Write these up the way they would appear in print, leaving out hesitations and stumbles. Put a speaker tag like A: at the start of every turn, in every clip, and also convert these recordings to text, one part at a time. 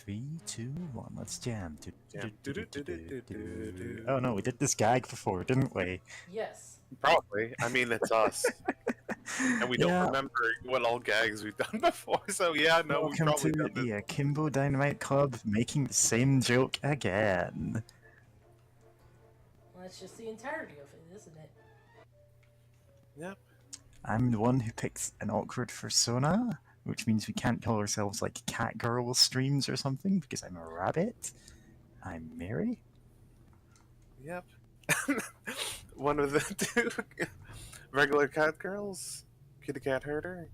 A: 3, 2, 1, let's jam.
B: Jam.
A: Oh no, we did this gag before, didn't we?
C: Yes.
B: Probably. I mean, it's us. And we don't
A: Yeah,
B: remember what all gags we've done before, so yeah, no, we've
A: welcome
B: probably
A: to
B: done this.
A: the Kimbo Dynamite Club, making the same joke again.
C: Well, that's just the entirety of it, isn't it?
B: Yep.
A: I'm the one who picks an awkward persona, which means we can't call ourselves like Cat Girl streams or something, because I'm a rabbit. I'm Mary.
B: Yep. One of the two regular cat girls. Kitty cat herder.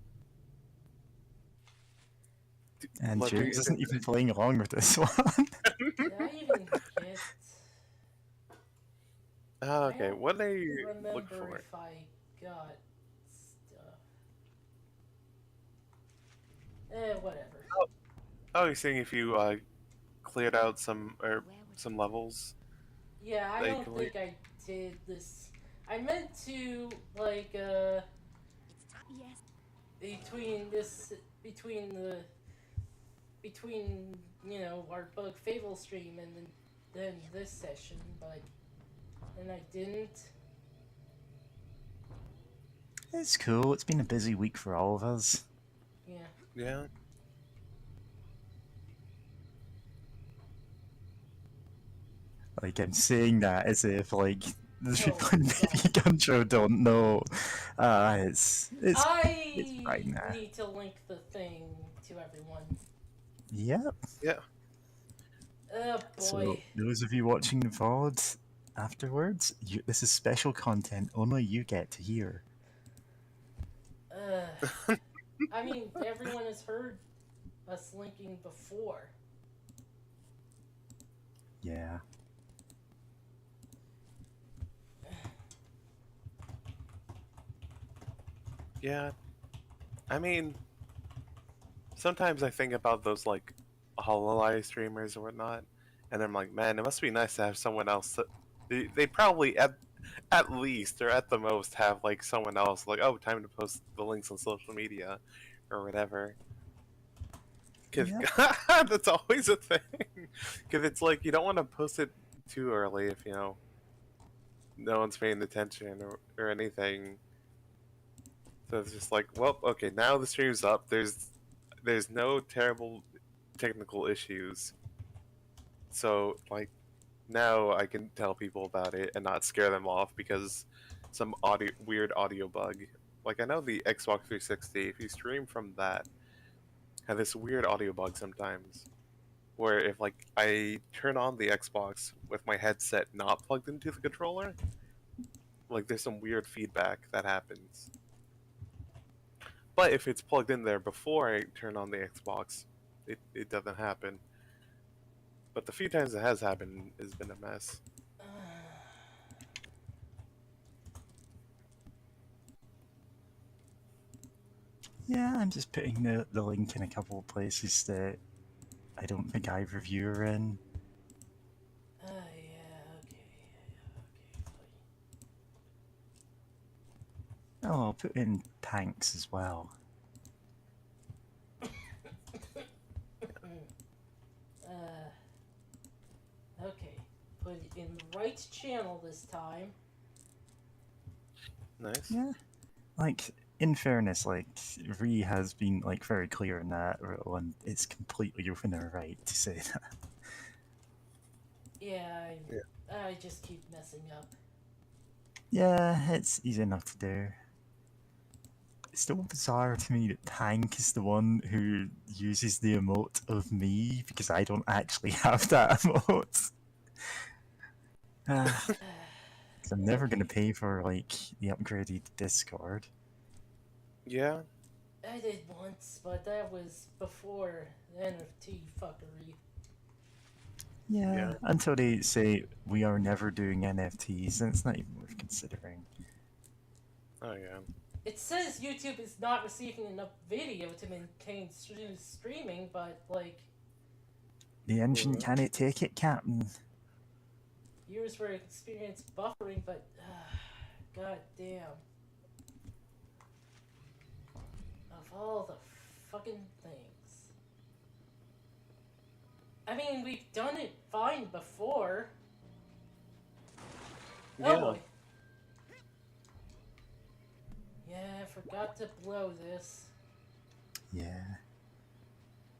A: And
B: What do
A: James
B: you
A: isn't
B: think?
A: even playing along with this one.
C: Did I even get?
B: Oh,
C: I
B: okay,
C: don't
B: what are you
C: remember
B: looking for?
C: if I got stuff. Whatever.
B: Oh, you're saying if you cleared out some levels?
C: Yeah, I
B: Like,
C: don't think I did this. I meant to like between you know our bug fable stream and then this session, but then I didn't.
A: It's cool, it's been a busy week for all of us.
C: Yeah.
B: Yeah.
A: Like, I'm saying that as if, like, the
C: Oh,
A: people in Baby Guncho don't know. It's
C: I
A: fine now.
C: need to link the thing to everyone.
A: Yep.
B: Yeah.
C: Oh boy.
A: So, those of you watching the VOD afterwards, this is special content only you get to hear.
C: I mean, everyone has heard us linking before.
A: Yeah.
B: Yeah. I mean, sometimes I think about those, like, Hololive streamers or whatnot, and I'm like, man, it must be nice to have someone else. They probably, at least, or at the most, have, like, someone else, like, oh, time to post the links on social media, or whatever. Because that's always a thing. Because it's like, you don't want to post it too early if, you know, no one's paying attention or anything. So it's just like, well, okay, now the stream's up. There's no terrible technical issues. So, like, now I can tell people about it and not scare them off because some weird audio bug. Like, I know the Xbox 360, if you stream from that, have this weird audio bug sometimes. Where if, like, I turn on the Xbox with my headset not plugged into the controller, like, there's some weird feedback that happens. But if it's plugged in there before I turn on the Xbox, it doesn't happen. But the few times it has happened, it's been a mess.
A: Yeah, I'm just putting the link in a couple of places that I don't think either of you are in.
C: Yeah, okay,
A: Oh, I'll put in tanks as well.
C: okay. Put it in the right channel this time.
B: Nice.
A: Yeah. Like, in fairness, like, Ree has been, like, very clear in that, and it's completely within her right to say that.
C: Yeah, I just keep messing up.
A: Yeah, it's easy enough to do. It's still bizarre to me that Tank is the one who uses the emote of me, because I don't actually have that emote. I'm never gonna pay for, like, the upgraded Discord.
B: Yeah.
C: I did once, but that was before the NFT fuckery.
A: Yeah, until they say we are never doing NFTs, and it's not even worth considering.
B: Oh yeah.
C: It says YouTube is not receiving enough video to maintain streaming, but like...
A: The engine can't take it, Captain.
C: Viewers were experiencing buffering, but... God damn. Of all the fucking things. I mean, we've done it fine before.
B: Yeah.
C: Oh boy. Yeah, I forgot to blow this.
A: Yeah.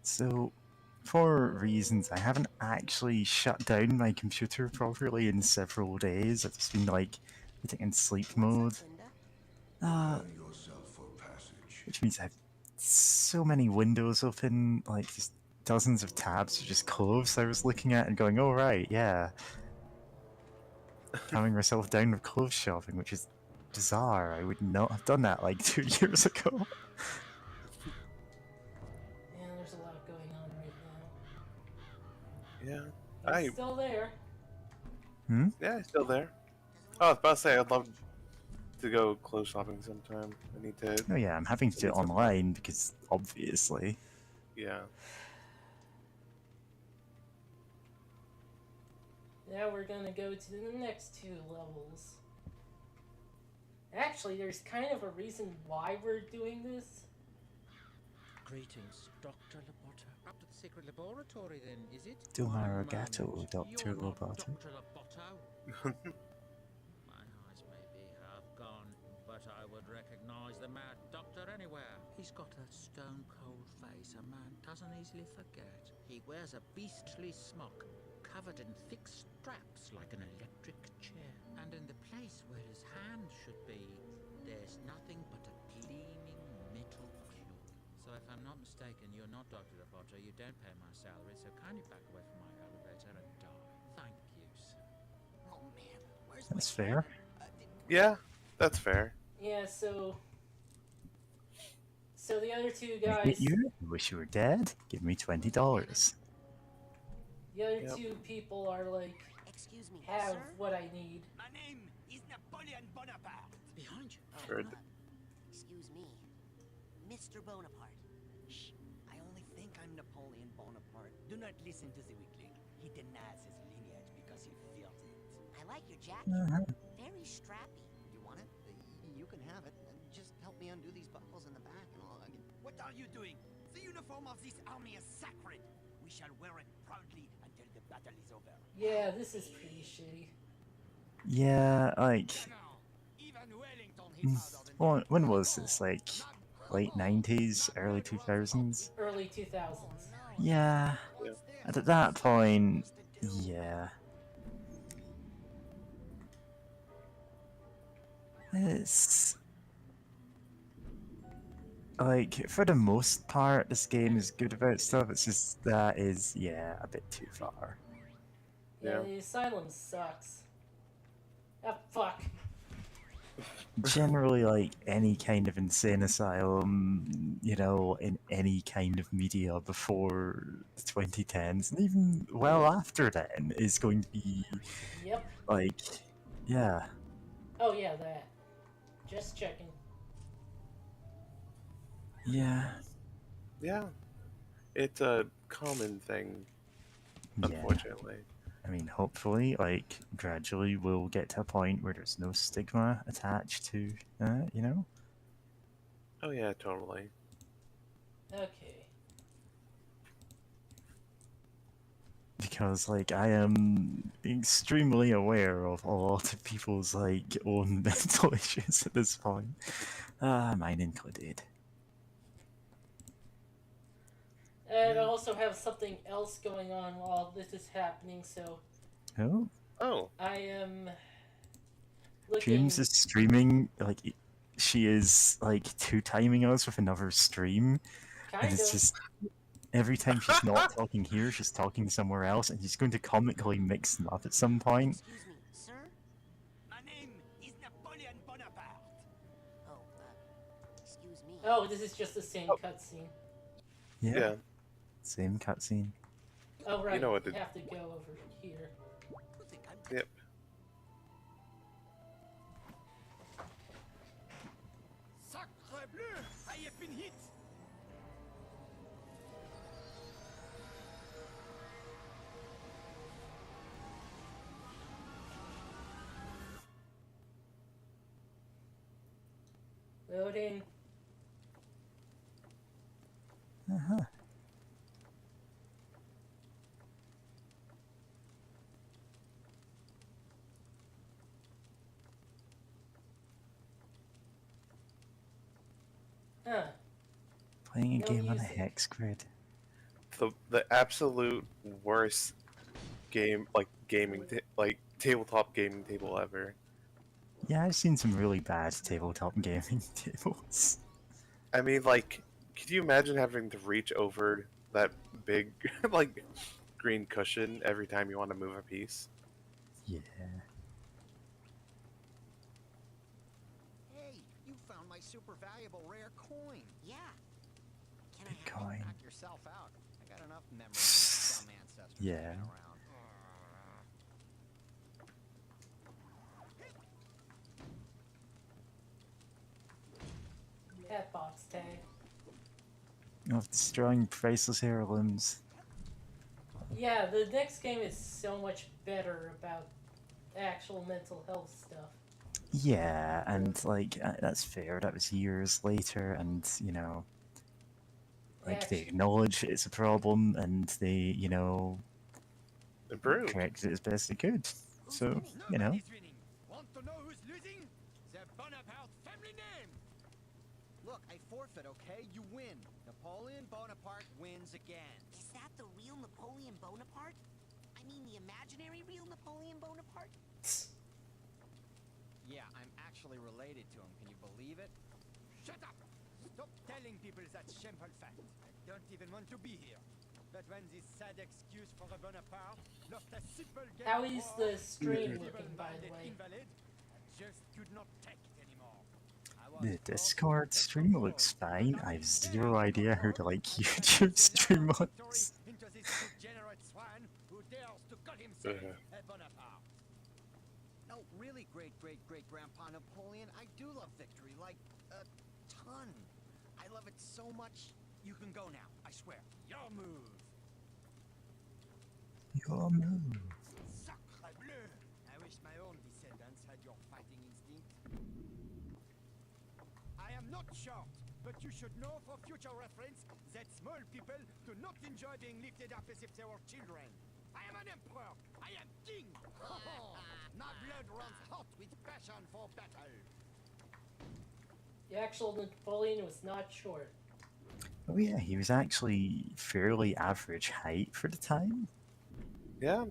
A: So, for reasons, I haven't actually shut down my computer properly in several days. I've just been like putting in sleep mode. Which means I have so many windows open, like just dozens of tabs are just closed I was looking at and going, oh right, yeah. Calming myself down with clothes shopping, which is bizarre. I would not have done that like 2 years ago.
C: Yeah, there's a lot going on right now.
B: Yeah.
C: It's still there.
B: Yeah, it's still there. Oh, I was about to say I'd love to go clothes shopping sometime. I need to.
A: Oh yeah, I'm having to do it online because obviously.
B: Yeah.
C: Now we're gonna go to the next 2 levels. Actually, there's kind of a reason why we're doing this.
D: Greetings, Dr. Loboto. Up to the secret laboratory, then, is it?
A: Do
D: One
A: arigato,
D: moment.
A: Dr.
D: You're not
A: Loboto.
D: Dr. Loboto. My eyes may be half gone, but I would recognize the mad doctor anywhere. He's got a stone-cold face a man doesn't easily forget. He wears a beastly smock, covered in thick straps like an electric chair. And in the place where his hand should be, there's nothing but a gleaming metal claw. So if I'm not mistaken, you're not Dr. Loboto, you don't pay my salary, so kindly back away from my elevator and die. Thank you, sir.
E: Oh man, where's
A: That's
E: my
A: fair.
B: Yeah, that's fair.
C: Yeah, so the other 2
A: I hate
C: guys,
A: you. I wish you were dead. Give me $20.
C: the other
B: Yep.
C: 2 people are like,
E: Excuse me,
C: have
E: sir?
C: what I need.
F: My name is Napoleon Bonaparte.
D: Behind you.
B: Heard.
E: Excuse me, Mr. Bonaparte.
F: Shh, I only think I'm Napoleon Bonaparte. Do not listen to the weakling. He denies his lineage because he feels it.
E: I like your jacket.
A: Uh-huh.
E: Very strappy.
G: You want it? You can have it. Just help me undo these buckles in the back and all.
F: What are you doing? The uniform of this army is sacred. We shall wear it proudly until the battle is over.
C: Yeah, this is pretty shitty.
A: Yeah, like,
F: Now, even Wellington hit harder than
A: well, when was this? Like, late 90s, early 2000s?
C: Early 2000s.
A: Yeah. And at that point, yeah. It's like, for the most part, this game is good about stuff. It's just that is, yeah, a bit too far.
C: Yeah,
B: Yeah.
C: the asylum sucks. Ah, fuck.
A: Generally, like any kind of insane asylum, you know, in any kind of media before the 2010s, and even well after then, is going to be
C: Yep.
A: like, yeah.
C: Oh yeah, that. Just checking.
A: Yeah.
B: Yeah. It's a common thing,
A: Yeah.
B: unfortunately.
A: I mean, hopefully, like, gradually we'll get to a point where there's no stigma attached to, you know?
B: Oh yeah, totally.
C: Okay.
A: Because, like, I am extremely aware of a lot of people's, like, own mental issues at this point. Mine included.
C: And I also have something else going on while this is happening, so
A: Oh,
B: Oh,
C: I am looking.
A: James is streaming, like, she is, like, two-timing us with another stream.
C: Kind
A: And
C: of.
A: it's just, every time she's not talking here, she's talking somewhere else, and she's going to comically mix them up at some point.
E: Excuse me, sir?
F: My name is Napoleon Bonaparte.
E: Oh, excuse me.
C: Oh, this is just the same cutscene.
B: yeah.
A: Same cutscene.
C: Oh right,
B: know what
C: you
B: to-
C: have to go over here.
E: You think I'm
B: Yep.
F: Sacre bleu! I have been hit.
C: Loading. Huh.
A: Playing a
C: Don't
A: game on a
C: use it.
A: hex grid.
B: The absolute worst game, like tabletop gaming table ever.
A: Yeah, I've seen some really bad tabletop gaming tables.
B: I mean, like, could you imagine having to reach over that big, like, green cushion every time you want to move a piece?
A: Yeah.
G: Hey, you found my super valuable rare coin.
E: Yeah. Can I have it?
A: Bitcoin.
G: Knock yourself out. I got enough memories of my dumb ancestors
A: Yeah.
G: hanging around.
C: Hat box tag.
A: Of destroying priceless heirlooms.
C: Yeah, the next game is so much better about actual mental health stuff.
A: Yeah, and like that's fair. That was years later, and you know, like they
C: Actually,
A: acknowledge it's a problem, and they, you know,
B: Improved.
A: corrected it as best they could.
E: Who's
A: So
E: winning?
A: you know,
F: Nobody's winning. Want to know who's losing? The Bonaparte family name. Look, I forfeit, okay? You win. Napoleon Bonaparte wins again.
E: Is that the real Napoleon Bonaparte? I mean, the imaginary real Napoleon Bonaparte?
F: Yeah, I'm actually related to him. Can you believe it? Shut up! Stop telling people that shameful fact. I don't even want to be here. But when this sad excuse for a Bonaparte lost a simple game
C: how
F: of
C: is
F: war,
C: the stream
F: feeble
C: looking, by the
F: minded
C: way?
F: invalid, I just could not take it anymore. I was
A: the
F: caught,
A: Discord stream looks
F: exposed,
A: fine.
F: but
A: I
F: I'm
A: have zero
F: very
A: idea how to
F: proud
A: like
F: of
A: YouTube stream
F: victory
A: mods.
F: into this degenerate swine who dares to call himself a Bonaparte.
G: No, really, great-great-great-grandpa Napoleon, I do love victory, like, a ton. I love it so much.
F: You can go now, I swear. Your move.
A: Your move.
F: Sacre bleu! I wish my own descendants had your fighting instinct. I am not short, but you should know for future reference that small people do not enjoy being lifted up as if they were children. I am an emperor. I am king. My blood runs hot with passion for battle.
C: The actual Napoleon was not short.
A: Oh yeah, he was actually fairly average height for the time.
B: Yeah,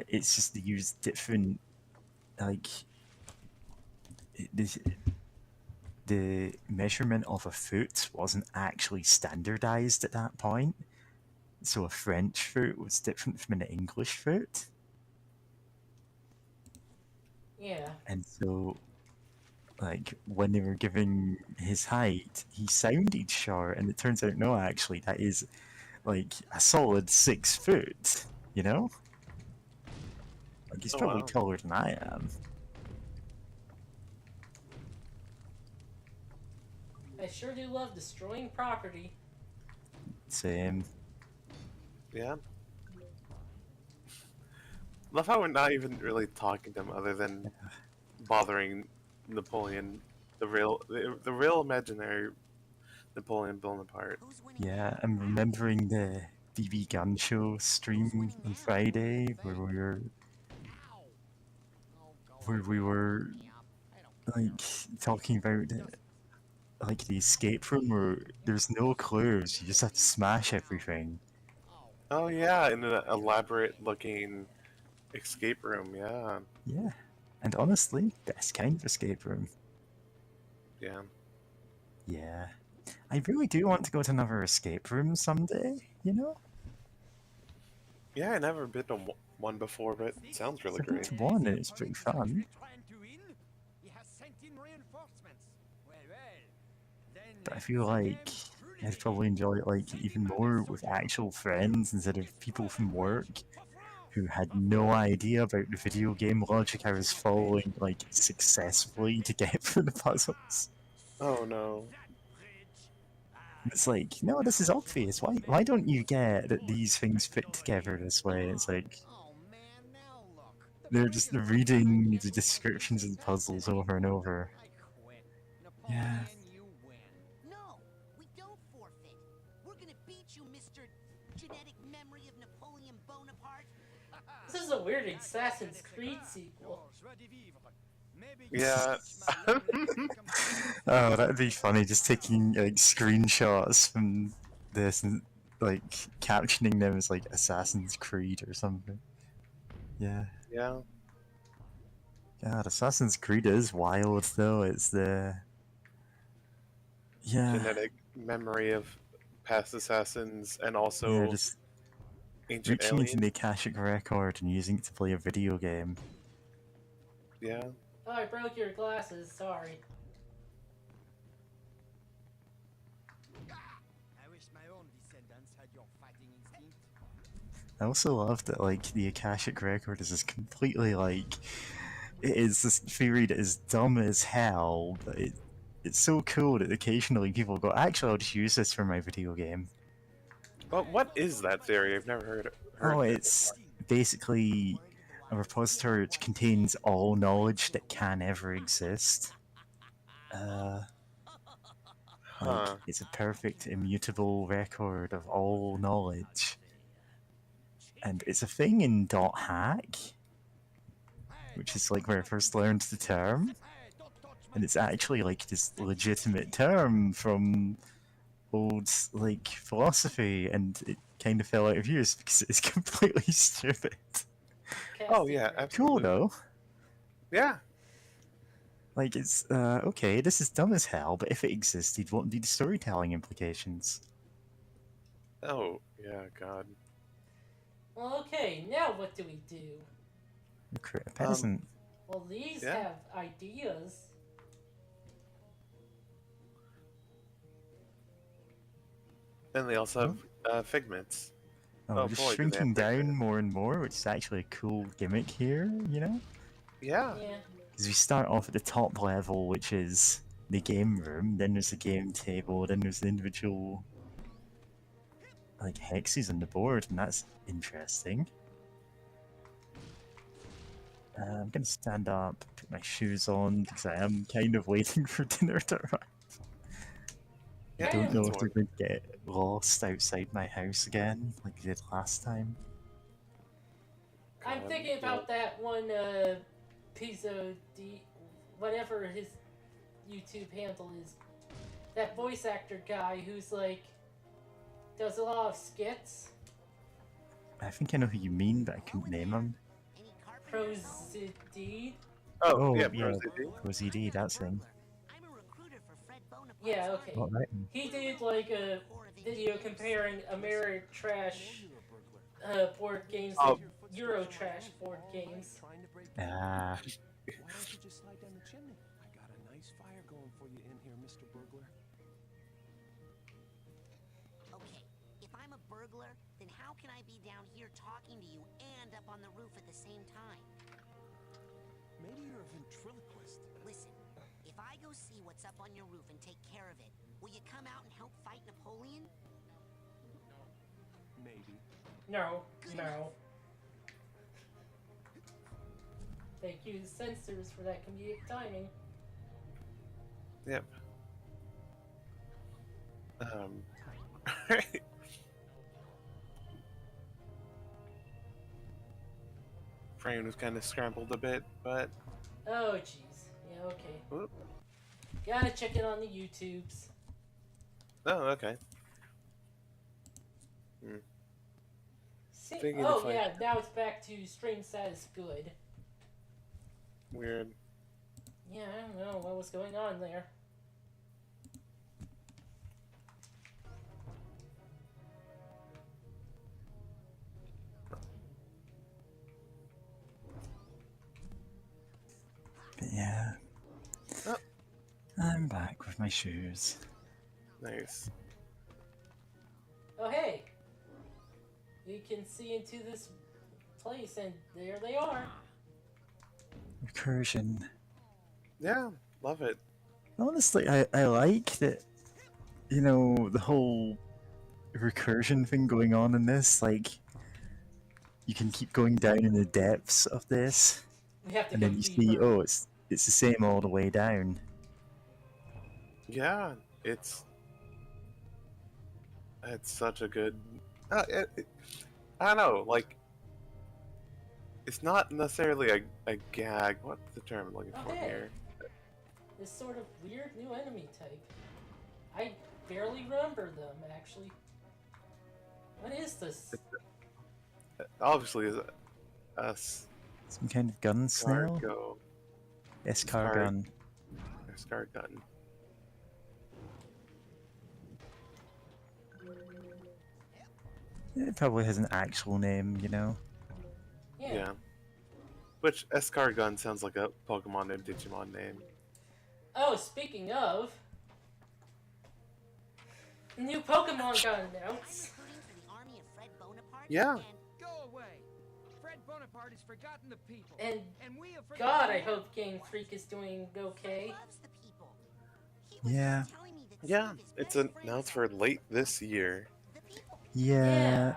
A: It's just they used different, like, the measurement of a foot wasn't actually standardized at that point. So a French foot was different from an English foot.
C: Yeah.
A: And so, like, when they were giving his height, he sounded short, and it turns out, no, actually, that is, like, a solid 6 foot, you know? Like, he's
B: Oh,
A: probably
B: wow.
A: taller than I am.
C: I sure do love destroying property.
A: Same.
B: yeah. Love how we're not even really talking to him other than bothering Napoleon, the real imaginary Napoleon Bonaparte.
E: Who's winning?
A: Yeah, I'm remembering the BB Gun Show stream on Friday where we were
G: Ow! Oh, go
A: where we
G: away,
A: were
G: pick me up. I don't care.
A: like talking about like the escape room where there's no clues, you just have to smash everything.
G: Oh,
B: Oh yeah, in an elaborate looking escape room. Yeah,
A: Yeah. And honestly, best kind of escape room.
B: yeah.
A: Yeah. I really do want to go to another escape room someday, you know?
B: Yeah, I never been to one before, but it sounds really
A: I've been
B: great.
A: to one and it's pretty fun.
F: Trying to win? He has sent in reinforcements. Well, then
A: But I
F: let
A: feel
F: the
A: like
F: game truly
A: I'd probably enjoy it like even more with actual friends instead of people from work who had no idea about the video game logic I was following like successfully to get through the puzzles.
B: Oh no.
A: It's like, no, this is obvious. Why don't you get that these things fit together this way? It's like
G: oh man, now look. The
A: they're just
G: brilliant
A: reading
G: Napoleon
A: the
G: was
A: descriptions of the puzzles
G: destiny.
A: over and over.
G: I quit.
A: Yeah.
G: Napoleon, you win.
E: No, we don't forfeit. We're gonna beat you, Mr. Genetic Memory of Napoleon Bonaparte.
C: This is a weird Assassin's Creed sequel.
F: Joie de vivre. Maybe
B: Yeah.
A: Oh, that'd be funny. Just taking like screenshots from this and like captioning them as like Assassin's Creed or something. Yeah.
B: Yeah.
A: God, Assassin's Creed is wild though. It's the
B: Genetic memory of past assassins and
A: yeah,
B: also
A: just
B: ancient
A: reaching into the
B: aliens.
A: Akashic record and using it to play a video game.
B: Yeah.
C: Oh, I broke your glasses. Sorry.
F: I wish my own descendants had your fighting instinct.
A: I also love that like the Akashic record is just completely like it is this theory that is dumb as hell, but it's so cool that occasionally people go, actually, I'll just use this for my video game.
B: Well, what is that theory? I've never heard
A: Oh,
B: of it.
A: it's basically a repository which contains all knowledge that can ever exist. Like,
B: Huh.
A: it's a perfect, immutable record of all knowledge. And it's a thing in .hack, which is like where I first learned the term.
F: Hey, don't touch my
A: And it's actually like this legitimate term from old like philosophy, and it kind of fell out of use because it's completely stupid.
B: Oh yeah,
C: Castigator.
A: Cool
B: absolutely.
A: though.
B: Yeah.
A: Like it's okay, this is dumb as hell, but if it existed, what would be the storytelling implications?
B: Oh yeah, God.
C: Well, okay. Now what do we do?
A: Recruit a peasant.
C: Well, these
B: Yeah.
C: have ideas.
B: And they also have figments.
A: Oh,
B: oh
A: we're just
B: boy, do they
A: shrinking
B: have
A: down
B: pigments.
A: more and more, which is actually a cool gimmick here, you know?
B: Yeah.
C: Yeah.
A: Because we start off at the top level, which is the game room, then there's the game table, then there's the individual like hexes on the board, and that's interesting. I'm gonna stand up, put my shoes on, because I am kind of waiting for dinner to arrive. I
B: Yeah,
A: don't know
B: that's
A: if they're
B: one.
A: going to get lost outside my house again, like they did last time.
C: I'm
B: God,
C: thinking
B: yeah.
C: about that one Pizzo D, whatever his YouTube handle is. That voice actor guy who's like does a lot of skits.
A: I think I know who you mean, but I couldn't name him.
E: Any carpenters home?
C: Prozd.
B: Oh, yeah,
A: yeah,
B: Prosody.
A: OZD, that's him.
E: I'm a recruiter for Fred Bonaparte's
C: Yeah, okay.
A: What about him?
C: He did like a video comparing Ameritrash board games
B: Oh.
C: and Eurotrash board games.
A: Ah,
H: Why don't you just slide down the chimney? I got a nice fire going for you in here, Mr. Burglar.
E: Okay, if I'm a burglar, then how can I be down here talking to you and up on the roof at the same time?
H: Maybe you're a ventriloquist.
E: Listen, if I go see what's up on your roof and take care of it, will you come out and help fight Napoleon?
H: Maybe.
C: No, no. Thank you, censors, for that comedic timing.
B: Yep. Brain was kind of scrambled a bit, but
C: Oh, jeez. Yeah, okay.
B: Oop.
C: Gotta check it on the YouTubes.
B: oh, okay.
C: See?
B: Thinking
C: Oh,
B: if I-
C: yeah, now it's back to stream status good.
B: Weird.
C: Yeah, I don't know what was going on there.
A: but yeah.
B: Oh.
A: I'm back with my shoes.
B: Nice.
C: Oh, hey! You can see into this place, and there they are.
A: Recursion.
B: Yeah, love it.
A: Honestly, I like that, you know, the whole recursion thing going on in this. Like, you can keep going down in the depths of this,
C: We have to
A: and
C: go
A: then you
C: deeper.
A: see, oh, it's the same all the way down.
B: Yeah, it's such a good. I don't know, like it's not necessarily a gag. What's the term I'm looking for
C: Okay.
B: here?
C: This sort of weird new enemy type. I barely remember them, actually. What is this?
B: Obviously, is a
A: Some kind of gun snail?
B: Scargo.
A: Escargon.
B: Scar gun.
A: It probably has an actual name, you know?
B: Yeah. Which Escargon sounds like a Pokemon and Digimon name.
C: Oh, speaking of, the new Pokemon got announced.
B: Yeah.
G: Go away. Fred Bonaparte has forgotten the people.
C: And
G: we have forgotten
C: God, I
G: him.
C: hope Game Freak is doing okay.
A: Yeah.
B: Yeah, it's announced for late this year.
A: Yeah,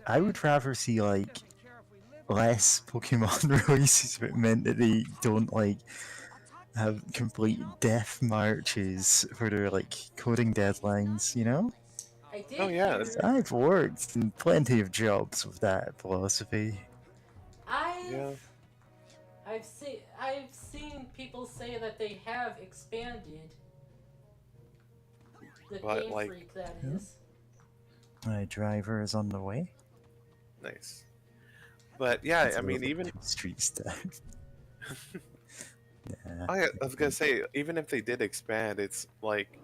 A: I would rather see like less Pokemon releases if it meant that they don't like have complete death marches for their like coding deadlines, you know?
C: I did
B: Oh, yeah,
C: hear.
A: I've worked in plenty of jobs with that philosophy.
B: Yeah.
C: I've seen people say that they have expanded the
B: But,
C: Game
B: like-
C: Freak, that
A: Yeah.
C: is.
A: My driver is on the way.
B: Nice. But yeah,
A: It's
B: I
A: a
B: mean,
A: little
B: even
A: bit 2 streets down. Yeah.
B: I was gonna say, even if they did expand, it's like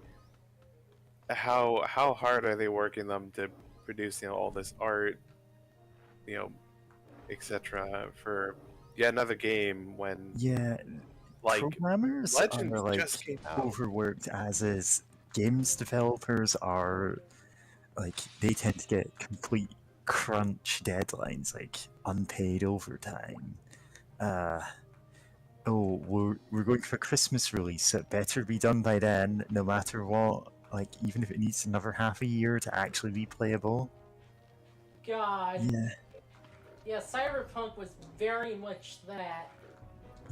B: how hard are they working them to produce, all this art, etc. for yet another game when
A: Yeah,
B: like
A: programmers
B: Legends
A: are like
B: just came out.
A: overworked as is. Games developers are like they tend to get complete crunch deadlines, like unpaid overtime. Oh, we're going for a Christmas release, so it better be done by then, no matter what. Like even if it needs another half a year to actually be playable.
C: God.
A: Yeah.
C: Yeah, Cyberpunk was very much that.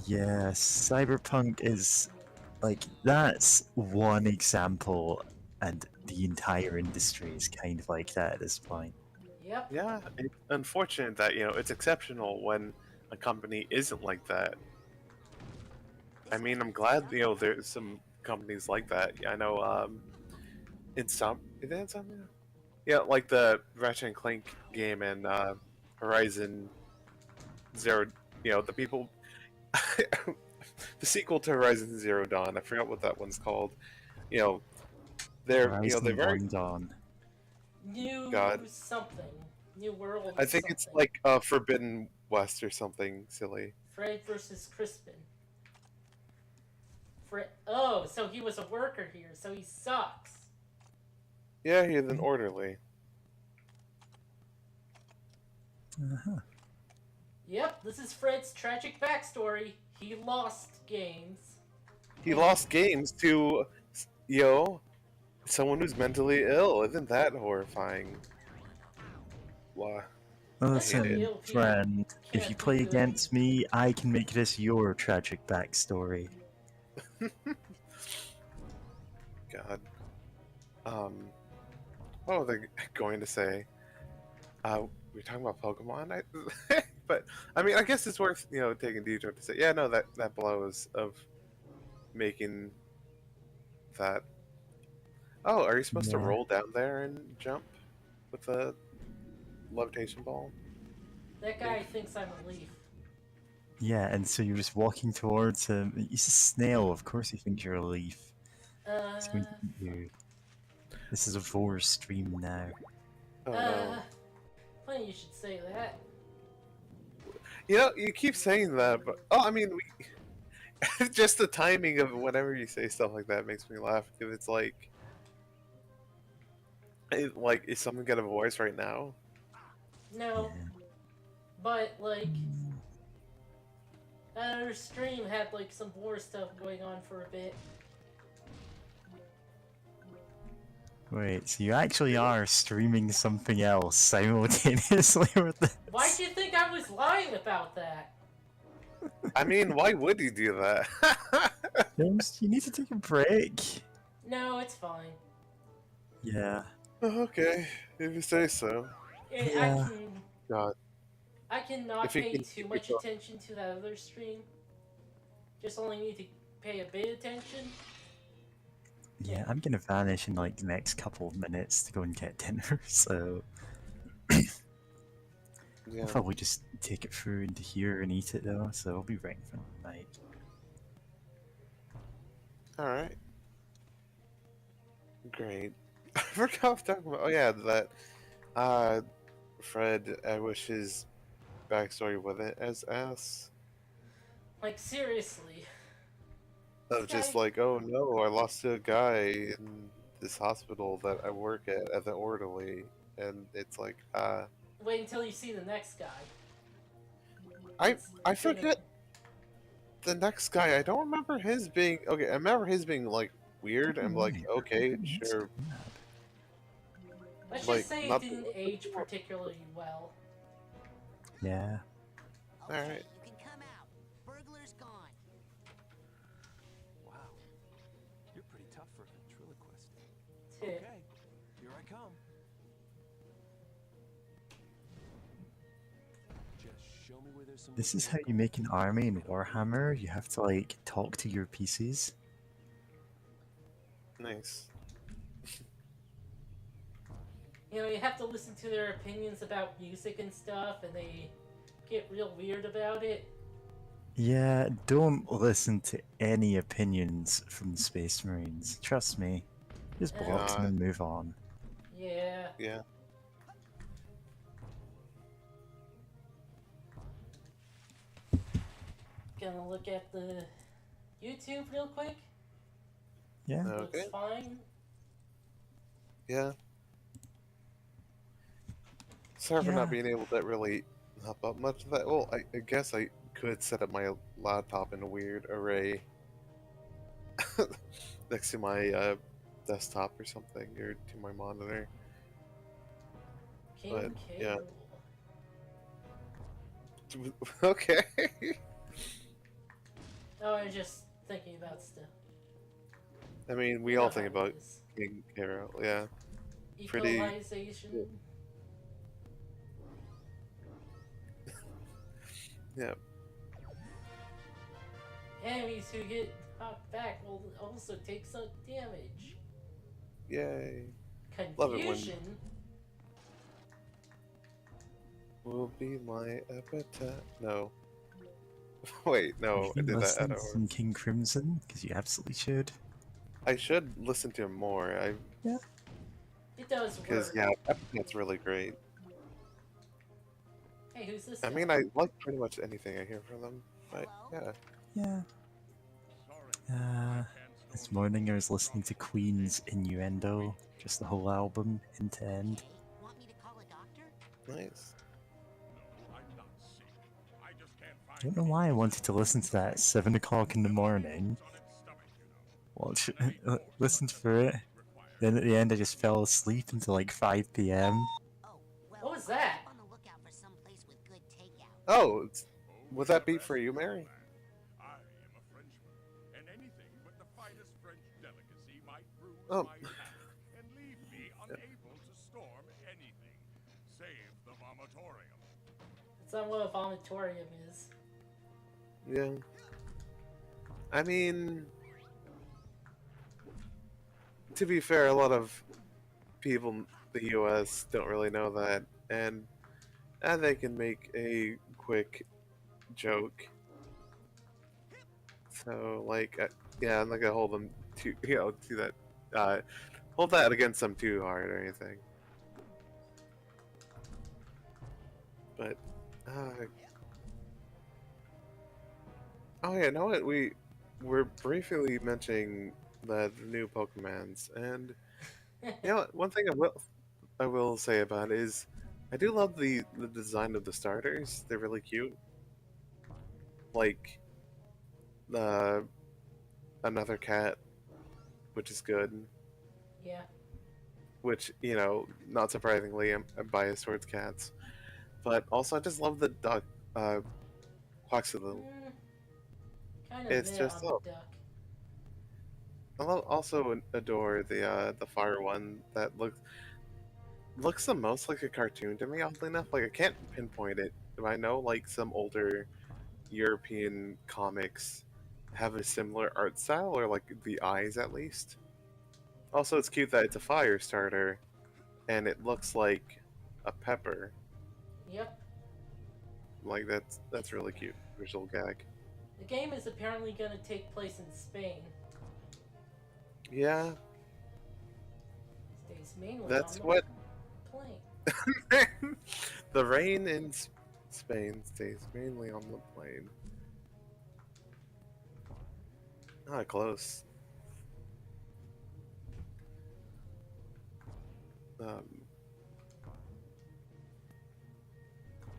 A: Yeah, Cyberpunk is like that's one example, and the entire industry is kind of like that at this point.
C: Yep.
B: Yeah, it's unfortunate that it's exceptional when a company isn't like that. I mean, I'm glad there's some companies like that. I know is it Insomnia? Yeah, like the Ratchet and Clank game and Horizon Zero. The people, the sequel to Horizon Zero Dawn. I forgot what that one's called. They're
A: Horizon
B: they're very.
A: One Dawn.
C: New
B: God.
C: something. New world.
B: I think
C: something.
B: it's like Forbidden West or something silly.
C: Fred versus Crispin. Oh, so he was a worker here, so he sucks.
B: Yeah, he's an orderly.
A: Uh-huh.
C: Yep, this is Fred's tragic backstory. He lost games.
B: He lost games to someone who's mentally ill. Isn't that horrifying? Why?
A: Listen,
C: Ill people
A: friend, if
C: can't
A: you
C: be
A: play
C: good.
A: against me, I can make this your tragic backstory.
B: God. What was I going to say? We're talking about Pokemon, but I mean, I guess it's worth taking a detour to say, yeah, no, that blows of making that. Oh, are you supposed to
A: Yeah.
B: roll down there and jump with the levitation ball?
C: That guy thinks I'm a leaf.
A: Yeah, and so you're just walking towards him. He's a snail, of course he thinks you're a leaf. He's going to eat you. This is a Vor stream now.
B: Oh no.
C: Funny you should say that.
B: You keep saying that, but I mean, just the timing of whenever you say stuff like that makes me laugh. Because it's like, is someone got a voice right now?
C: No. But, like, that other stream had, like, some war stuff going on for a bit.
A: Wait, so you actually are streaming something else simultaneously with this?
C: Why'd you think I was lying about that?
B: I mean, why would you do that?
A: James, you need to take a break.
C: No, it's fine.
A: Yeah.
B: Okay, if you say so.
C: I
A: Yeah.
C: can...
B: God.
C: I cannot
B: If you
C: pay
B: can
C: too
B: keep
C: much
B: yourself-
C: attention to that other stream. Just only need to pay a bit attention.
A: Yeah, I'm gonna vanish in like the next couple of minutes to go and get dinner, so
B: Yeah.
A: I'll probably just take it through into here and eat it though, so I'll be right in front of the mic.
B: Alright. Great. I forgot what I was talking about. Oh yeah, that Fred, I wish his backstory wasn't as ass.
C: Like, seriously.
B: Of
C: This
B: just
C: guy-
B: like, oh no, I lost a guy in this hospital that I work at as an orderly, and it's like,
C: Wait until you see the next guy.
B: I
C: It's gonna-
B: forget the next guy. I don't remember his being okay. I remember his being like weird. I'm like,
A: Right.
B: okay,
A: That's
B: sure.
A: mad.
C: Let's
B: like,
C: just say it
B: not
C: didn't
B: the-
C: age particularly well.
A: Yeah.
E: Okay,
B: Alright.
E: you can come out. Burglar's gone.
H: Wow. You're pretty tough for a ventriloquist.
C: Tip.
H: Okay, here I come. Just show me where there's some.
A: This is how you make an army in Warhammer. You have to like talk to your pieces.
B: Nice.
C: You know, you have to listen to their opinions about music and stuff, and they get real weird about it.
A: Yeah, don't listen to any opinions from the Space Marines. Trust me. Just block them and move on.
C: Yeah.
B: Yeah.
C: Gonna look at the YouTube real quick.
A: Yeah.
B: Okay.
C: Looks fine.
B: Yeah. Sorry for
A: Yeah.
B: not being able to really help out much of that. Well, I guess I could set up my laptop in a weird array next to my desktop or something, or to my monitor.
C: King
B: But,
C: K.
B: yeah.
C: Rool.
B: Okay.
C: Oh, I'm just thinking about stuff.
B: I mean, we
C: You
B: all
C: know
B: think
C: how it
B: about
C: is.
B: King Carol, yeah. Pretty-
C: Equalization.
B: Yeah.
C: Enemies who get knocked back will also take some damage.
B: Yay. Love it when-
C: Confusion.
B: Will be my epitaph. No. Wait, no,
A: Have
B: I
A: you
B: did that
A: listened
B: out
A: to
B: of
A: some King Crimson? Because you absolutely should.
B: I should listen to him more.
C: It does
B: Because
C: work.
B: yeah, epitaph's really great.
C: Hey, who's this?
B: I
C: guy?
B: mean, I like pretty much anything I hear from them. But yeah.
A: Yeah. This morning I was listening to Queen's Innuendo, just the whole album, end to end.
E: Okay, want me to call a doctor?
B: Nice.
A: I don't know why I wanted to listen to that at 7 o'clock in the morning. Watch it, listened for it. Then at the end I just fell asleep until like 5 p.m.
E: Oh, well,
C: What was that?
E: keep on the lookout for some place with good takeout.
B: Oh, would that be for you, Mary?
I: I am a Frenchman, and anything but the finest French delicacy might bruise
B: Oh.
I: my path and leave me unable to storm anything, save the vomitorium.
C: That's not what a vomitorium is.
B: Yeah. I mean, to be fair, a lot of people in the U.S. don't really know that, and they can make a quick joke. So, like, yeah, I'm not gonna hold them too, to that, hold that against them too hard or anything. But, oh yeah, know what? We're briefly mentioning the new Pokemons, and you know what? One thing I will say about it is I do love the design of the starters. They're really cute. Like another cat, which is good.
C: Yeah.
B: Which, not surprisingly, I'm biased towards cats. But also, I just love the duck, Quaxalyl.
C: Kind of
B: It's
C: meh
B: just
C: on the duck.
B: I also adore the fire one that looks. looks the most like a cartoon to me, oddly enough. Like, I can't pinpoint it, but I know, like, some older European comics have a similar art style, or, like, the eyes at least. Also, it's cute that it's a fire starter, and it looks like a pepper.
C: Yep.
B: Like, that's really cute. Visual gag.
C: The game is apparently going to take place in Spain.
B: Yeah,
C: Stays mainly
B: that's
C: on
B: what...
C: the plane.
B: The rain in Spain stays mainly on the plane. Ah, close. Um,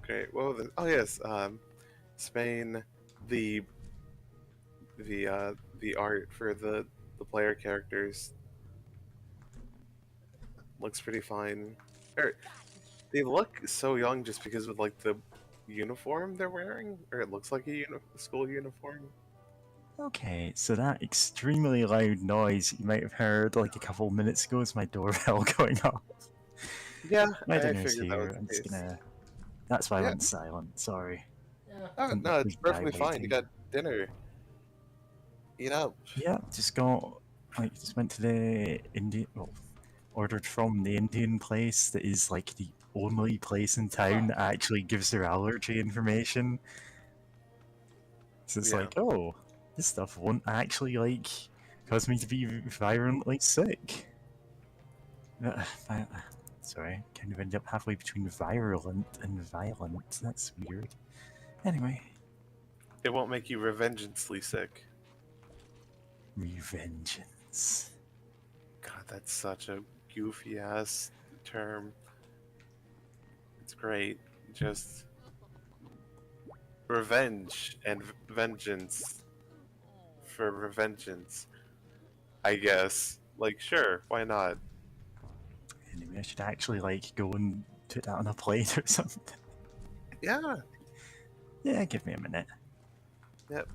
B: great. Well, then, oh yes, Spain. The the art for the player characters looks pretty fine. They look so young just because of like the uniform they're wearing, or it looks like a school uniform.
A: Okay, so that extremely loud noise you might have heard like a couple minutes ago is my doorbell going off.
B: Yeah,
A: My
B: I
A: dinner's
B: figured that was
A: here.
B: the
A: I'm just
B: case.
A: gonna. That's why I
B: Yeah.
A: went silent. Sorry.
C: Yeah.
B: Oh,
A: Some
B: no, it's
A: big guy
B: perfectly fine. You
A: waiting.
B: got dinner. Eat up.
A: Yeah, just got just went to the Indian. Well, ordered from the Indian place that is like the only place in town that actually gives their allergy information. So it's
B: Yeah.
A: like, oh, this stuff won't actually like cause me to be violently sick. Sorry, kind of ended up halfway between virulent and violent. That's weird. Anyway,
B: It won't make you revengeancely sick.
A: revengeance.
B: God, that's such a goofy ass term. It's great. Just revenge and vengeance for revengeance. I guess. Like, sure, why not?
A: Anyway, I should actually like go and put that on a plate or something.
B: Yeah.
A: Yeah, give me a minute.
B: Yep.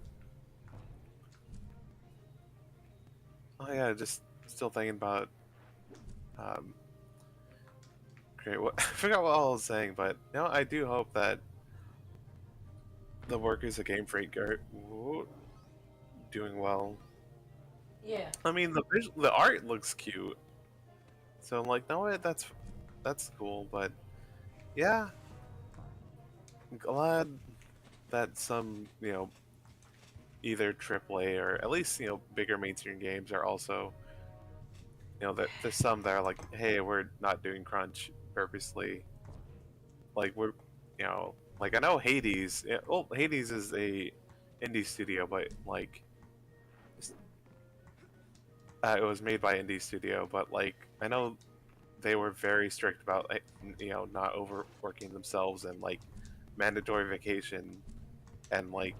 B: Oh yeah, just still thinking about. Great. What I forgot what I was saying, but I do hope that the workers at Game Freak are doing well.
C: Yeah.
B: I mean, the art looks cute, so I'm like, no, that's cool. But yeah, I'm glad that some either AAA or at least bigger mainstream games are also that there's some that are like, hey, we're not doing crunch purposely. Like we're like I know Hades. Well, Hades is a indie studio, but like it was made by indie studio, but like I know they were very strict about like, not overworking themselves and like mandatory vacation, and like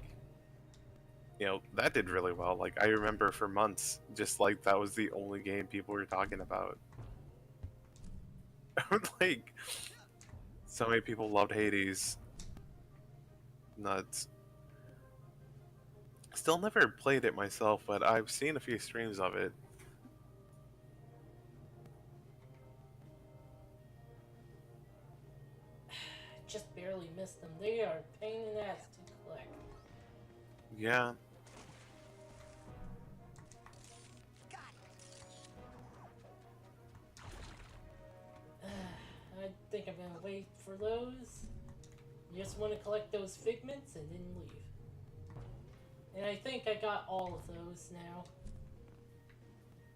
B: that did really well. Like I remember for months, just like that was the only game people were talking about. Like so many people loved Hades. Nuts. Still never played it myself, but I've seen a few streams of it.
C: Just barely missed them. They are a pain in the ass to collect.
B: Yeah.
C: I think I'm gonna wait for those. Just want to collect those figments and then leave. And I think I got all of those now.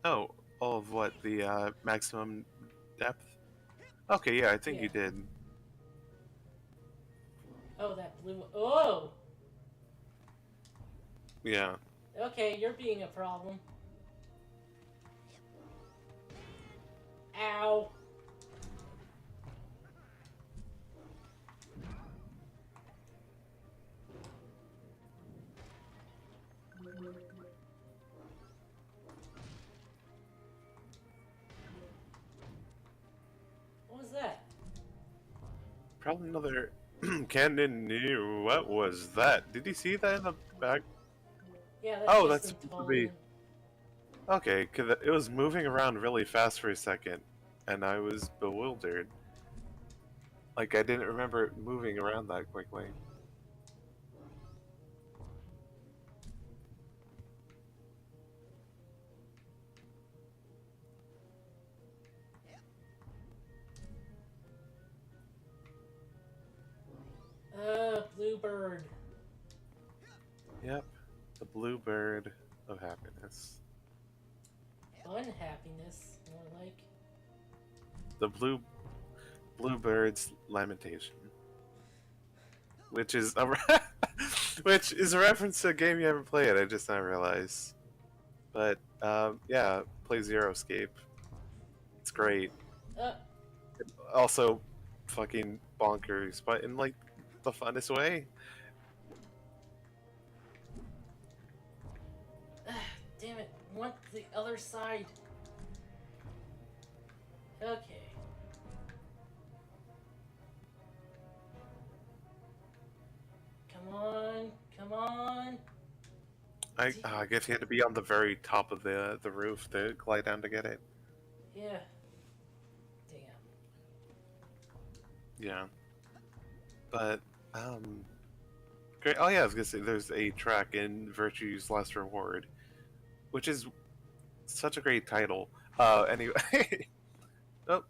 B: Oh, all of what? The maximum depth? Okay, yeah, I think you did.
C: Oh, that blue one. Oh!
B: Yeah.
C: Okay, you're being a problem. Ow! What was that?
B: Probably another cannon new. What was that? Did you see that in the back?
C: Yeah,
B: Oh,
C: just
B: that's
C: an
B: supposed to be.
C: Italian.
B: Okay, because it was moving around really fast for a second, and I was bewildered. Like, I didn't remember it moving around that quickly.
C: Bluebird.
B: Yep. The bluebird of happiness.
C: Unhappiness, more like.
B: The bluebird's lamentation. Which is a which is a reference to a game you haven't played, I just now realized. But yeah, play Zero Escape. It's great.
C: Uh,
B: Also fucking bonkers, but in like the funnest way.
C: damn it. Want the other side. Okay. Come on, come on.
B: I guess you had to be on the very top of the roof to glide down to get it.
C: Yeah. Damn.
B: Yeah. But great. Oh yeah, I was gonna say there's a track in Virtue's Last Reward, which is such a great title. Anyway, oh,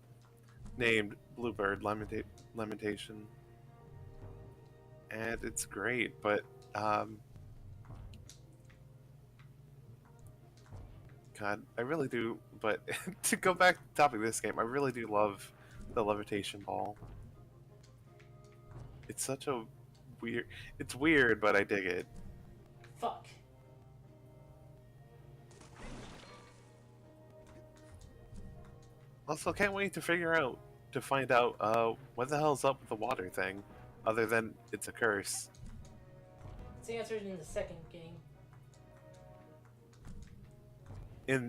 B: named Bluebird Lamentation, and it's great. But God, I really do. But to go back to the topic of this game, I really do love the levitation ball. It's such a weird. It's weird, but I dig it.
C: Fuck.
B: Also, can't wait to find out what the hell's up with the water thing, other than it's a curse.
C: It's answered in the second game.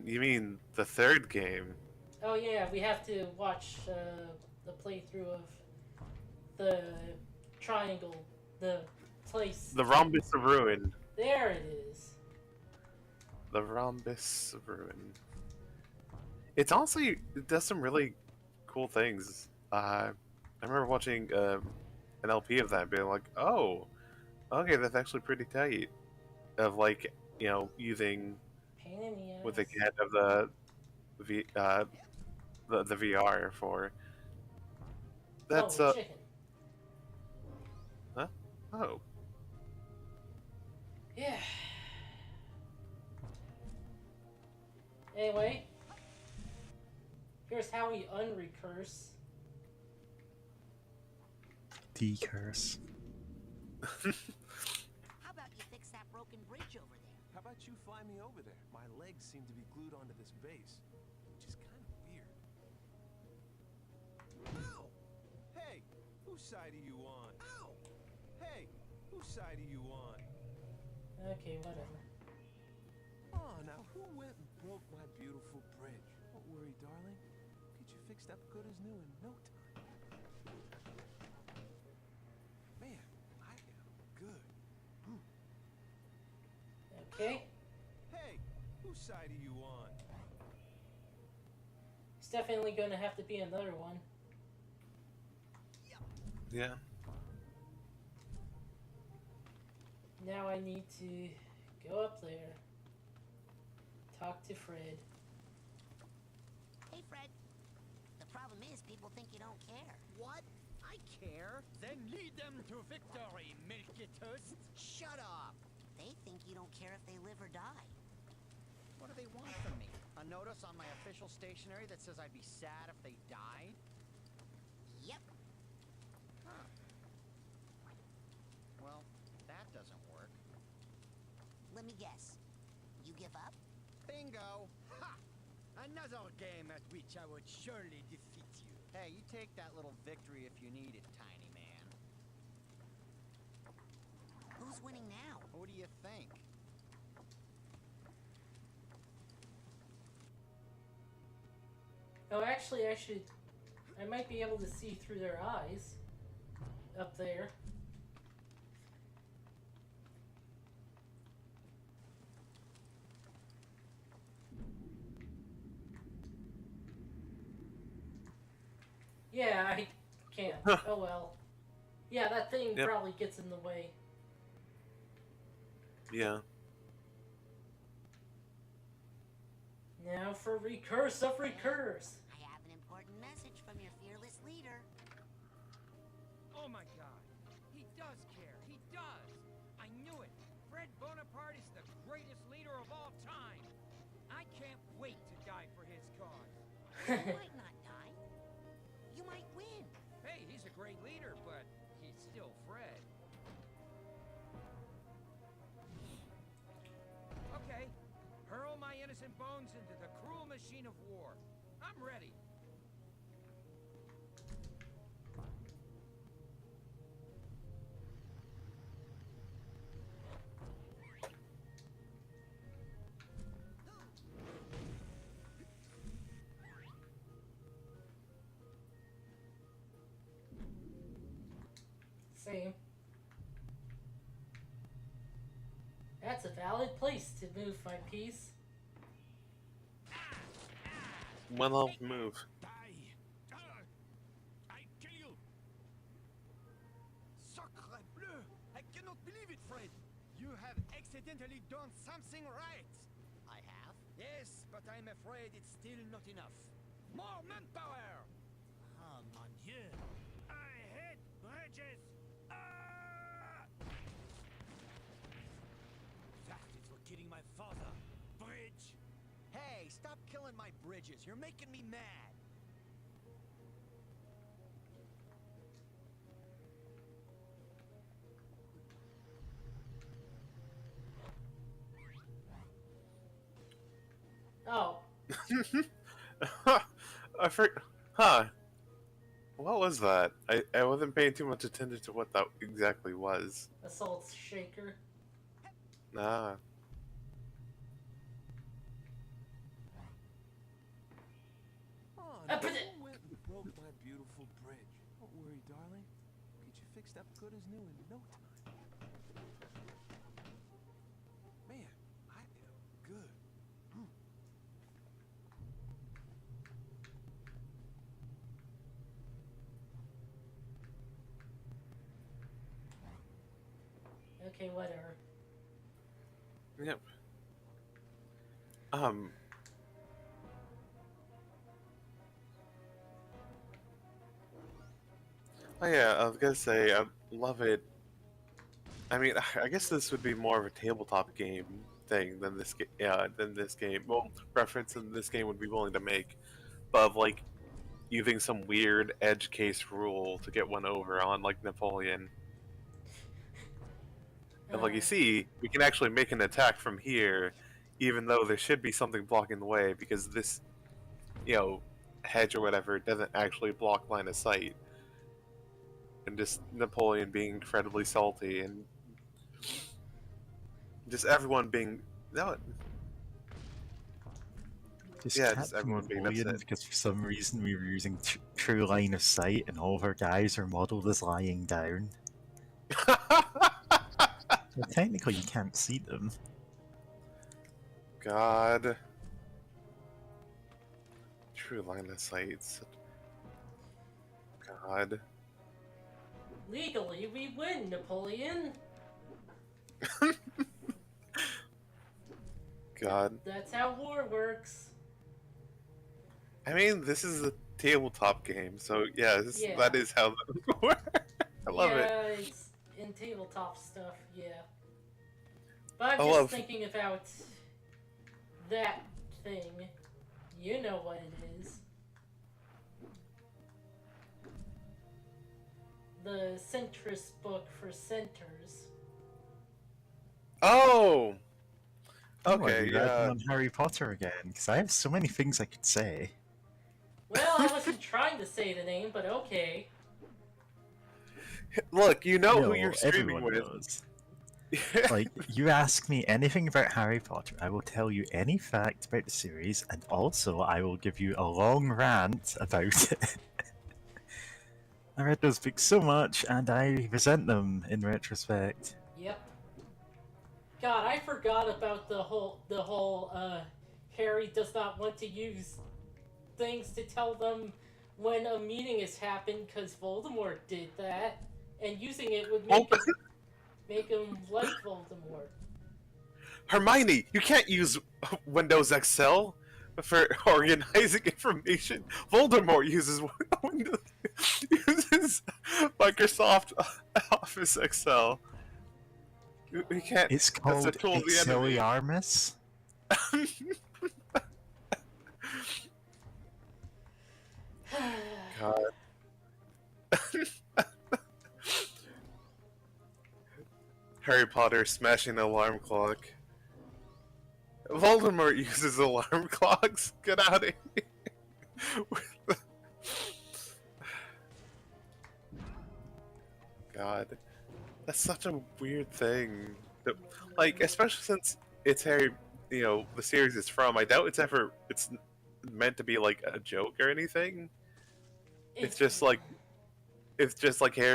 B: You mean the third game?
C: Oh yeah, we have to watch the playthrough of the triangle, the place.
B: The Rhombus of Ruin.
C: There it is.
B: The Rhombus of Ruin. It's honestly, it does some really cool things. I remember watching an LP of that and being like, oh, okay, that's actually pretty tight. Of like, using
C: Pain in the ass.
B: with the get of the VR for. That's
C: chicken.
B: Huh? Oh.
C: Yeah. Anyway, here's how we unrecurse.
A: Decurse.
E: How about you fix that broken bridge over there?
H: How about you fly me over there? My legs seem to be glued onto this base, which is kind of weird. Ow! Hey, whose side are you on? Ow! Hey, whose side are you on?
C: Okay, whatever.
H: Oh, now who went and broke my beautiful bridge? Don't worry, darling. Get you fixed up good as new in no time. Man, I am good.
C: Okay.
H: Hey, whose side are you on?
C: It's definitely going to have to be another one.
B: Yeah.
C: Now I need to go up there. Talk to Fred.
E: Hey, Fred. The problem is people think you don't care.
G: What? I care.
F: Then lead them to victory, Milky-Toast.
G: Shut up.
E: They think you don't care if they live or die.
G: What do they want from me? A notice on my official stationery that says I'd be sad if they died?
E: Yep.
G: Huh. Well, that doesn't work.
E: Let me guess. You give up?
G: Bingo!
F: Ha! Another game at which I would surely defeat you.
G: Hey, you take that little victory if you need it, tiny man.
E: Who's winning now?
G: Who do you think?
C: Oh, actually, I might be able to see through their eyes. Up there. Yeah, I can't. Oh well. Yeah, that thing
B: Yep.
C: probably gets in the way.
B: Yeah.
C: Now for recurse of recurse.
E: I have an important message from your fearless leader.
F: Oh my god. He does care. He does. I knew it. Fred Bonaparte is the greatest leader of all time. I can't wait to die for his cause.
E: You might not die. You might win.
F: Hey, he's a great leader, but he's still Fred. Okay. Hurl my innocent bones into the cruel machine of war. I'm ready.
C: Same. That's a valid place to move my piece.
B: Well, move.
F: Die! I kill you! Sacre bleu! I cannot believe it, Fred! You have accidentally done something right!
G: I have?
F: Yes, but I'm afraid it's still not enough. More manpower!
G: Oh, mon dieu.
F: I hate bridges!
G: That is for killing my father. Bridge! Hey, stop killing my bridges. You're making me mad.
C: Oh,
B: I forgot. Huh. What was that? I wasn't paying too much attention to what that exactly was.
C: assault shaker.
B: Nah.
H: Oh,
C: Ah,
H: now
C: but
H: who
C: it-
H: went and broke my beautiful bridge? Don't worry, darling. Get you fixed up good as new in no time. Man, I am good.
C: Okay, whatever.
B: Yep. Oh yeah, I was gonna say I love it. I mean, I guess this would be more of a tabletop game thing than this game. Yeah, than this game. Well, reference in this game would be willing to make, but of like using some weird edge case rule to get one over on like Napoleon. And like you see, we can actually make an attack from here, even though there should be something blocking the way because this, hedge or whatever doesn't actually block line of sight. And just Napoleon being incredibly salty and just everyone being
A: Just
B: just
A: Captain
B: everyone being
A: Napoleon,
B: upset.
A: because for some reason we were using true line of sight and all of our guys are modelled as lying down. Well, technically you can't see them.
B: God. True line of sight. God.
C: Legally, we win, Napoleon.
B: God.
C: That's how war works.
B: I mean, this is a tabletop game, so yeah,
C: Yeah.
B: that is how that works. I love it.
C: Yeah, it's in tabletop stuff, yeah. But I'm
B: I
C: just
B: love-
C: thinking about that thing. You know what it is. The centrist book for centers.
B: Oh!
A: I wanna
B: Okay,
A: do that
B: yeah.
A: on Harry Potter again, because I have so many things I could say.
C: Well, I wasn't trying to say the name, but okay.
B: Look, you know who
A: No,
B: you're streaming
A: everyone
B: with.
A: knows. Like, you ask me anything about Harry Potter, I will tell you any fact about the series, and also I will give you a long rant about it. I read those books so much, and I resent them in retrospect.
C: Yep. God, I forgot about the whole Harry does not want to use things to tell them when a meeting has happened because Voldemort did that, and using it would
B: Oh,
C: make him like Voldemort.
B: Hermione, you can't use Windows Excel for organizing information. Voldemort uses Windows, uses Microsoft Office Excel. We can't.
A: It's
B: That's
A: called
B: a tool of the enemy.
A: Expelliarmus.
B: God. Harry Potter smashing the alarm clock. Voldemort uses alarm clocks. Get out of here. God. That's such a weird thing. Like, especially since it's Harry, the series is from, I doubt it's meant to be like a joke or anything. It's just like Harry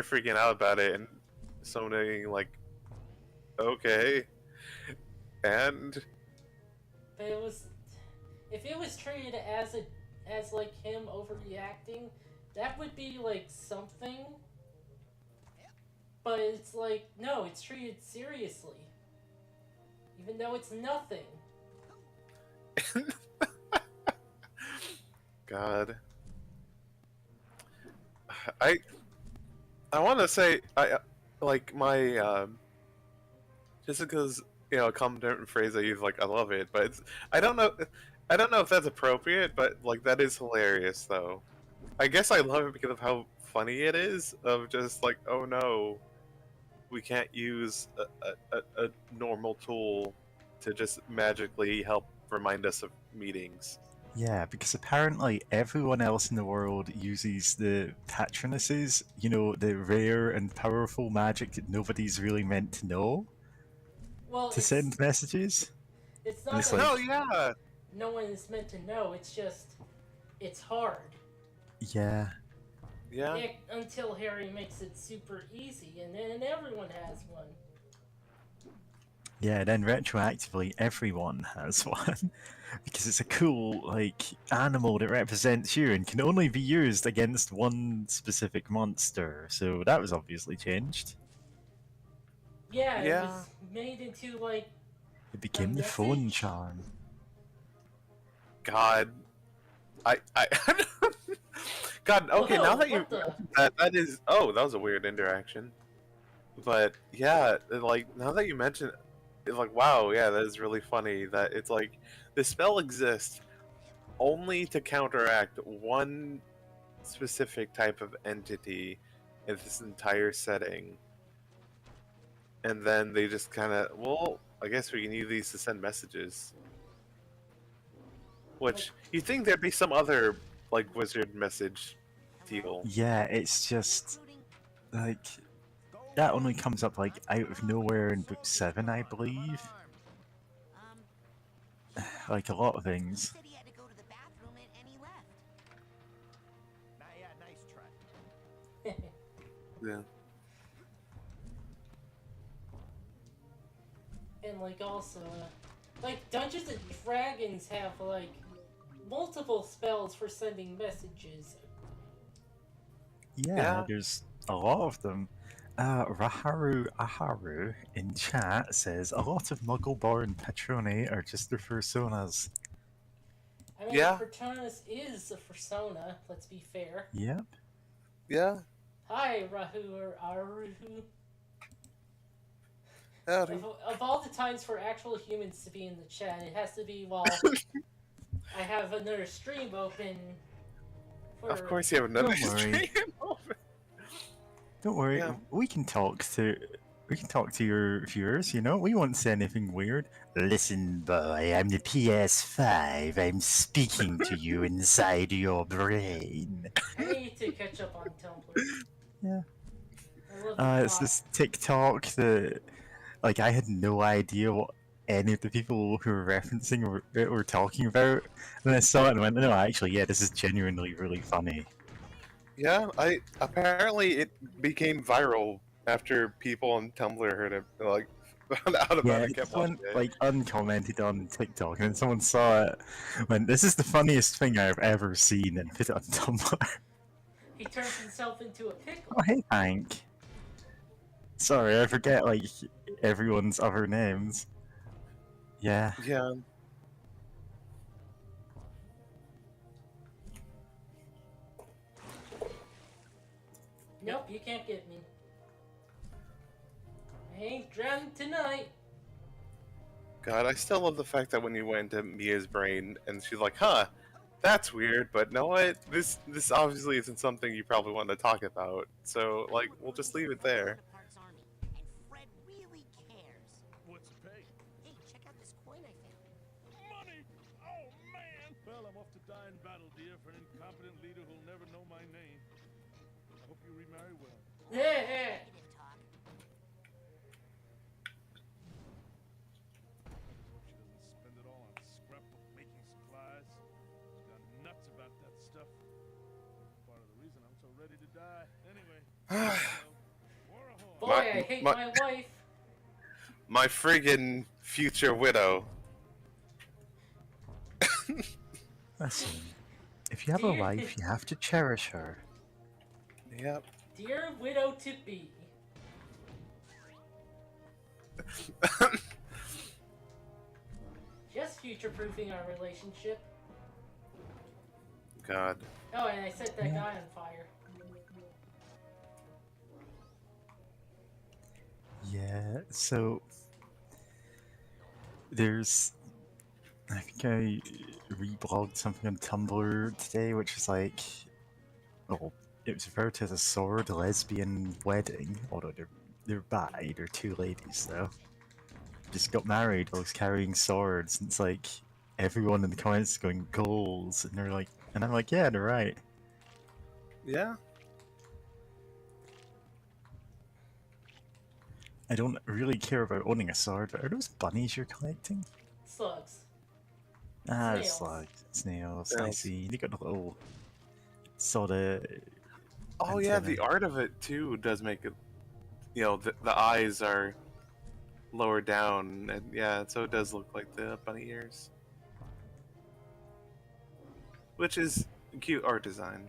B: freaking out about it and Sony like, okay. And
C: But if it was treated as like him overreacting, that would be like something. But it's like, no, it's treated seriously. Even though it's nothing.
B: God. I want to say I like my just because a common phrase I use, like, I love it, but I don't know if that's appropriate, but like that is hilarious though. I guess I love it because of how funny it is, of just like, oh no, we can't use a normal tool to just magically help remind us of meetings.
A: Yeah, because apparently everyone else in the world uses the Patronuses, the rare and powerful magic that nobody's really meant to know,
C: Well,
A: to send messages.
C: It's
A: And
C: not
A: it's
C: that
A: like,
B: Oh yeah.
C: no one is meant to know. It's just, it's hard.
A: yeah.
B: Yeah.
C: Until Harry makes it super easy, and then everyone has one.
A: Yeah, then retroactively everyone has one. Because it's a cool, like, animal that represents you and can only be used against one specific monster. So that was obviously changed.
C: Yeah, it
B: Yeah.
C: was made into like
A: It became the phone charm.
B: God. I God, okay,
C: Whoa,
B: now that you
C: what the?
B: that is, oh, that was a weird interaction. But yeah, like, now that you mention it, it's like, wow, yeah, that is really funny that it's like the spell exists only to counteract one specific type of entity in this entire setting. And then they just kind of, well, I guess we can use these to send messages. Which, you'd think there'd be some other, like, wizard message deal.
A: Yeah, it's just, like, that only comes up, like, out of nowhere in book 7, I believe. Like a lot of things.
E: He said he had to go to the bathroom and he left.
F: Yeah, nice try.
B: Yeah.
C: And like also, like Dungeons and Dragons have like multiple spells for sending messages.
A: Yeah, there's a lot of them. Raharu Aharu in chat says a lot of Muggle-born Patroni are just their personas.
C: I mean,
B: Yeah.
C: Patronus is a persona, let's be fair.
A: Yep.
B: Yeah.
C: Hi, Rahu or Aruhu.
B: Howdy.
C: Of all the times for actual humans to be in the chat, it has to be while I have another stream open.
B: Of course you have another
A: Don't worry.
B: stream open.
A: Don't worry,
B: Yeah.
A: we can talk to your viewers, we won't say anything weird. Listen, boy, I'm the PS5. I'm speaking to you inside your brain.
C: I need to catch up on Tumblr.
A: Yeah.
C: I love
A: It's this TikTok that, like, I had no idea what any of the people who were referencing were talking about. And I saw it and went, no, actually, yeah, this is genuinely really funny.
B: Yeah, apparently it became viral after people on Tumblr heard it, like, found out about
A: Yeah,
B: it, kept
A: someone,
B: watching it.
A: like, uncommented on TikTok, and then someone saw it, went, this is the funniest thing I've ever seen, and put it on Tumblr.
C: He turns himself into a pickle.
A: Oh, hey, Hank. Sorry, I forget, like, everyone's other names. Yeah.
B: Yeah.
C: Nope, you can't get me. I ain't drowning tonight.
B: God, I still love the fact that when you went into Mia's brain and she's like, "Huh, that's weird," but know what? This obviously isn't something you probably want to talk about. So like, we'll just leave it there.
E: Park's army, and Fred really cares.
I: What's the pay?
E: Hey, check out this coin I found.
I: Money! Oh, man! Well, I'm off to die in battle, dear, for an incompetent leader who'll never know my name. I hope you remarry well.
C: Yeah.
E: Negative talk.
I: She doesn't spend it all on scrapbook making supplies. She's gone nuts about that stuff. Part of the reason I'm so ready to die. Anyway, war a horse.
C: Boy, I hate my wife.
B: My friggin' future widow.
A: Listen, if you have a wife, you have to cherish her.
B: Yep.
C: Dear widow to be. Just future-proofing our relationship.
B: God.
C: Oh, and I set that guy on fire.
A: Yeah, so there's, I think I reblogged something on Tumblr today, which is like, oh, it was referred to as a sword lesbian wedding, although they're bi, they're two ladies though. Just got married, I was carrying swords, and it's like everyone in the comments is going goals, and they're like, and I'm like, yeah, they're right.
B: Yeah.
A: I don't really care about owning a sword, but are those bunnies you're collecting?
C: Slugs.
A: Ah,
C: Snails.
A: slugs, snails. I
B: Snails.
A: see. They got a little sort of.
B: Oh yeah, the
A: antennae.
B: art of it too does make it. You know, the eyes are lower down, and yeah, so it does look like the bunny ears, which is cute art design.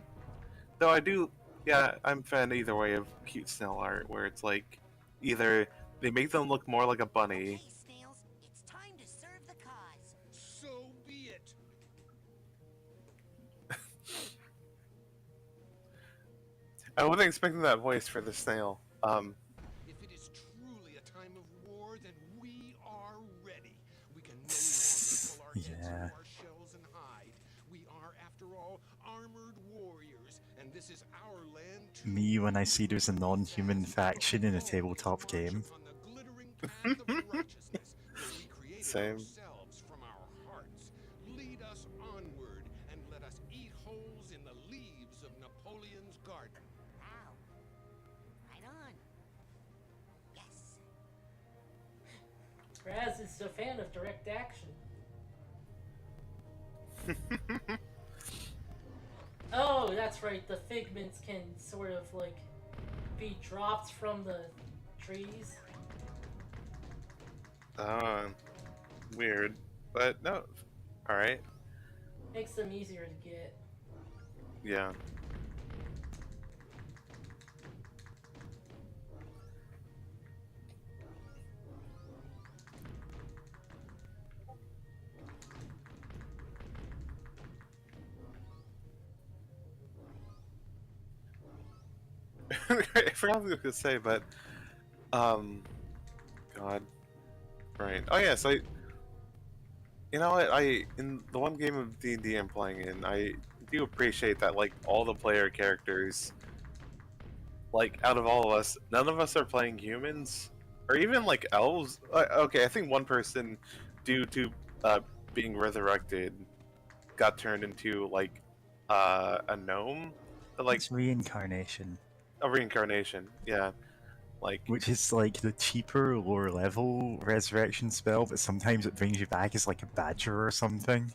B: Though I do, yeah, I'm a fan either way of cute snail art, where it's like either they make them look more like a bunny.
E: Hey, snails, it's time to serve the cause.
F: So be it.
B: I wasn't expecting that voice for the snail.
F: If it is truly a time of war, then we are ready. We can no longer pull our heads
A: Yeah.
F: into our shells and hide. We are, after all, armored warriors, and this is our land too.
A: Me when I see there's a non-human faction in a tabletop game.
F: On the glittering path of righteousness, where we created
B: Same.
F: ourselves from our hearts. Lead us onward, and let us eat holes in the leaves of Napoleon's garden.
E: Wow. Right on. Yes.
C: Raz is a fan of direct action. Oh, that's right. The figments can sort of like be dropped from the trees.
B: Weird, but no. All right.
C: Makes them easier to get.
B: Yeah. I forgot what I was gonna say, but God, right? Oh yes, you know what? In the one game of D&D I'm playing in, I do appreciate that like all the player characters, like out of all of us, none of us are playing humans or even like elves. Okay, I think one person, due to being resurrected, got turned into like a gnome, like
A: It's reincarnation,
B: a reincarnation. Yeah, like
A: which is like the cheaper, lower level resurrection spell, but sometimes it brings you back as like a badger or something.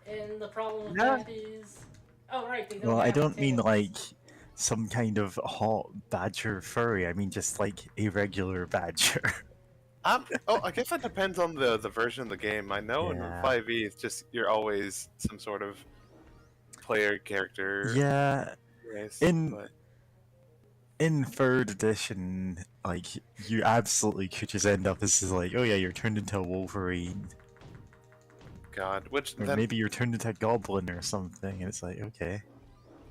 C: And the problem with
B: Yeah.
C: that is, oh right, they don't.
A: Well, I
C: have
A: don't mean
C: tails.
A: like some kind of hot badger furry. I mean just like a regular badger.
B: oh, I guess that depends on the version of the game. I know in
A: Yeah.
B: 5e, it's just you're always some sort of player character.
A: Yeah,
B: race.
A: In
B: But
A: in third edition, like you absolutely could just end up as like, oh yeah, you're turned into a Wolverine,
B: God, which
A: or
B: then
A: maybe you're turned into a Goblin or something, and it's like, okay,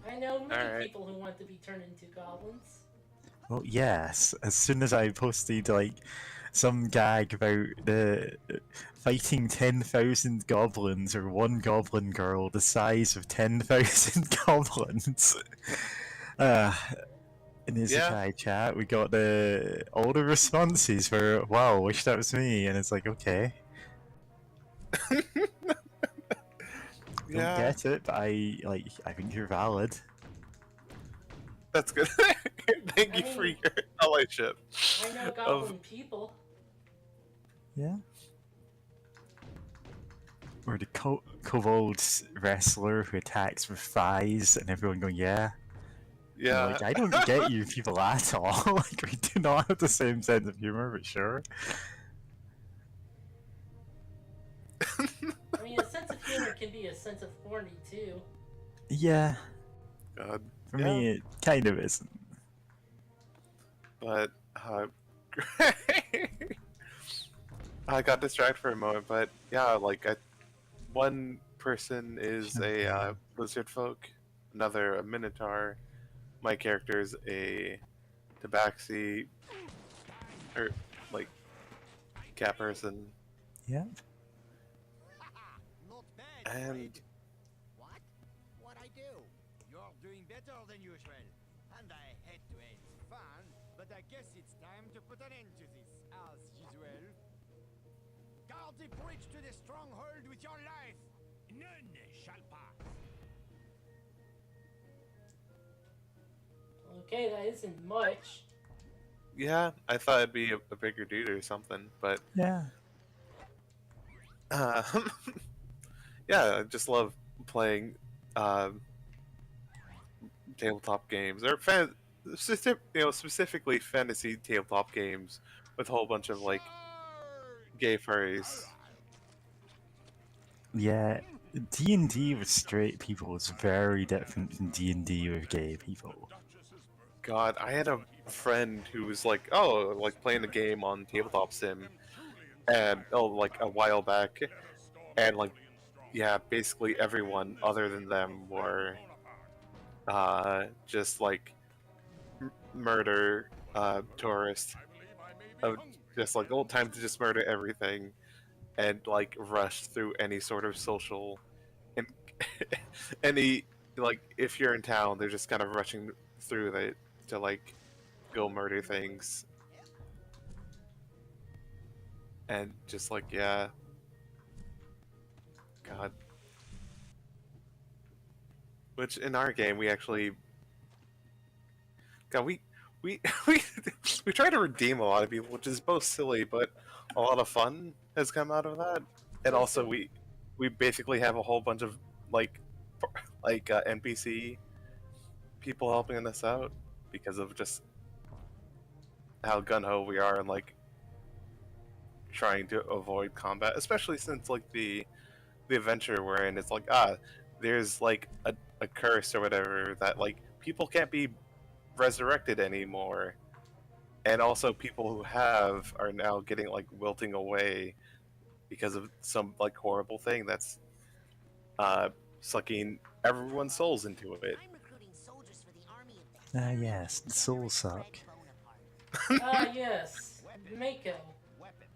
C: I know many
B: Alright.
C: people who want to be turned into goblins.
A: well yes. As soon as I posted like some gag about the fighting 10,000 goblins or one goblin girl the size of 10,000 goblins. Uh, in the
B: Yeah.
A: Isekai chat, we got all the responses for "Wow, wish that was me," and it's like, okay, don't
B: Yeah,
A: get it, but I think you're valid.
B: that's good. Thank you
C: I
B: for
C: mean-
B: your allyship.
C: I know
B: of-
C: goblin people.
A: Yeah. Or the kobold wrestler who attacks with thighs, and everyone going, yeah. And
B: Yeah.
A: like, I don't get you people at all. Like, we do not have the same sense of humor, but sure.
C: I mean, a sense of humor can be a sense of horny too.
A: Yeah,
B: God.
A: for
B: Yeah.
A: me, it kind of isn't.
B: But I got distracted for a moment. But yeah, like one person is a lizard folk, another a minotaur. My character is a tabaxi, or like cat person,
A: Yeah.
F: Not bad,
B: and
F: Fred. What? What I do? You're doing better than usual. And I hate to end fun, but I guess it's time to put an end to this, as usual. Guard the bridge to the stronghold with your life. None shall pass.
C: Okay, that isn't much.
B: yeah, I thought it'd be a bigger dude or something, but
A: Yeah.
B: uh, yeah, I just love playing tabletop games or specifically fantasy tabletop games with a whole bunch of like gay furries.
A: Yeah. D&D with straight people is very different from D&D with gay people.
B: God, I had a friend who was like, oh, like playing a game on tabletop sim, and like a while back, and like, yeah, basically everyone other than them were just like murder tourists of just like old time to just murder everything and like rush through any sort of social and any like if you're in town they're just kind of rushing through it to like go murder things and just like yeah, God, which in our game we actually God, we we we try to redeem a lot of people, which is both silly but a lot of fun has come out of that. And also we basically have a whole bunch of like NPC people helping us out because of just how gun ho we are and like trying to avoid combat, especially since like the adventure we're in. It's like there's like a curse or whatever that like people can't be resurrected anymore, and also people who have are now getting like wilting away because of some like horrible thing that's sucking everyone's souls into it.
E: I'm recruiting soldiers for the army of
A: Ah, yes, the souls suck.
C: Ah, yes. Mako.
F: Weapon.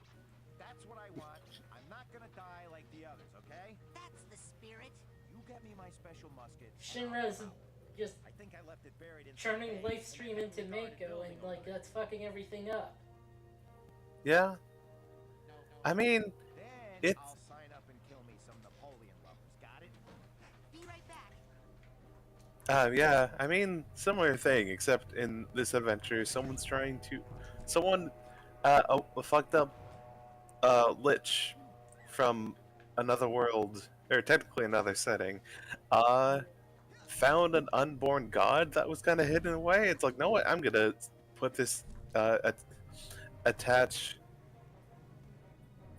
F: That's what I want. I'm not gonna die like the others, okay?
E: That's the spirit.
F: You get me my special musket.
C: Shinra's just
F: I think I left it buried in
C: turning Livestream into Mako, and like that's fucking everything up.
B: Yeah, I mean,
F: Then
B: it's
F: I'll sign up and kill me some Napoleon lovers. Got it?
E: Be right back.
B: yeah, I mean, similar thing, except in this adventure, someone, a fucked up, lich from another world, or technically another setting, found an unborn god that was kind of hidden away. It's like, no, what? I'm gonna put this, attach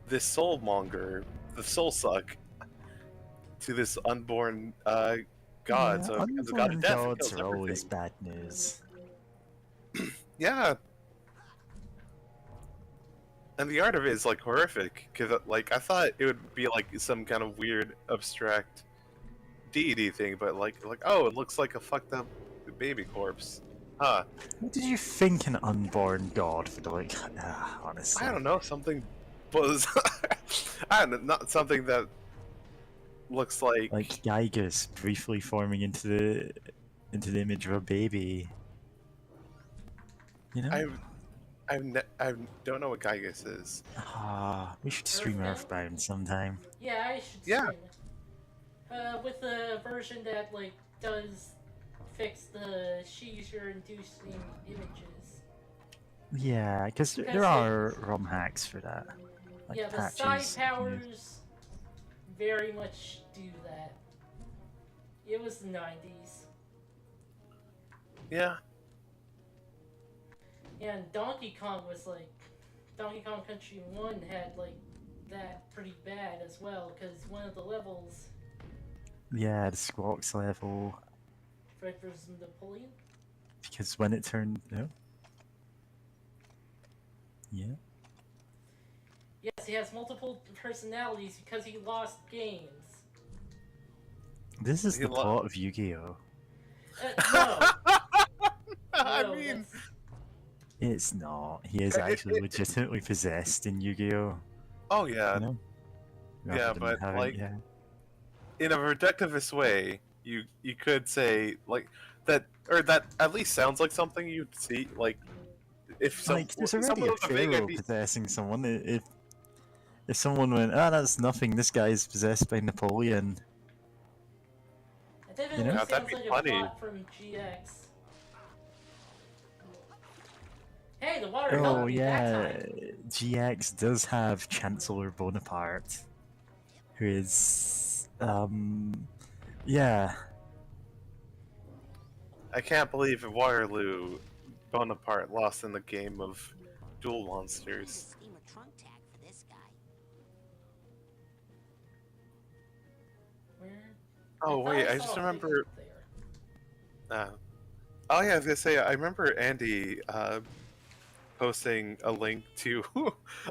B: this soulmonger, the soul suck, to this unborn, god,
A: Yeah,
B: so it becomes a god of
A: unborn
B: death and
A: gods
B: kills
A: are always
B: everything.
A: bad news.
B: Yeah. And the art of it is like horrific, because like I thought it would be like some kind of weird abstract deity thing, but like oh, it looks like a fucked up baby corpse. Huh.
A: What did you think an unborn god would look? Honestly,
B: I don't know, something was I don't know, not something that looks like
A: like Gygus briefly forming into the image of a baby. You know?
B: I don't know what Gygus is.
A: We should stream
C: Earthbound?
A: Earthbound sometime.
C: Yeah, I should
B: Yeah.
C: stream it. With a version that like does fix the seizure inducing images.
A: Yeah, because
C: Because
A: there are ROM hacks for that. Like
C: yeah, the
A: patches.
C: side
A: you can use.
C: powers very much do that. It was the 90s.
B: Yeah.
C: And Donkey Kong was like, Donkey Kong Country 1 had like that pretty bad as well, because one of the levels,
A: Yeah, the Squawks level.
C: Fred vs. Napoleon,
A: Because when it turned. No? Yeah.
C: yes, he has multiple personalities because he lost games.
A: This is
B: He
A: the
B: lo-
A: plot of Yu-Gi-Oh!
C: No,
B: I
C: no,
B: mean,
C: that's-
A: It's not. He is actually legitimately possessed in Yu-Gi-Oh!
B: oh yeah.
A: You know?
B: Yeah,
A: Rather than
B: but,
A: having-
B: like,
A: yeah.
B: In a reductivist way, you could say like that, or that at least sounds like something you'd see. Like if some
A: Like, there's
B: someone
A: already a
B: with a vague
A: pharaoh
B: idea.
A: possessing someone. If someone went, that's nothing, this guy's possessed by Napoleon.
C: it definitely
A: You know?
B: Yeah,
C: sounds
B: that'd be
C: like
B: funny.
C: a plot from GX. Hey, the water
A: Oh
C: helped me
A: yeah,
C: that time.
A: GX does have Chancellor Bonaparte, who is, yeah.
B: I can't believe Waterloo Bonaparte lost in the game of Duel Monsters.
E: Scheme a trunk tag for this guy.
C: Where?
B: Oh
C: thought
B: wait, I
C: saw
B: just
C: a
B: remember.
C: picture there.
B: Oh yeah, I was gonna say I remember Andy posting a link to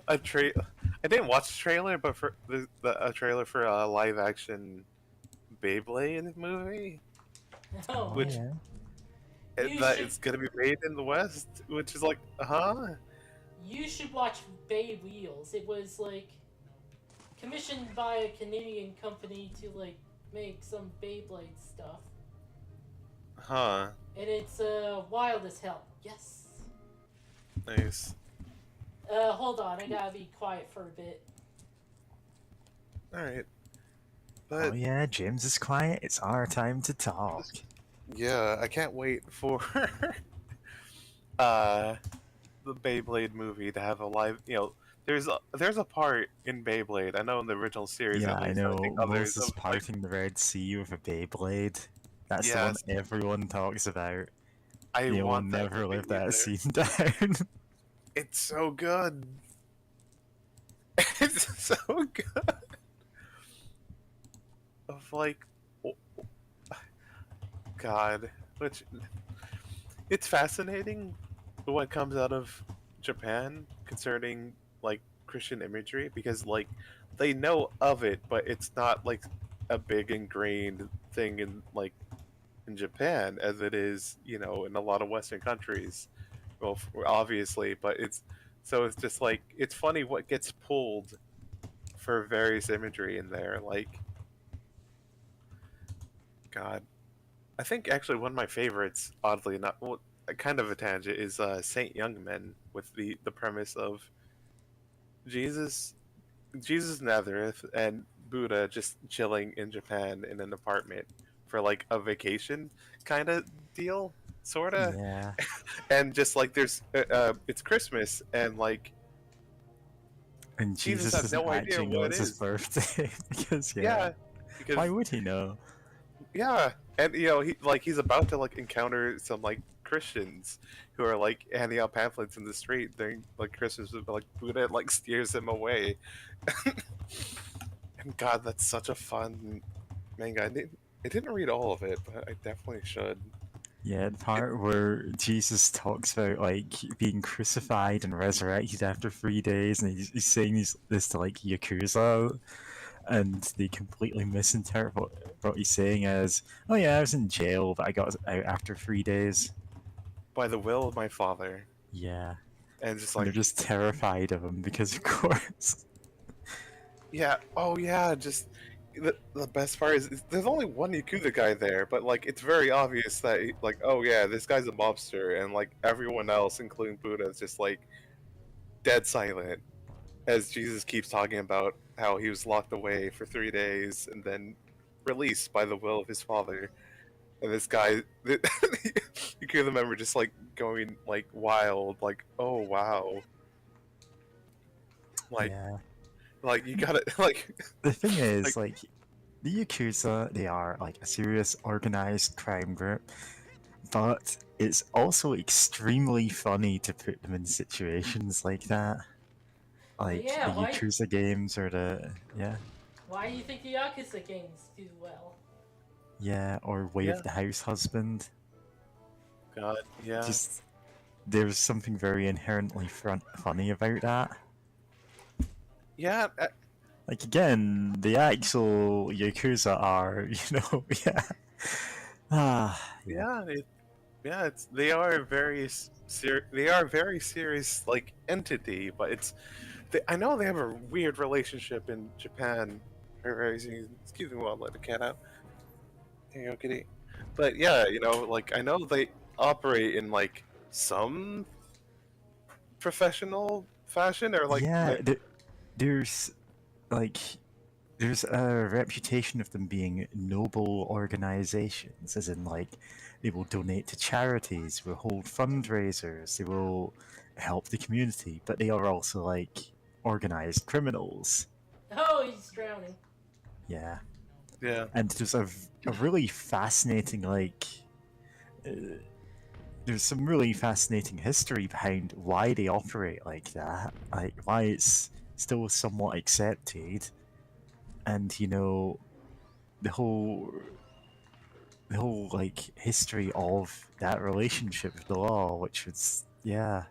B: a I didn't watch the trailer, but for a trailer for a live action Beyblade movie
C: Oh,
B: Which-
A: yeah.
C: You
B: that
C: should-
B: it's gonna be made in the West, which is like, huh?
C: you should watch Bay Wheels. It was like commissioned by a Canadian company to like make some Beyblade stuff,
B: Huh?
C: and it's wild as hell. Yes.
B: Nice.
C: Hold on, I gotta be quiet for a bit.
B: All right. But
A: Oh yeah, James is quiet. It's our time to talk.
B: yeah, I can't wait for the Beyblade movie to have a live. There's a part in Beyblade. I know in the original series.
A: Yeah,
B: at
A: I
B: least,
A: know.
B: think others
A: Moses
B: of, like,
A: parting the Red Sea with a Beyblade. That's
B: Yes.
A: the one everyone talks about.
B: I
A: They will
B: want that
A: never
B: movie
A: live that
B: either.
A: scene down.
B: It's so good. It's so good. Of like, God, which it's fascinating what comes out of Japan concerning like Christian imagery because like they know of it, but it's not like a big ingrained thing in Japan as it is, in a lot of Western countries. Well, obviously, but it's just like it's funny what gets pulled for various imagery in there. Like, God, I think actually one of my favorites, oddly enough, well, kind of a tangent, is Saint Young Men with the premise of Jesus of Nazareth and Buddha just chilling in Japan in an apartment for like a vacation kind of deal, sorta.
A: Yeah.
B: And just like there's it's Christmas and like
A: And
B: Jesus
A: Jesus
B: has
A: doesn't
B: no idea
A: actually know
B: what
A: it's
B: it
A: his
B: is.
A: birthday because
B: yeah, because
A: why would he know?
B: yeah, and he's about to like encounter some like Christians who are like handing out pamphlets in the street during like Christmas, but like Buddha like steers him away. And God, that's such a fun manga. I didn't read all of it, but I definitely should.
A: Yeah, the part where Jesus talks about like being crucified and resurrected after 3 days, and he's saying this to like Yakuza, and they completely misinterpret what he's saying as, "Oh yeah, I was in jail, but I got out after 3 days."
B: By the will of my father,
A: Yeah,
B: and just
A: and they're
B: like,
A: just terrified of him because, of course.
B: yeah, oh yeah, just the best part is there's only one Yakuza guy there, but like it's very obvious that like, oh yeah, this guy's a mobster, and like everyone else, including Buddha, is just like dead silent as Jesus keeps talking about how he was locked away for 3 days and then released by the will of his father. And this guy, you can remember just like going like wild, like, oh wow, like
A: Yeah.
B: you gotta like
A: The thing
B: like
A: is, like, the Yakuza, they are like a serious organized crime group, but it's also extremely funny to put them in situations like that. Like
C: yeah,
A: the Yakuza games or
C: why do you think the Yakuza games do well?
A: or Way
B: Yeah.
A: of the House Husband.
B: God, yeah,
A: Just there's something very inherently funny about that.
B: yeah.
A: Like again, the actual Yakuza are, yeah. Yeah.
B: Yeah, they are a very they are a very serious like entity, but I know they have a weird relationship in Japan for various reasons. Excuse me while I let the cat out. Here you go, kitty. But yeah, like I know they operate in like some professional fashion, or like
A: Yeah, there's like there's a reputation of them being noble organizations, as in like they will donate to charities, will hold fundraisers, they will help the community, but they are also like organized criminals.
C: Oh, he's drowning.
A: Yeah,
B: yeah,
A: and there's a really fascinating uh, there's some really fascinating history behind why they operate like that, like why it's still somewhat accepted, and the whole like history of that relationship with the law, which was
B: yeah.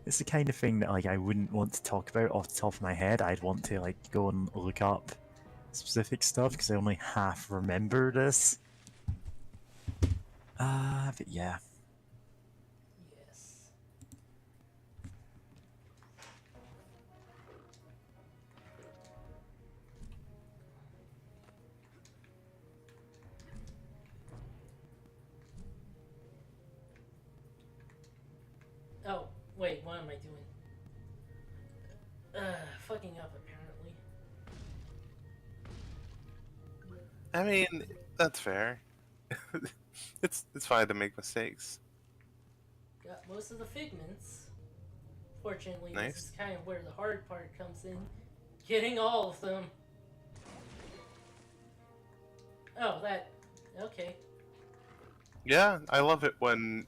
A: it's the kind of thing that like I wouldn't want to talk about off the top of my head. I'd want to like go and look up specific stuff because I only half remember this. But yeah.
C: Yes. Oh, wait, what am I doing? Fucking up, apparently.
B: I mean, that's fair. it's fine to make mistakes.
C: Got most of the figments. Fortunately,
B: Nice.
C: this is kind of where the hard part comes in. Getting all of them. Oh, okay.
B: Yeah, I love it when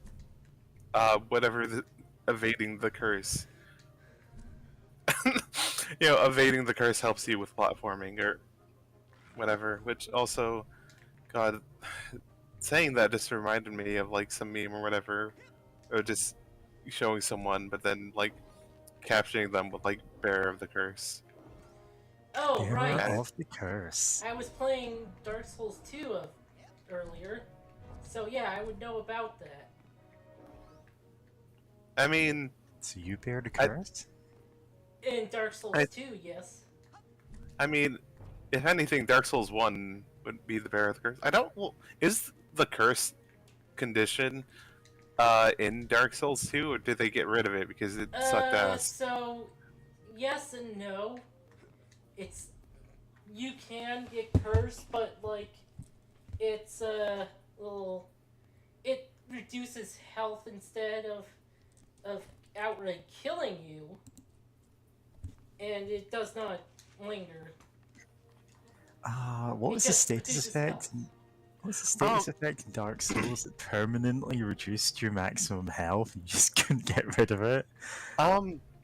B: evading the curse. Evading the curse helps you with platforming or whatever, which also, God, saying that just reminded me of like some meme or whatever, or just showing someone, but then like capturing them with like Bearer of the Curse.
C: Oh,
A: Bearer
C: right.
A: of the Curse.
C: I was playing Dark Souls 2 earlier, so yeah, I would know about that.
B: I mean,
A: So you bear the curse?
C: In Dark Souls 2, yes.
B: I mean, if anything, Dark Souls 1 would be the Bearer of the Curse. I don't. Well, is the curse condition in Dark Souls 2, or did they get rid of it because it sucked ass?
C: So, yes and no. You can get cursed, but like, it's it reduces health instead of outright killing you, and it does not linger.
A: What was the
C: just
A: status
C: reduces
A: effect?
C: health.
A: What's the status effect in Dark Souls that permanently reduced your maximum health and you just couldn't get rid of it?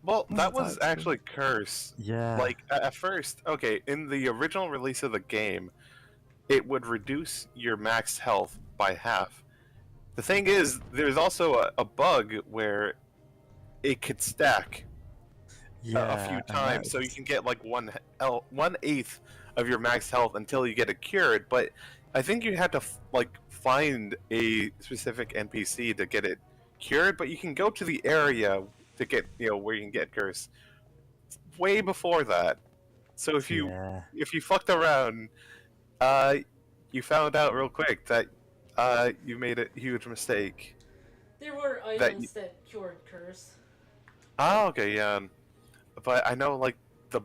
B: Well,
A: Was
B: that
A: it
B: was actually Curse.
A: Yeah.
B: Like, at first, okay, in the original release of the game, it would reduce your max health by half. The thing is, there's also a bug where it could stack a
A: Yeah,
B: few
A: and
B: times, so you
A: that's
B: can get like 1/8 of your max health until you get it cured. But I think you had to like find a specific NPC to get it cured. But you can go to the area to get where you can get curse way before that. So
A: yeah.
B: if you fucked around, uh, you found out real quick that you made a huge mistake.
C: There were
B: That you,
C: items that cured curse.
B: oh, okay, yeah. But I know like the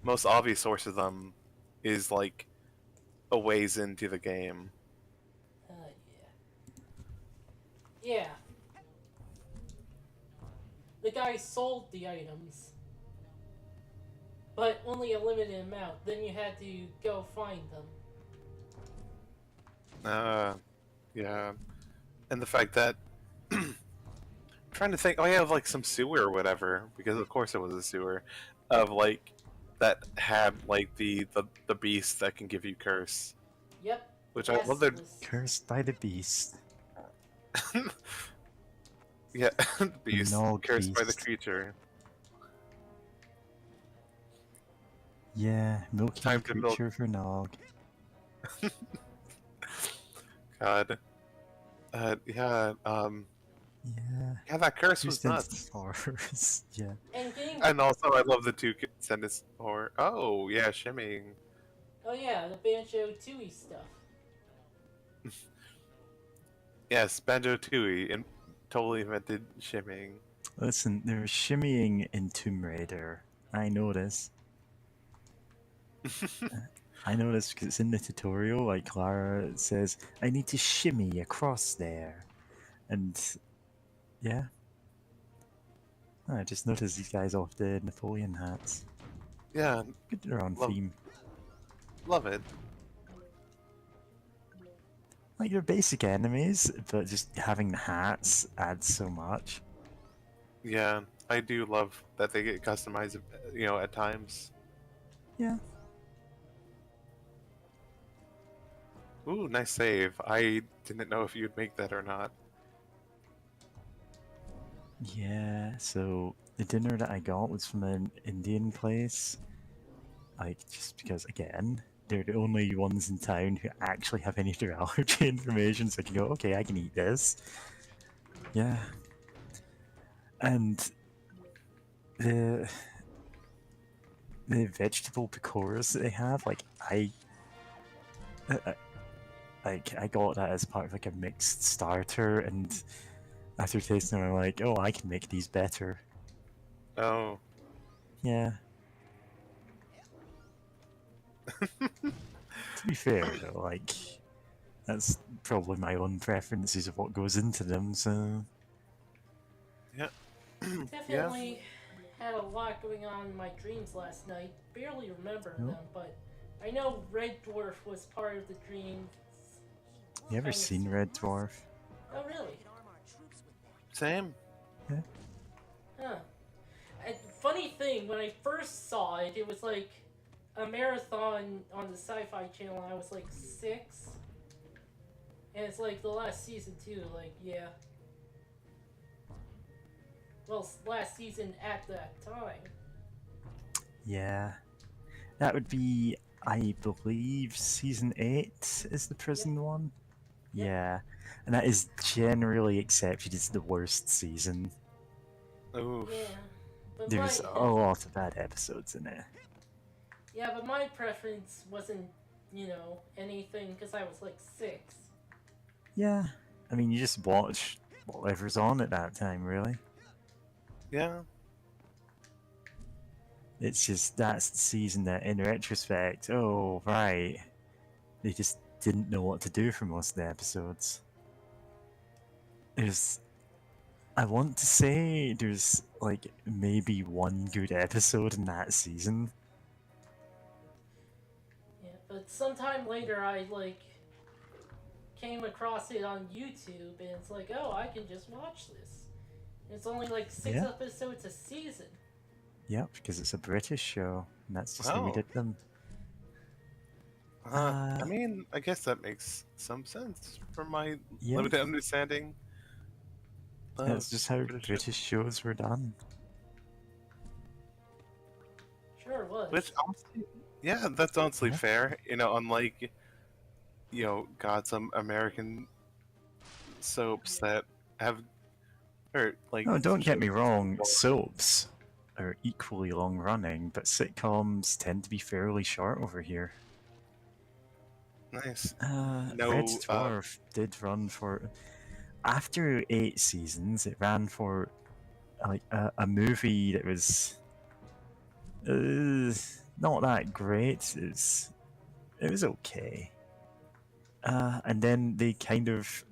B: most obvious source of them is like a ways into the game.
C: Yeah. Yeah. The guy sold the items, but only a limited amount. Then you had to go find them.
B: Yeah, and the fact that I'm trying to think. Oh, yeah, of like some sewer or whatever, because of course it was a sewer, of like that had like the beast that can give you curse,
C: Yep.
B: which I love. Their
A: Cursed by the beast.
B: yeah, beast
A: Nog
B: cursed by the
A: beast.
B: creature.
A: Yeah, milky
B: Time to milk.
A: creature for Nog.
B: God. Yeah. Yeah, that curse was nuts.
A: Horrors. Yeah.
B: And also, I love the two sentence or oh yeah, shimmying.
C: Oh yeah, the Banjo Tooie stuff.
B: Yes, Banjo Tooie and totally invented shimmying.
A: Listen, there was shimmying in Tomb Raider. I know this. I know this because it's in the tutorial. Like Clara says, I need to shimmy across there, and yeah. I just noticed these guys off the Napoleon hats.
B: Yeah,
A: Good, they're on theme.
B: Love it.
A: Like they're basic enemies, but just having the hats adds so much.
B: Yeah, I do love that they get customized, at times.
A: Yeah.
B: Ooh, nice save. I didn't know if you'd make that or not.
A: Yeah, so the dinner that I got was from an Indian place. Like, just because, again, they're the only ones in town who actually have any of their allergy information, so I can go, okay, I can eat this. Yeah. And the vegetable pakoras that they have, like, I got that as part of like a mixed starter, and after tasting them, I'm like, oh, I can make these better.
B: Oh.
A: Yeah. To be fair, though, like, that's probably my own preferences of what goes into them, so...
B: Yeah.
C: Definitely had a lot going on in my dreams last night. Barely remember them, but I know Red Dwarf was part of the dream.
A: You ever seen Red Dwarf?
C: Oh, really?
B: Same.
A: Yeah.
C: Huh. And funny thing, when I first saw it, it was like a marathon on the Sci-Fi Channel, and I was like 6. And it's like the last season too, like, yeah. Well, last season at that time.
A: Yeah. That would be, I believe, season 8 is the prison one? Yeah. And that is generally accepted as the worst season.
B: Oof.
C: Yeah. But
A: There's a lot of bad episodes in it.
C: Yeah, but my preference wasn't, anything, because I was like 6.
A: Yeah. I mean, you just watch whatever's on at that time, really.
B: Yeah.
A: It's just, that's the season that, in retrospect, oh, right. They just didn't know what to do for most of the episodes. I want to say there's, like, maybe one good episode in that season.
C: Yeah, but sometime later I, came across it on YouTube, and it's like, oh, I can just watch this. It's only like 6
A: Yeah.
C: episodes a season.
A: Yep, because it's a British show, and that's just how we
B: Oh.
A: did them.
B: I mean, I guess that makes some sense from my
A: Yeah.
B: limited understanding.
A: That's just how
B: British show.
A: British shows were done.
C: Sure was.
B: Which honestly, yeah, that's honestly
A: Yeah.
B: fair. You know, unlike some American soaps that have, or like.
A: No, don't get me
B: shows-
A: wrong, soaps are equally long running, but sitcoms tend to be fairly short over here.
B: Nice.
A: Red
B: No,
A: Dwarf did run for. After 8 seasons, it ran for like a movie that was not that great. It was okay. And then they kind of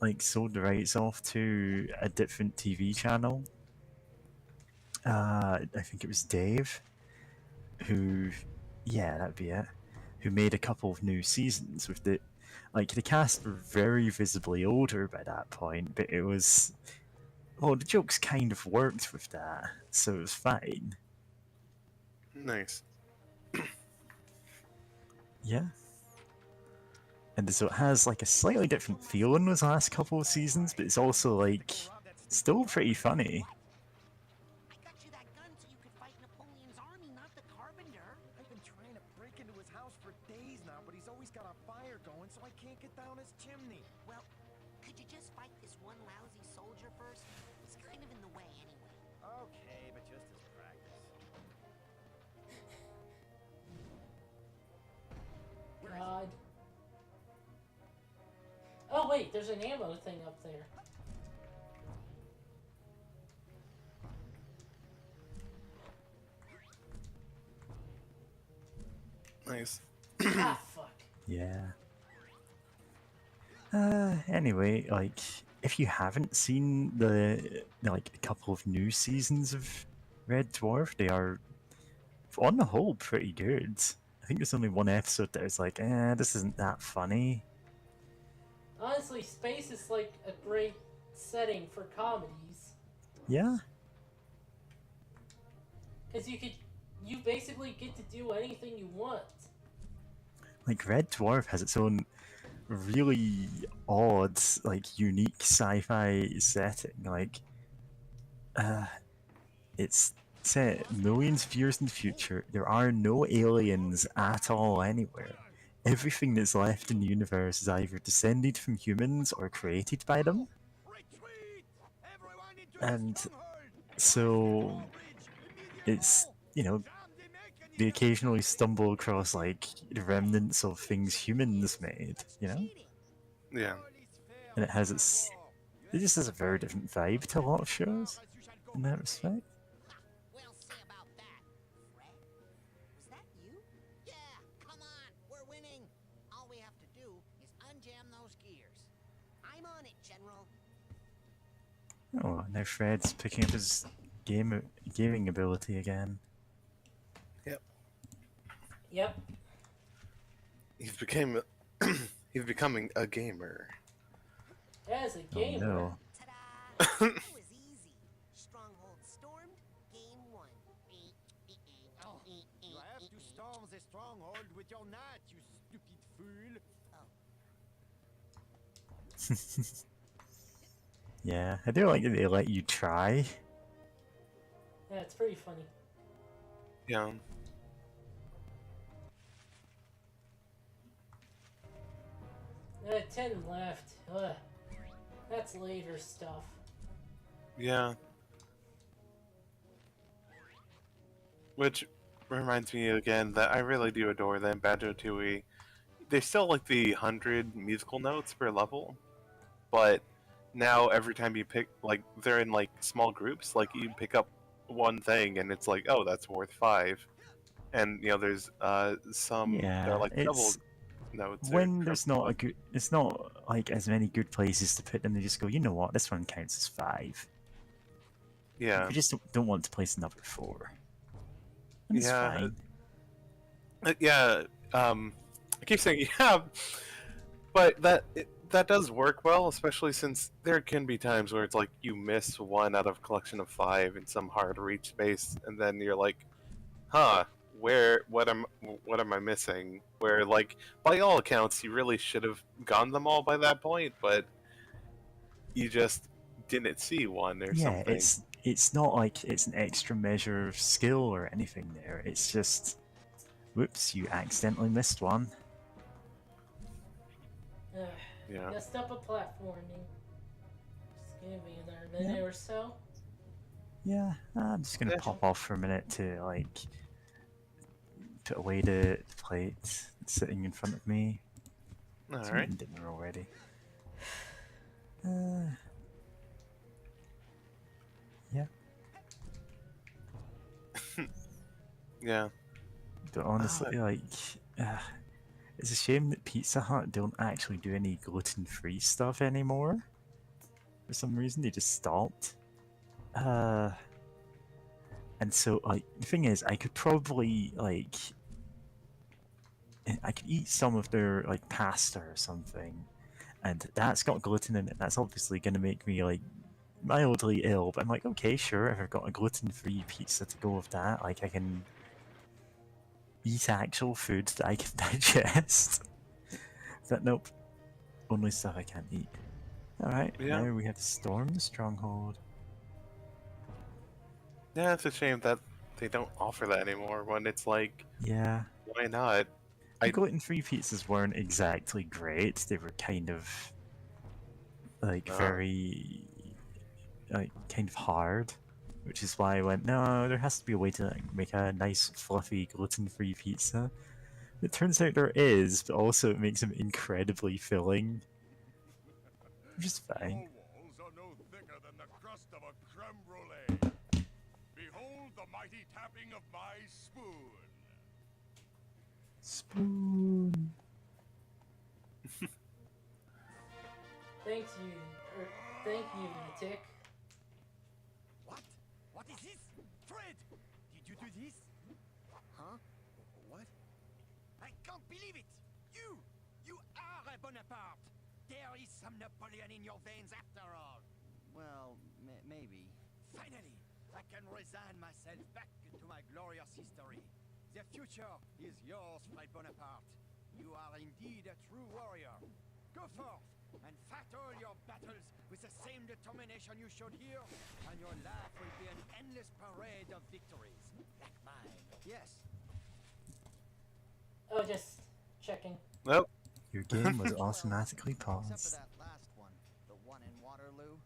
A: like sold the rights off to a different TV channel. I think it was Dave, who, yeah, that'd be it, who made a couple of new seasons with the, like, the cast were very visibly older by that point, but it was, well, the jokes kind of worked with that, so it was fine.
B: nice.
A: Yeah. And so it has like a slightly different feel in those last couple of seasons, but it's also like still pretty funny.
E: I got you that gun so you could fight Napoleon's army, not the carpenter.
G: I've been trying to break into his house for days now, but he's always got a fire going, so I can't get down his chimney.
E: Well, could you just fight this one lousy soldier first? He's kind of in the way anyway.
G: Okay, but just as practice.
C: God. Oh wait, there's an ammo thing up there.
B: Nice.
C: Ah, fuck.
A: Yeah. Anyway, like, if you haven't seen the like a couple of new seasons of Red Dwarf, they are, on the whole, pretty good. I think there's only one episode that was like, this isn't that funny.
C: Honestly, space is like a great setting for comedies.
A: Yeah.
C: Because you basically get to do anything you want.
A: Like, Red Dwarf has its own really odd, like, unique sci-fi setting. Like, it's set millions of years in the future. There are no aliens at all anywhere. Everything that's left in the universe is either descended from humans or created by them. And so it's, they occasionally stumble across, like, the remnants of things humans made,
B: Yeah.
A: And it just has a very different vibe to a lot of shows in that respect.
E: We'll see about that. Fred? Was that you? Yeah, come on, we're winning. All we have to do is unjam those gears. I'm on it, General.
A: Oh, now Fred's picking up his gaming ability again.
C: Yep.
B: He's becoming a gamer.
C: As a
A: Oh
C: gamer.
A: no.
E: Ta-da! That was easy. Stronghold stormed. Game 1.
F: You have to storm the stronghold with your knight, you stupid fool.
A: Yeah, I do like that they let you try.
C: Yeah, it's pretty funny.
B: Yeah.
C: 10 left. Ugh. That's later stuff.
B: Yeah. Which reminds me again that I really do adore them, Banjo-Tooie. They still like the 100 musical notes per level, but now every time you pick, like, they're in like small groups, like you pick up one thing and it's like, oh, that's worth 5. And there's some that are like double notes.
A: When there's not it's not like as many good places to put them. They just go, you know what, this one counts as 5.
B: Yeah.
A: We just don't want to place another 4. And it's
B: Yeah.
A: fine.
B: Yeah. I keep saying yeah, but that does work well, especially since there can be times where it's like you miss one out of a collection of 5 in some hard to reach space, and then you're like, huh, what am I missing? Where like by all accounts you really should have gone them all by that point, but you just didn't see one or
A: Yeah,
B: something.
A: it's not like it's an extra measure of skill or anything there. It's just, whoops, you accidentally missed one.
C: Ugh,
B: Yeah.
C: messed up a platforming. Just give me another
A: Yeah.
C: minute or so.
A: Yeah, I'm just gonna
B: Yeah.
A: pop off for a minute to like put away the plate that's sitting in front of me. It's
B: Alright.
A: eating dinner already. Yeah.
B: Yeah.
A: But honestly, like, it's a shame that Pizza Hut don't actually do any gluten-free stuff anymore. For some reason, they just stopped. And so, like, the thing is, I could probably, like, I could eat some of their, like, pasta or something, and that's got gluten in it. That's obviously going to make me, like, mildly ill, but I'm like, okay, sure, if I've got a gluten-free pizza to go with that, like, I can eat actual food that I can digest. But nope, only stuff I can't eat. Alright,
B: Yeah.
A: now we have to storm the stronghold.
B: Yeah, it's a shame that they don't offer that anymore when it's like,
A: Yeah.
B: why not?
A: The gluten-free pizzas weren't exactly great. They were kind of like very like kind of hard, which is why I went, no, there has to be a way to like, make a nice fluffy gluten-free pizza. It turns out there is, but also it makes them incredibly filling. Which is fine.
F: Your walls are no thicker than the crust of a creme brulee. Behold the mighty tapping of my spoon.
A: Spoon.
C: Thank you, Tick.
F: What? What is this? Fred! Did you do this? Huh? What? I can't believe it! You are a Bonaparte! There is some Napoleon in your veins after all.
G: Well, maybe.
F: Finally, I can resign myself back to my glorious history. The future is yours, Fred Bonaparte. You are indeed a true warrior. Go forth and fight all your battles with the same determination you showed here, and your life will be an endless parade of victories, like mine. Yes.
C: Oh, just checking.
B: Nope.
A: Your game was automatically
G: Except for
A: paused.
G: that last one, the one in Waterloo.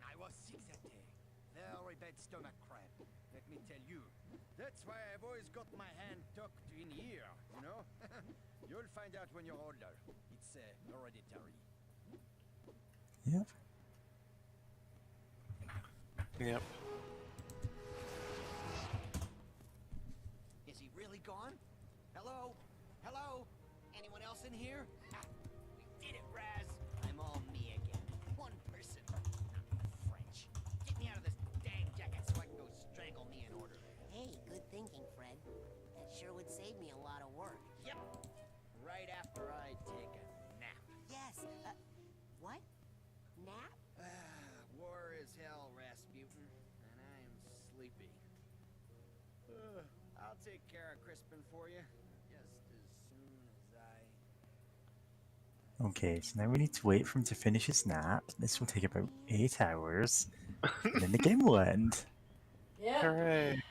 F: I was sick that day. Very bad stomach cramp, let me tell you. That's why I've always got my hand tucked in here, you know? You'll find out when you're older. It's hereditary.
A: Yep.
B: Yep.
G: Is he really gone? Hello? Hello? Anyone else in here?
E: Ah, we did it, Raz. I'm all me again. One person. Not French. Get me out of this dang jacket so I can go strangle me in order. Hey, good thinking, Fred. That sure would save me a lot of work.
G: Yep. Right after I take a nap.
E: Yes. What? Nap?
G: War is hell, Rasputin, and I'm sleepy. I'll take care of Crispin for you, just as soon as I...
A: Okay, so now we need to wait for him to finish his nap. This will take about 8 hours, and then the game will end.
C: Yeah.
B: Hooray.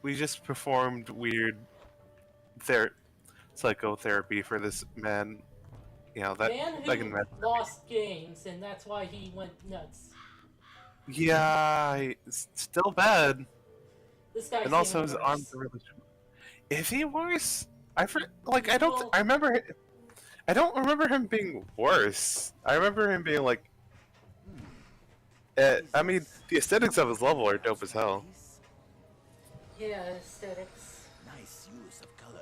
B: We just performed weird psychotherapy for this man. You know, that
C: Man
B: I
C: who
B: can imagine.
C: lost games, and that's why he went nuts.
B: Yeah, it's still bad.
C: This guy's
B: And also
C: getting
B: his
C: worse.
B: arms are really short. Is he worse? I don't.
C: Well-
B: I remember. I don't remember him being worse. I remember him being like. I mean, the aesthetics of his level are dope as hell.
C: Yeah, aesthetics.
F: Nice use of color.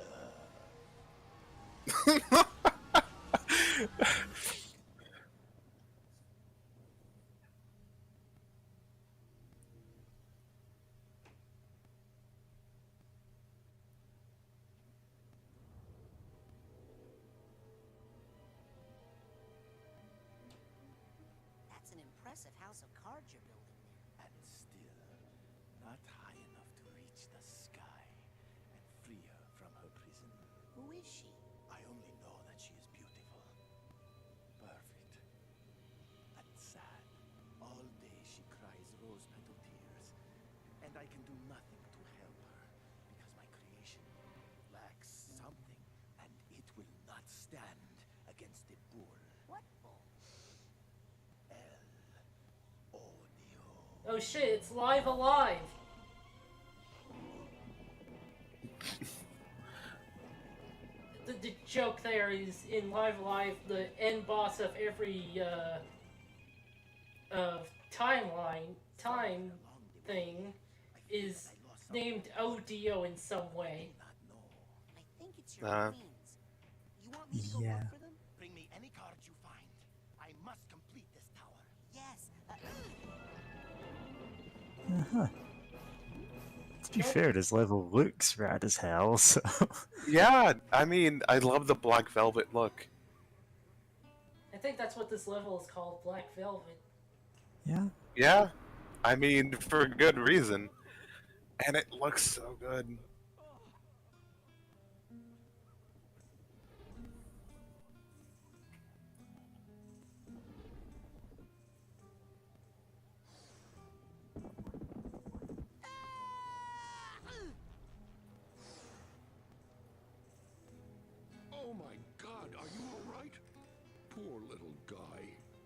E: That's an impressive house of cards you're building there.
F: And still, not high enough to reach the sky and free her from her prison.
E: Who is she?
F: I only know that she is beautiful, perfect, and sad. All day she cries rose petal tears, and I can do nothing to help her because my creation lacks something, and it will not stand against the bull.
E: What bull?
F: El Odio.
C: Oh shit, it's Live Alive! The joke there is in Live Alive, the end boss of every time thing is named Odio in some way.
E: I think it's your
B: Uh.
E: queens. You want me to go
A: Yeah.
E: look for them?
F: Bring me any cards you find. I must complete this tower.
E: Yes.
A: Uh-huh. To be fair, this level looks rad as hell, so...
B: Yeah, I mean, I love the black velvet look.
C: I think that's what this level is called, Black Velvet.
A: yeah.
B: Yeah, I mean, for good reason. And it looks so good.
J: Oh my God, are you all right? Poor little guy.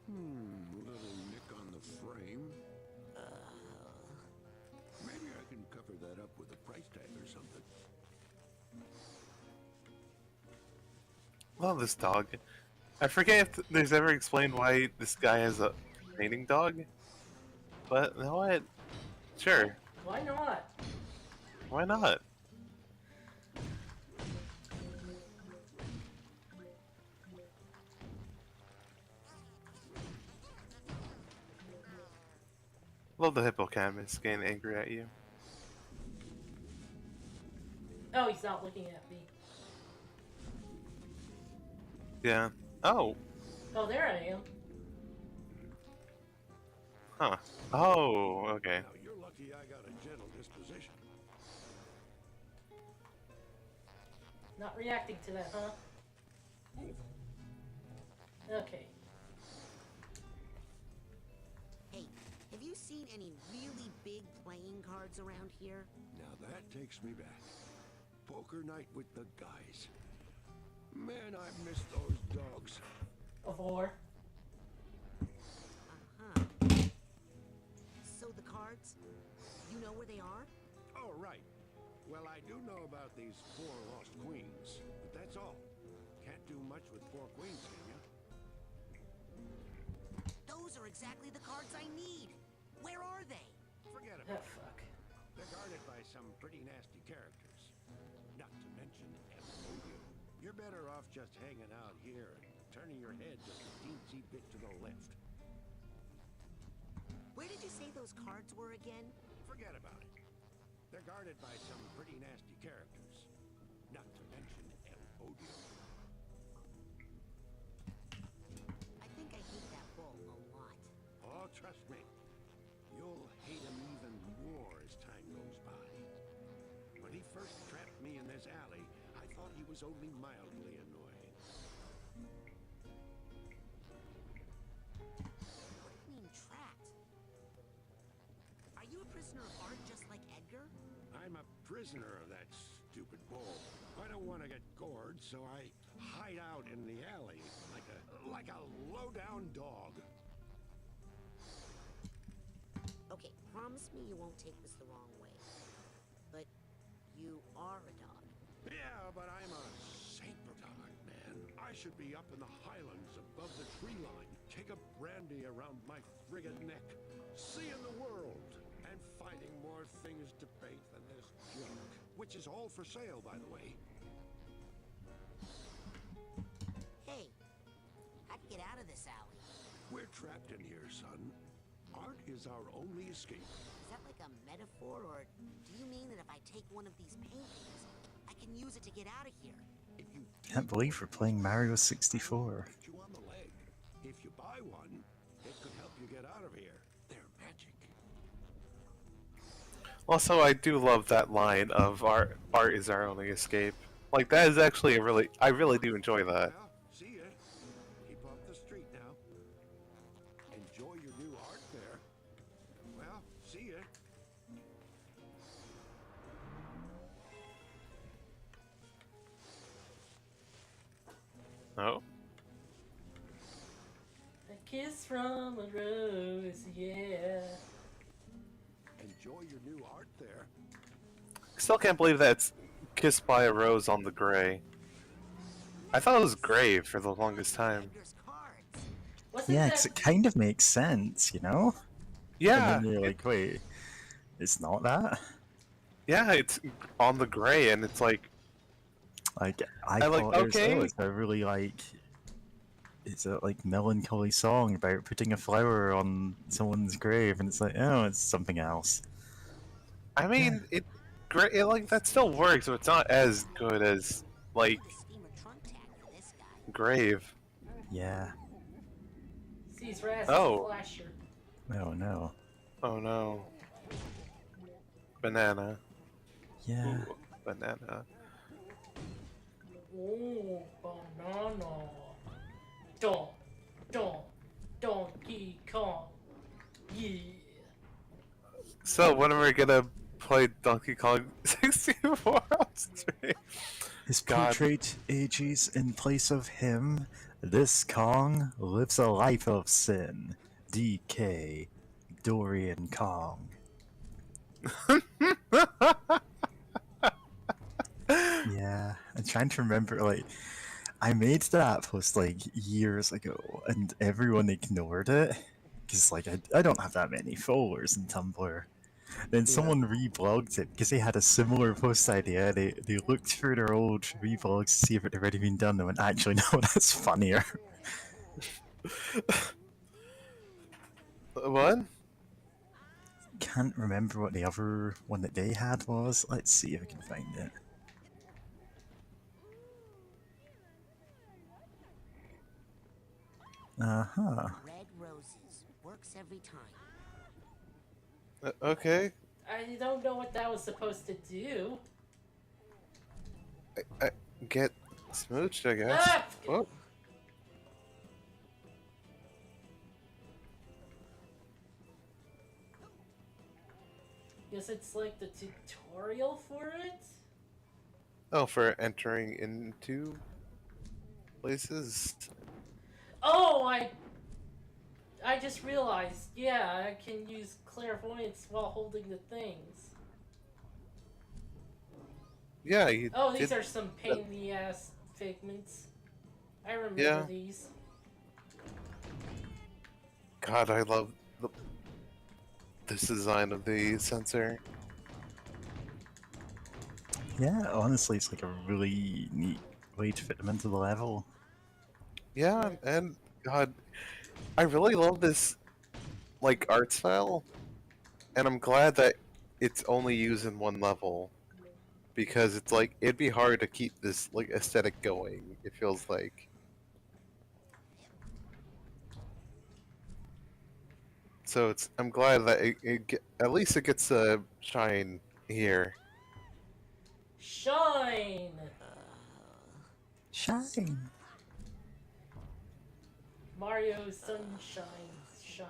J: Little nick on the frame. Maybe I can cover that up with a price tag or something.
B: Love this dog. I forget if there's ever explained why this guy has a painting dog. But you know what? Sure.
C: Why not?
B: Why not? Love the hippocampus getting angry at you.
C: Oh, he's not looking at me.
B: Yeah. Oh.
C: Oh, there I am.
B: Huh. Oh, okay.
J: Now you're lucky I got a gentle disposition.
C: Not reacting to that, huh? Okay.
E: Hey, have you seen any really big playing cards around here?
J: Now that takes me back. Poker night with the guys. Man, I miss those dogs.
C: Of war.
E: Uh-huh. So the cards, you know where they are?
J: Oh, right. Well, I do know about these 4 lost queens, but that's all. Can't do much with 4 queens, can you?
E: Those are exactly the cards I need. Where are they?
J: Forget
C: Oh,
J: about it.
C: fuck.
J: They're guarded by some pretty nasty characters. Not to mention Emilio. You're better off just hanging out here and turning your head just a teensy bit to the left.
E: Where did you say those cards were again?
J: Forget about it. They're guarded by some pretty nasty characters. Not to mention El Odio.
E: I think I hate that bull a lot.
J: Oh, trust me. You'll hate him even more as time goes by. When he first trapped me in this alley, I thought he was only mildly annoying.
E: What do you mean trapped? Are you a prisoner of art just like Edgar?
J: I'm a prisoner of that stupid bull. I don't want to get gored, so I hide out in the alley like a low-down dog.
E: Okay, promise me you won't take this the wrong way. But you are a dog.
J: Yeah, but I'm a saber dog, man. I should be up in the highlands above the tree line, take a brandy around my friggin' neck, seeing the world, and finding more things to paint than this junk, which is all for sale, by the way.
E: Hey, how'd you get out of this alley?
J: We're trapped in here, son. Art is our only escape.
E: Is that like a metaphor, or do you mean that if I take one of these paintings, I can use it to get out of here?
J: If you
A: Can't believe we're playing Mario 64.
J: hit you on the leg. If you buy one, it could help you you get out of here. They're magic.
B: Also, I do love that line of art is our only escape. Like, that is actually a really, I really do enjoy that.
J: Well, see ya. Keep off the street now. Enjoy your new art there. Well, see ya.
B: Oh?
C: A kiss from a rose, yeah.
J: Enjoy your new art there.
B: Still can't believe that's Kissed by a Rose on the Gray. I thought it was Grave for the longest time.
E: There's cards.
C: Wasn't
A: Yeah,
C: that
A: because it kind of makes sense, you know?
B: Yeah,
A: And then you're like, wait, it's not that?
B: yeah, it's on the Gray, and it's like,
A: Like, I
B: I like,
A: thought it was,
B: okay.
A: oh, it's a really, like, it's a, like, melancholy song about putting a flower on someone's grave, and it's like, oh, it's something else.
B: I mean, it great, like, that still works, but it's not as good as, like,
E: Steamer trunk tag for this guy.
B: Grave.
A: Yeah.
C: sees Raz
B: Oh.
C: flasher?
A: Oh, no.
B: Oh no. Banana.
A: Yeah.
B: Ooh, banana.
C: Oh, banana. Donkey Kong. Yeah.
B: So, when are we gonna play Donkey Kong 64 on stream?
A: His
B: God.
A: portrait ages in place of him. This Kong lives a life of sin. DK. Dorian Kong. Yeah, I'm trying to remember, like, I made that post, like, years ago, and everyone ignored it, because, like, I don't have that many followers in Tumblr. Then someone reblogged it, because they had a similar post idea. They looked through their old reblogs to see if it had already been done, and went, actually, no, that's funnier.
B: What?
A: Can't remember what the other one that they had was. Let's see if I can find it. Uh-huh.
E: Red roses. Works every time.
B: Okay.
C: I don't know what that was supposed to do.
B: I get smooched, I guess.
C: Ah!
B: Oh.
C: Guess it's like the tutorial for it?
B: Oh, for entering into places.
C: Oh, I just realized, yeah, I can use clairvoyance while holding the things.
B: Yeah, you
C: Oh, these
B: did-
C: are some pain in the ass figments. I remember
B: Yeah.
C: these.
B: God, I love this design of the sensor.
A: Yeah, honestly, it's like a really neat way to fit them into the level.
B: Yeah, and God, I really love this, like, art style, and I'm glad that it's only used in one level, because it's like, it'd be hard to keep this, like, aesthetic going, it feels like. So I'm glad that at least it gets a shine here.
C: Shine!
A: Shine!
C: Mario Sunshine shine.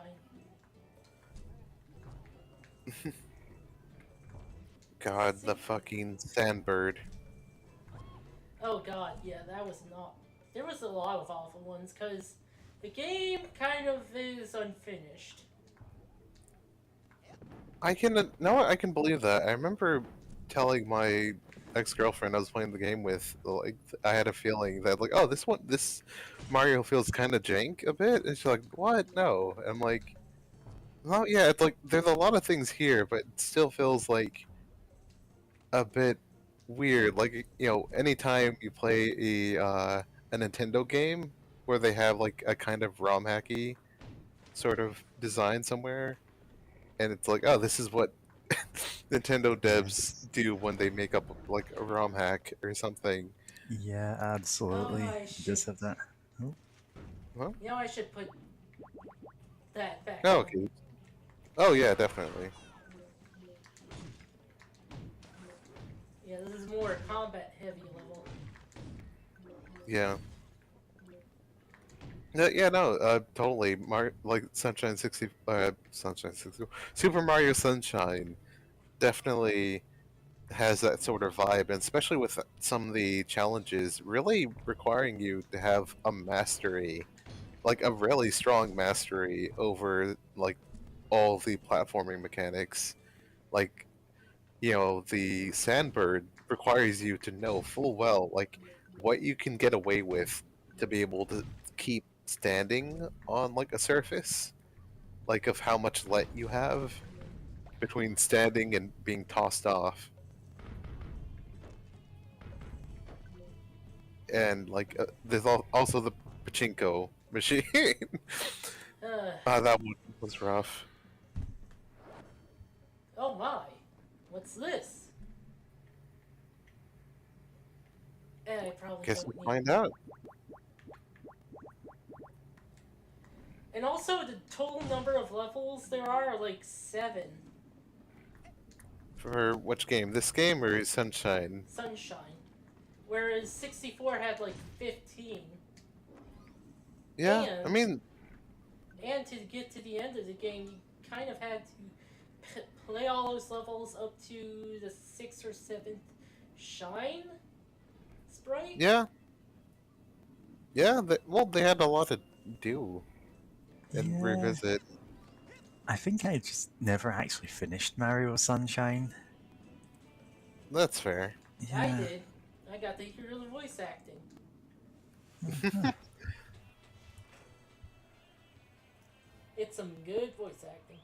B: God, the fucking sandbird.
C: Oh god, yeah, that was not... There was a lot of awful ones, because the game kind of is unfinished.
B: I can believe that. I remember telling my ex-girlfriend I was playing the game with, like, I had a feeling that, like, oh, this Mario feels kind of jank a bit, and she's like, what? No. And I'm like, no, yeah, it's like there's a lot of things here, but it still feels like a bit weird. Like, you know, anytime you play a Nintendo game where they have like a kind of ROM hacky sort of design somewhere, and it's like, oh, this is what Nintendo devs do when they make up like a ROM hack or something.
A: Yeah, absolutely.
C: Oh, I
A: It does have that. Oh,
C: You know, I should put that back
B: Oh,
C: then.
B: okay. Oh yeah, definitely.
C: Yeah, this is more combat heavy level.
B: Yeah. No, yeah, no, totally. Like Sunshine 60, Super Mario Sunshine definitely has that sort of vibe, and especially with some of the challenges really requiring you to have a mastery, like a really strong mastery over like all the platforming mechanics. Like, the Sandbird requires you to know full well like what you can get away with to be able to keep standing on like a surface, like of how much let you have between standing and being tossed off. And like there's also the pachinko machine.
C: Uh,
B: That one was rough.
C: oh my. What's this? I probably
B: Guess
C: don't
B: we'll
C: need.
B: find out.
C: And also, the total number of levels there are like 7.
B: For which game? This game or Sunshine?
C: Sunshine. Whereas 64 had like 15.
B: Yeah, I mean,
C: And to get to the end of the game, you kind of had to play all those levels up to the 6th or 7th Shine sprite?
B: yeah, yeah. Well, they had a lot to do and
A: Yeah.
B: revisit.
A: I think I just never actually finished Mario Sunshine.
B: That's fair.
C: I
A: Yeah.
C: did. I got to hear the voice acting. It's some good voice acting.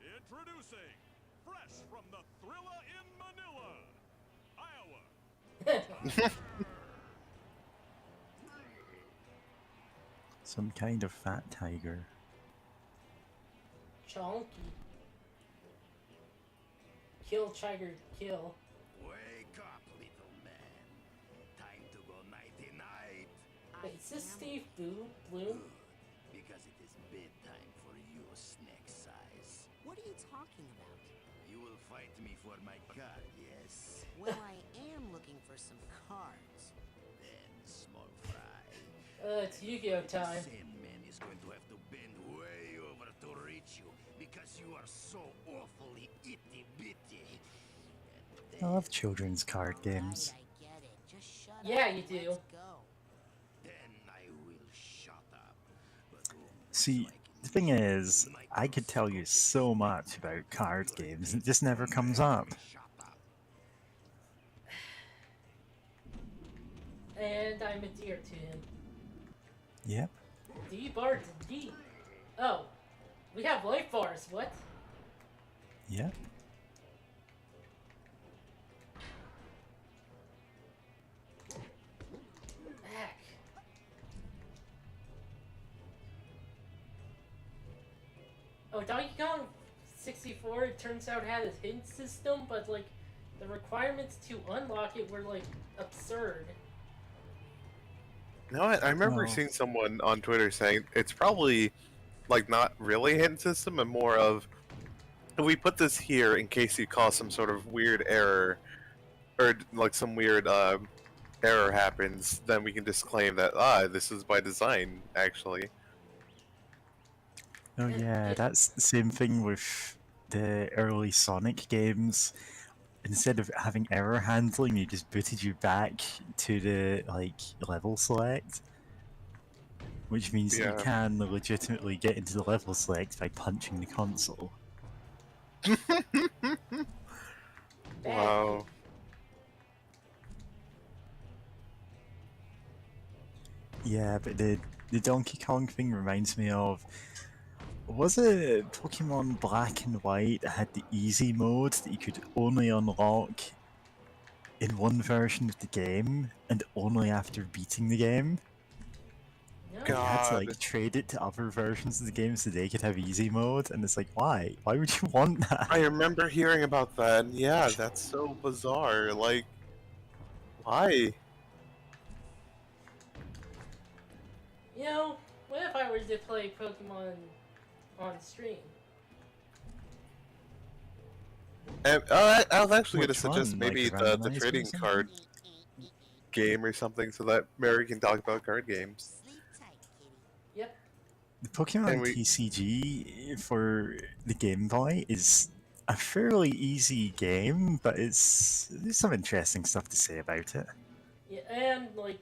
I: Introducing, fresh from the Thrilla in Manila, Iowa.
A: Some kind of fat tiger.
C: Chonky. Kill Tiger Kill.
F: Wake up, little man. Time to go nighty-night.
C: Wait, is this Steve Bloom?
F: Because it is bedtime for you, snack size.
E: What are you talking about?
F: You will fight me for my card, yes?
E: Well, I am looking for some cards.
F: Then, small fry.
C: It's Yu-Gi-Oh time.
F: Sandman is going to have to bend way over to reach you because you are so awfully itty-bitty.
A: I love children's card games.
E: Right, I get it. Just shut
C: Yeah,
E: up.
C: you do.
E: Let's go.
F: Then I will shut up. But
A: See, the thing is, I could tell you so much about card games, it just never comes up.
F: shut up.
C: And I'm a dear to him.
A: Yep.
C: D bar to D. Oh, we have life bars. What?
A: Yep.
C: Back. Oh, Donkey Kong 64, it turns out, had a hint system, but like the requirements to unlock it were like absurd.
B: No, I remember
A: Oh.
B: seeing someone on Twitter saying it's probably like not really a hidden system and more of we put this here in case you cause some sort of weird error or like some weird error happens, then we can just claim that this is by design actually.
A: Oh yeah, that's the same thing with the early Sonic games. Instead of having error handling, you just booted you back to the level select, which means that you
B: Yeah.
A: can legitimately get into the level select by punching the console.
B: Wow.
A: Yeah, but the Donkey Kong thing reminds me of, was it Pokemon Black and White that had the easy mode that you could only unlock in one version of the game and only after beating the game?
C: No.
A: You had to
B: God.
A: trade it to other versions of the game so they could have easy mode, and it's like, why? Why would you want that?
B: I remember hearing about that, and yeah, that's so bizarre. Like, why?
C: You know, what if I were to play Pokemon on stream.
B: And, I was actually going to
A: Which
B: suggest
A: one?
B: maybe
A: Like a
B: the
A: randomizer or
B: trading
A: something?
B: card game or something, so that Mary can talk about card games.
E: Sleep tight, kitty.
C: Yep.
A: The Pokemon
B: And we-
A: TCG for the Game Boy is a fairly easy game, but there's some interesting stuff to say about it.
C: Yeah, and like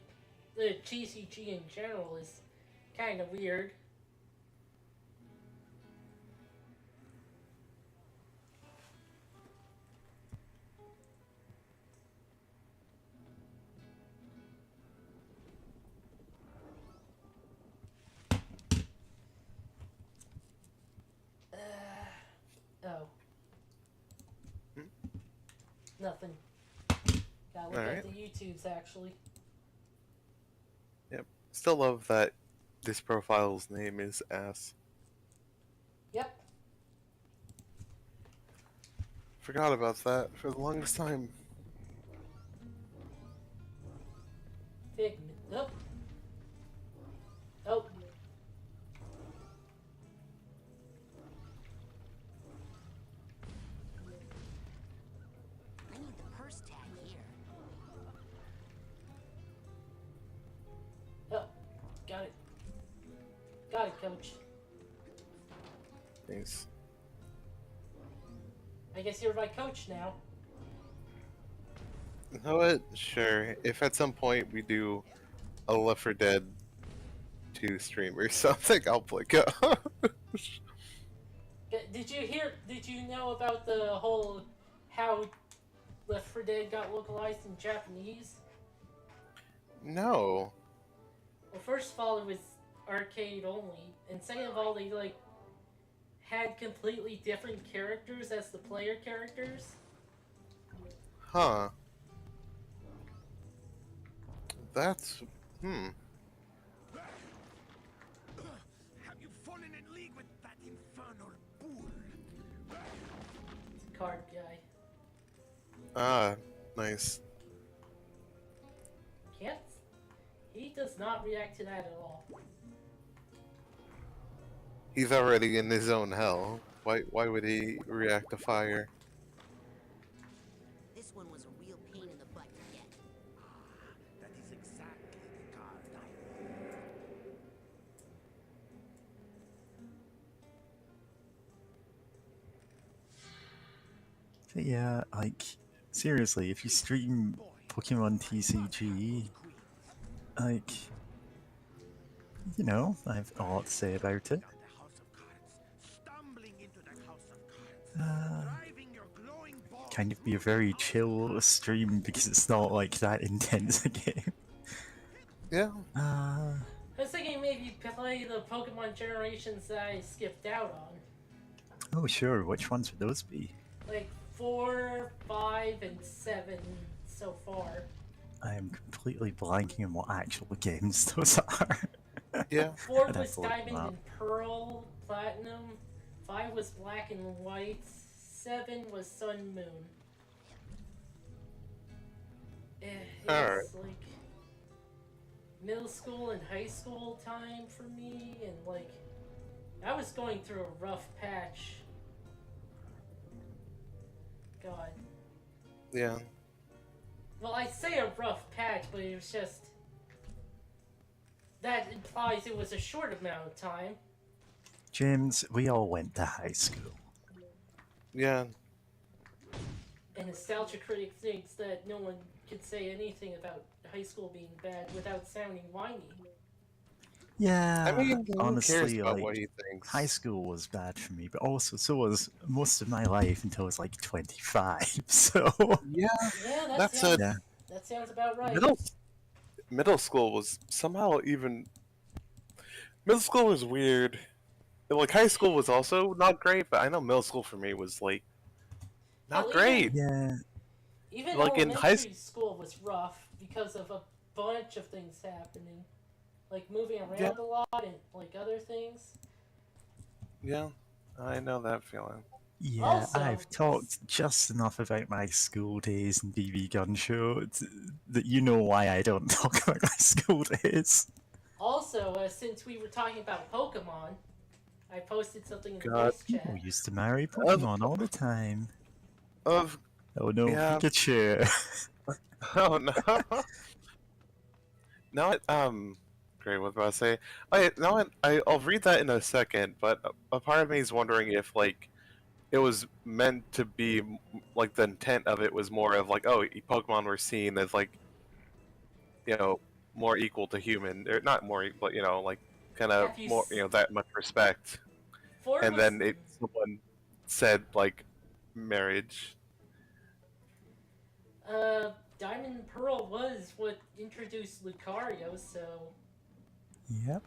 C: the TCG in general is kind of weird. Oh. Nothing. Gotta look
B: Alright.
C: at the YouTubes actually.
B: Yep. Still love that this profile's name is Ass.
C: Yep.
B: Forgot about that for the longest time.
C: Figment. Nope. Oh.
E: I need the purse tag here.
C: Oh. Got it. Got it, coach.
B: Nice.
C: I guess you're my coach now.
B: You know what? Sure. If at some point we do a Left 4 Dead 2 stream or something, I'll play go.
C: Did you know about the whole how Left 4 Dead got localized in Japanese?
B: No.
C: Well, first of all, it was arcade only, and second of all, they like had completely different characters as the player characters.
B: Huh. That's...
F: Have you fallen in league with that infernal bull?
C: It's a card guy.
B: Ah, nice.
C: Can't. He does not react to that at all.
B: He's already in his own hell. Why would he react to fire?
E: This one was a real pain in the butt to get.
F: That is exactly the card I
A: But yeah, like, seriously, if you stream Pokemon TCG, like, you know, I have a lot to say about it. Kind of be a very chill stream because it's not like that intense a game.
B: Yeah.
C: I was thinking maybe play the Pokemon generations that I skipped out on.
A: Oh sure, which ones would those be?
C: Like 4, 5, and 7 so far.
A: I am completely blanking on what actual games those are.
B: Yeah.
C: 4
A: I'd have
C: was
A: to look them
C: Diamond
A: up.
C: and Pearl, Platinum. 5 was Black and White. 7 was Sun Moon. It's
B: Alright.
C: like middle school and high school time for me, and like I was going through a rough patch. God.
B: Yeah.
C: Well, I say a rough patch, but it was just that implies it was a short amount of time.
A: James, we all went to high school.
B: Yeah.
C: And Nostalgia Critic thinks that no one can say anything about high school being bad without sounding whiny.
A: Yeah,
B: I mean, who cares
A: honestly,
B: about
A: like,
B: what he thinks?
A: high school was bad for me, but also so was most of my life until I was like 25, so...
B: Yeah.
C: Yeah,
B: That's
C: sounds,
A: Yeah.
C: that sounds about right.
B: Middle school was somehow even... Middle school was weird. Like, high school was also not great, but I know middle school for me was, like, not
C: Hell,
B: great.
A: Yeah,
C: Even
B: Like in
C: elementary school was rough because of a bunch of things happening. Like moving around
B: Yeah.
C: a lot and like other things.
B: Yeah, I know that feeling.
A: yeah,
C: Also-
A: I've talked just enough about my school days and BB Gun Show that you know why I don't talk about my school days.
C: Also, since we were talking about Pokemon, I posted something in the
B: God.
C: voice
A: People
C: chat.
A: used to marry Pokemon all the time.
B: Of
A: Oh no,
B: yeah.
A: Pikachu!
B: Oh no. Now great. What was I about to say? Oh, yeah, now I'll read that in a second. But a part of me is wondering if like it was meant to be like the intent of it was more of like Pokemon were seen as like more equal to human or not more equal, but like kind of
C: Have you
B: more that much respect.
C: Ford
B: And
C: was
B: then someone said like marriage.
C: Diamond and Pearl was what introduced Lucario, so
A: Yep.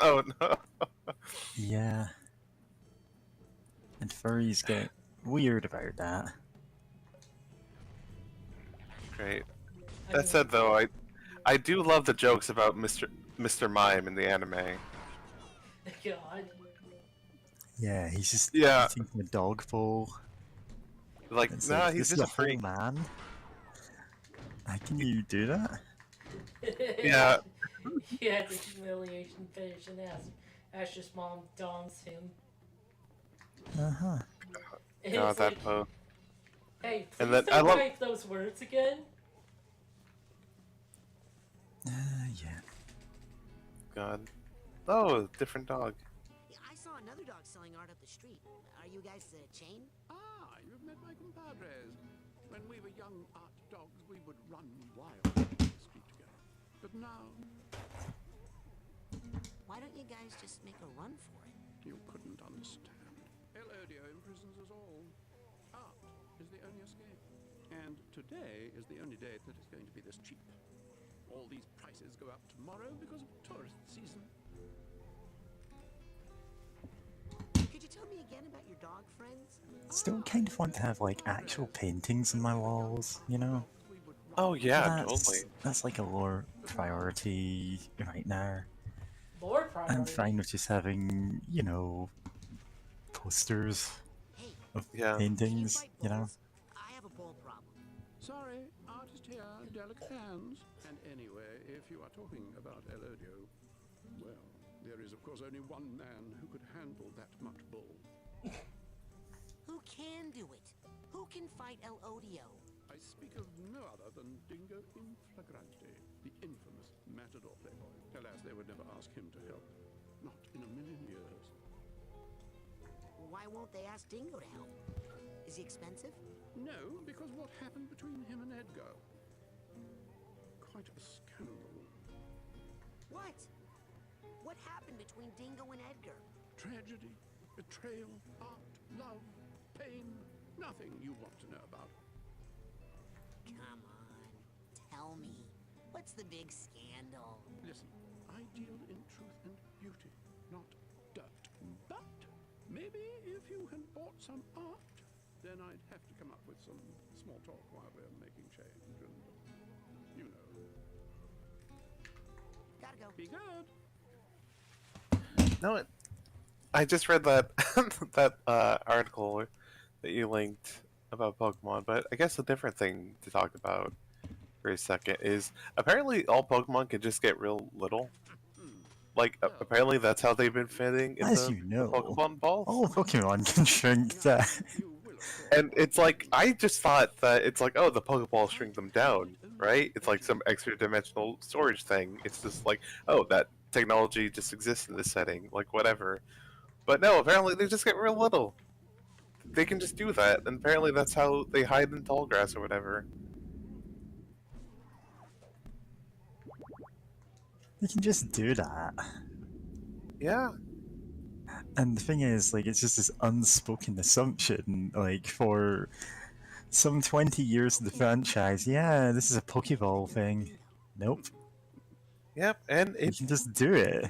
B: Oh no.
A: Yeah. And furries get weird about that.
B: Great.
C: I
B: That
C: mean,
B: said, though, I do love the jokes about Mr. Mime in the anime.
C: God.
A: Yeah, he's just
B: Yeah,
A: eating from a dog bowl.
B: like
A: It's
B: nah,
A: like,
B: he's
A: this is
B: just
A: a
B: a
A: whole
B: freak.
A: man? How can you do that?
B: Yeah,
C: He had the humiliation finish and Ash's mom dongs him.
A: Uh-huh.
C: And
B: God,
C: it's like,
B: that pose.
C: hey,
B: And
C: please
B: then I
C: don't
B: love.
C: type those words again.
A: Yeah.
B: God. Oh, different dog.
E: Yeah, I saw another dog selling art up the street. Are you guys the chain?
J: Ah, you've met my compadres. When we were young art dogs, we would run wild down the street together. But now,
E: Why don't you guys just make a run for it?
J: you couldn't understand. El Odio imprisons us all. Art is the only escape. And today is the only day that it's going to be this cheap. All these prices go up tomorrow because of tourist season.
E: Could you tell me again about your dog friends?
A: Still kind of want to have like actual paintings on my walls, you know?
B: Oh yeah,
A: That's
B: totally.
A: that's like a lower priority right now.
C: More
A: I'm
C: priority.
A: fine with just having, posters
E: Hey,
A: of
B: Yeah.
E: do you
A: paintings,
E: fight
A: you know?
E: bulls? I have a bull problem.
J: Sorry, artist here, delicate hands. And anyway, if you are talking about El Odio, well, there is of course only one man who could handle that much bull.
E: Who can do it? Who can fight El Odio?
J: I speak of no other than Dingo in Flagrante, the infamous matador playboy. Alas, they would never ask him to help. Not in a million years.
E: Why won't they ask Dingo to help? Is he expensive?
J: No, because what happened between him and Edgar? Quite a scandal.
E: What? What happened between Dingo and Edgar?
J: Tragedy, betrayal, art, love, pain. Nothing you want to know about.
E: Come on, tell me. What's the big scandal?
J: Listen, I deal in truth and beauty, not dirt. But maybe if you had bought some art, then I'd have to come up with some small talk while we're making change and, you know.
E: Gotta go.
J: Be good.
B: No, I just read that that article that you linked about Pokemon, but I guess a different thing to talk about for a second is apparently all Pokemon can just get real little. Like apparently that's how they've been fitting in
A: As
B: the
A: you know,
B: Pokemon balls.
A: all Pokemon can shrink that.
B: And it's like I just thought that it's like the Pokeballs shrink them down, right? It's like some extra dimensional storage thing. It's just like that technology just exists in this setting, like whatever. But no, apparently they just get real little. They can just do that, and apparently that's how they hide in tall grass or whatever.
A: You can just do that.
B: Yeah.
A: And the thing is, like, it's just this unspoken assumption, like, for some 20 years of the franchise, yeah, this is a Pokeball thing. Nope.
B: Yep, and
A: You can just do it.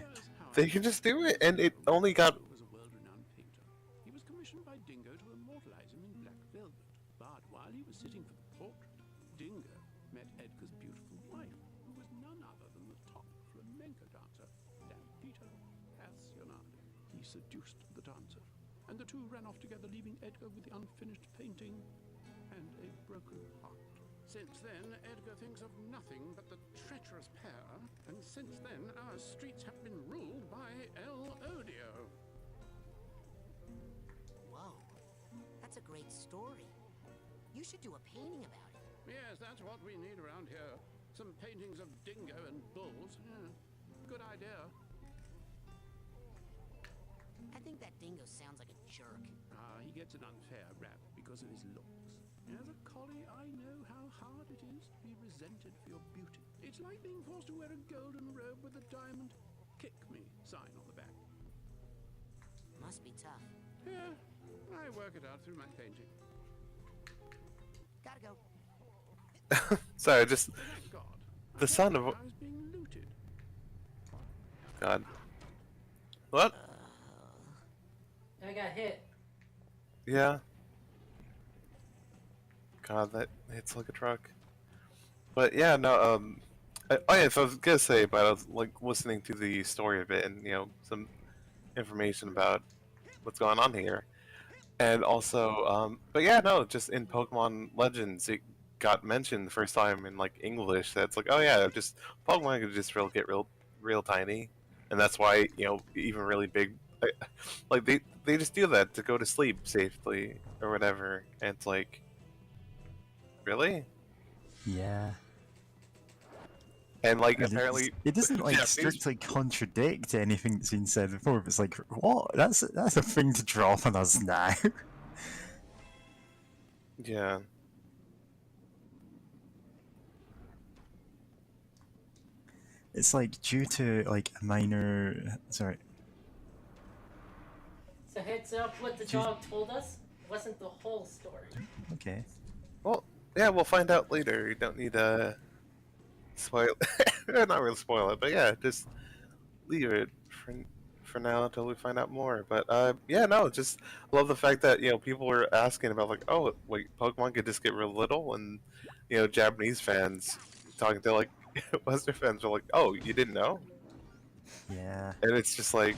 B: they can just do it, and it only got.
J: Was a world-renowned painter. He was commissioned by Dingo to immortalize him in black velvet. But while he was sitting for the portrait, Dingo met Edgar's beautiful wife, who was none other than the top flamenco dancer, Peter Passionade. He seduced the dancer, and the two ran off together, leaving Edgar with the unfinished painting and a broken heart. Since then, Edgar thinks of nothing but the treacherous pair, and since then, our streets have been ruled by El Odio.
E: That's a great story. You should do a painting about it.
J: Yes, that's what we need around here. Some paintings of dingo and bulls. Yeah. Good idea.
E: I think that dingo sounds like a jerk.
J: He gets an unfair rap because of his looks. As a collie, I know how hard it is to be resented for your beauty. It's like being forced to wear a golden robe with a diamond "kick me" sign on the back.
E: Must be tough.
J: Yeah, I work it out through my painting.
E: Gotta go.
B: Sorry, just
J: God,
B: the sound of
J: I was being looted.
B: God. What?
C: I got hit.
B: Yeah. God, that hits like a truck. But yeah, no. Oh yeah, so I was gonna say, but I was like listening to the story of it, and some information about what's going on here, and also, but yeah, no, just in Pokemon Legends, it got mentioned the first time in like English. That's like, oh yeah, just Pokemon could just get real tiny, and that's why even really big, like they just do that to go to sleep safely or whatever, and it's like, really?
A: Yeah.
B: And like
A: And
B: apparently
A: it doesn't like
B: Japanese-
A: strictly contradict anything that's been said before, but it's like, what? That's a thing to drop on us now.
B: Yeah.
A: It's like due to like a minor. Sorry.
C: So heads up, what the dog told us wasn't the whole story.
A: Okay.
B: Well, yeah, we'll find out later. You don't need to spoil. Not really spoil it, but yeah, just leave it for now until we find out more. But yeah, no, just love the fact that people were asking about like, oh, wait, Pokemon could just get real little, and Japanese fans talking to like Western fans are like, oh, you didn't know?
A: Yeah.
B: And it's just like,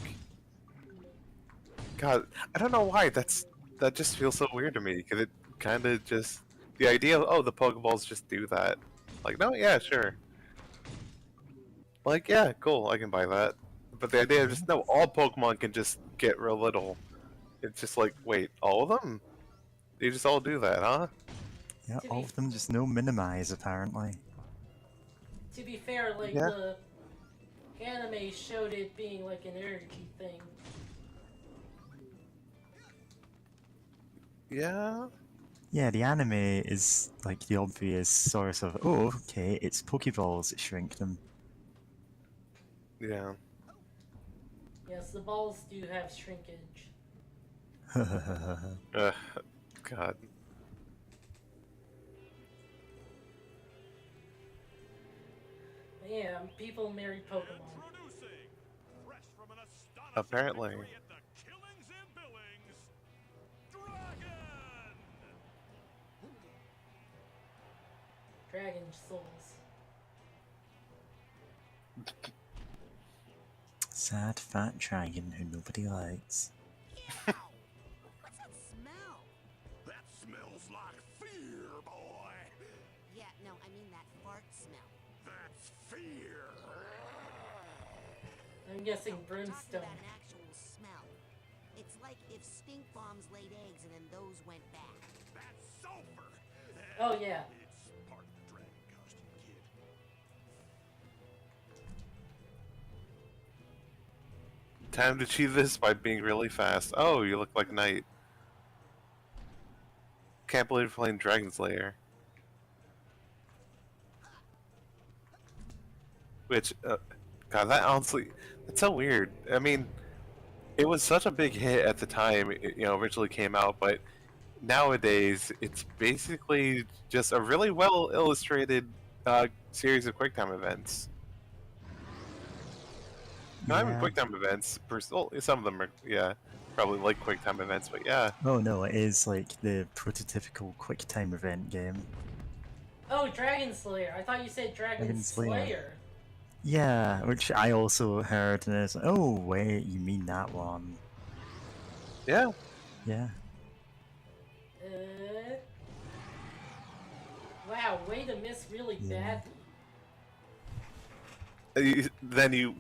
B: God, I don't know why that just feels so weird to me, because it kind of just the idea of, oh, the Pokeballs just do that. Like, no, yeah, sure. Like, yeah, cool, I can buy that. But the idea of just, no, all Pokemon can just get real little. It's just like, wait, all of them? They just all do that, huh?
A: Yeah,
C: To
A: all
C: be-
A: of them just no minimize apparently.
C: To be fair, like
B: Yeah.
C: the anime showed it being like an energy thing.
B: Yeah?
A: Yeah, the anime is like the obvious source of, oh, okay, it's Pokeballs that shrink them.
B: Yeah.
C: Yes, the balls do have shrinkage.
B: God.
C: But yeah, people marry Pokemon.
I: Introducing, fresh from an astonishing
B: Apparently.
I: victory at the Killings and Billings, Dragon!
C: Dragon souls.
A: Sad fat dragon who nobody likes.
E: Ew! What's that smell?
J: That smells like fear, boy.
E: Yeah, no, I mean that fart smell.
J: That's fear.
C: I'm guessing
E: Talking
C: brimstone.
E: about an actual smell. It's like if stink bombs laid eggs and then those went back.
J: That's sulfur.
C: Oh yeah.
J: It's part of the dragon costume, kid.
B: Time to achieve this by being really fast. Oh, you look like Knight. Can't believe you're playing Dragon Slayer. Which, God, that honestly, it's so weird. I mean, it was such a big hit at the time it originally came out, but nowadays it's basically just a really well illustrated series of QuickTime events. Not even
A: Yeah.
B: QuickTime events. Well, some of them are, yeah, probably like QuickTime events, but yeah.
A: Oh no, it is like the prototypical QuickTime event game.
C: Oh, Dragon Slayer. I thought you said Dragon,
A: Dragon Slayer.
C: Slayer.
A: Yeah, which I also heard, and it's like, oh wait, you mean that one?
B: Yeah.
A: Yeah.
C: Wow, way to miss really
A: Yeah.
C: badly.
B: Then you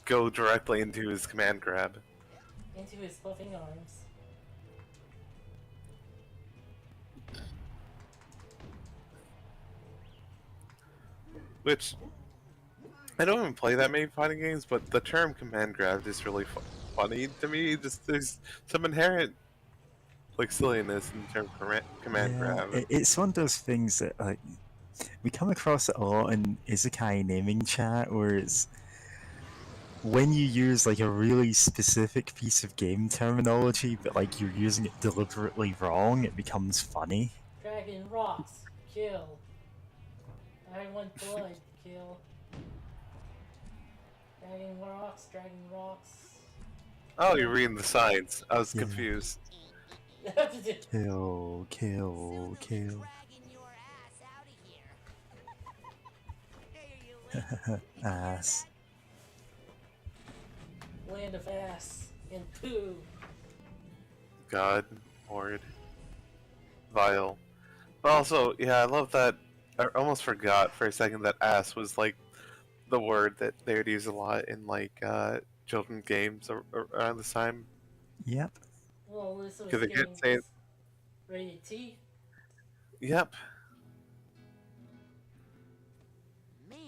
B: go directly into his command grab.
C: Into his fluffing arms.
B: Which I don't even play that many fighting games, but the term command grab is really funny to me. Just there's some inherent like silliness in the term command
A: Yeah,
B: grab.
A: it's one of those things that like we come across it a lot in isekai naming chat, where it's when you use like a really specific piece of game terminology, but like you're using it deliberately wrong, it becomes funny.
C: Dragon rocks, kill. I want blood, kill. Dragon rocks.
B: Oh, you're reading the signs. I was
A: Yeah.
B: confused.
A: Kill, kill, kill. Ass.
C: Land of ass and poo.
B: God, horde, vile. But also, yeah, I love that. I almost forgot for a second that ass was like the word that they would use a lot in like children's games around this time.
A: Yep.
C: Well, this was
B: Because they
C: getting
B: kept saying,
C: rated T.
B: "Yep."
E: Man,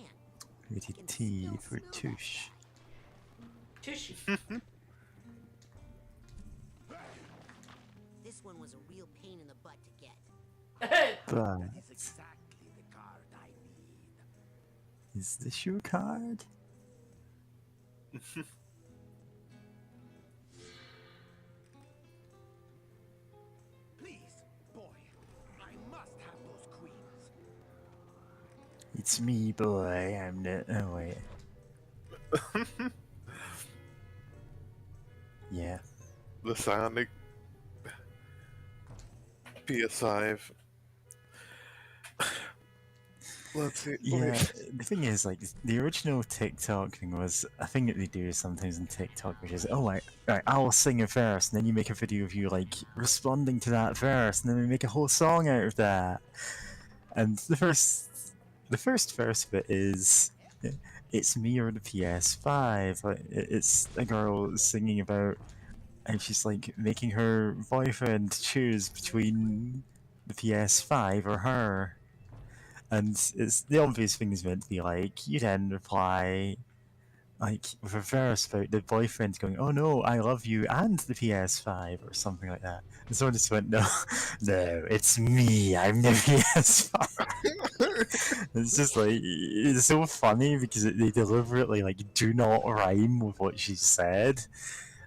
A: Rated T for Tush.
C: Tushy.
E: this one was a real pain in the butt to get.
A: But
F: That is exactly the card I need.
A: is this your card?
F: Please, boy, I must have those queens.
A: It's me, boy. I'm the. Oh wait. Yeah.
B: The Sonic PS5. Let's see.
A: Yeah, the thing is, like, the original TikTok thing was a thing that they do sometimes in TikTok, which is, oh, right, I'll sing a verse, and then you make a video of you, like, responding to that verse, and then we make a whole song out of that. And the first verse of it is, it's me or the PS5. Like, it's a girl singing about, and she's, like, making her boyfriend choose between the PS5 or her. And it's the obvious thing is meant to be like, you then reply like with a verse about the boyfriend going, oh no, I love you and the PS5 or something like that. And someone just went, no, no, it's me, I'm the PS5. It's just like, it's so funny because they deliberately like do not rhyme with what she said.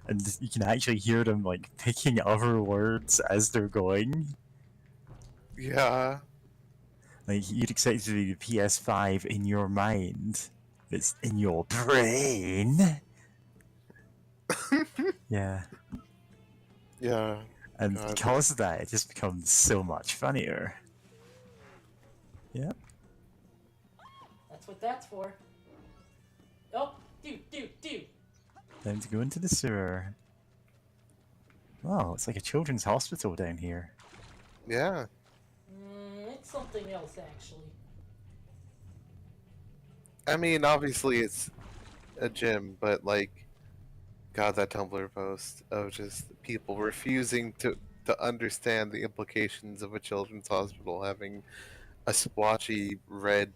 A: And you can actually hear them like picking other words as they're going.
B: Yeah.
A: Like, you'd expect it to be the PS5 in your mind. It's in your brain. Yeah.
B: Yeah.
A: And
B: God.
A: because of that, it just becomes so much funnier. Yeah.
C: That's what that's for. Oh, do.
A: Time to go into the sewer. Wow, it's like a children's hospital down here.
B: Yeah.
C: It's something else, actually.
B: I mean, obviously it's a gym, but like, God, that Tumblr post of just people refusing to understand the implications of a children's hospital having a splotchy red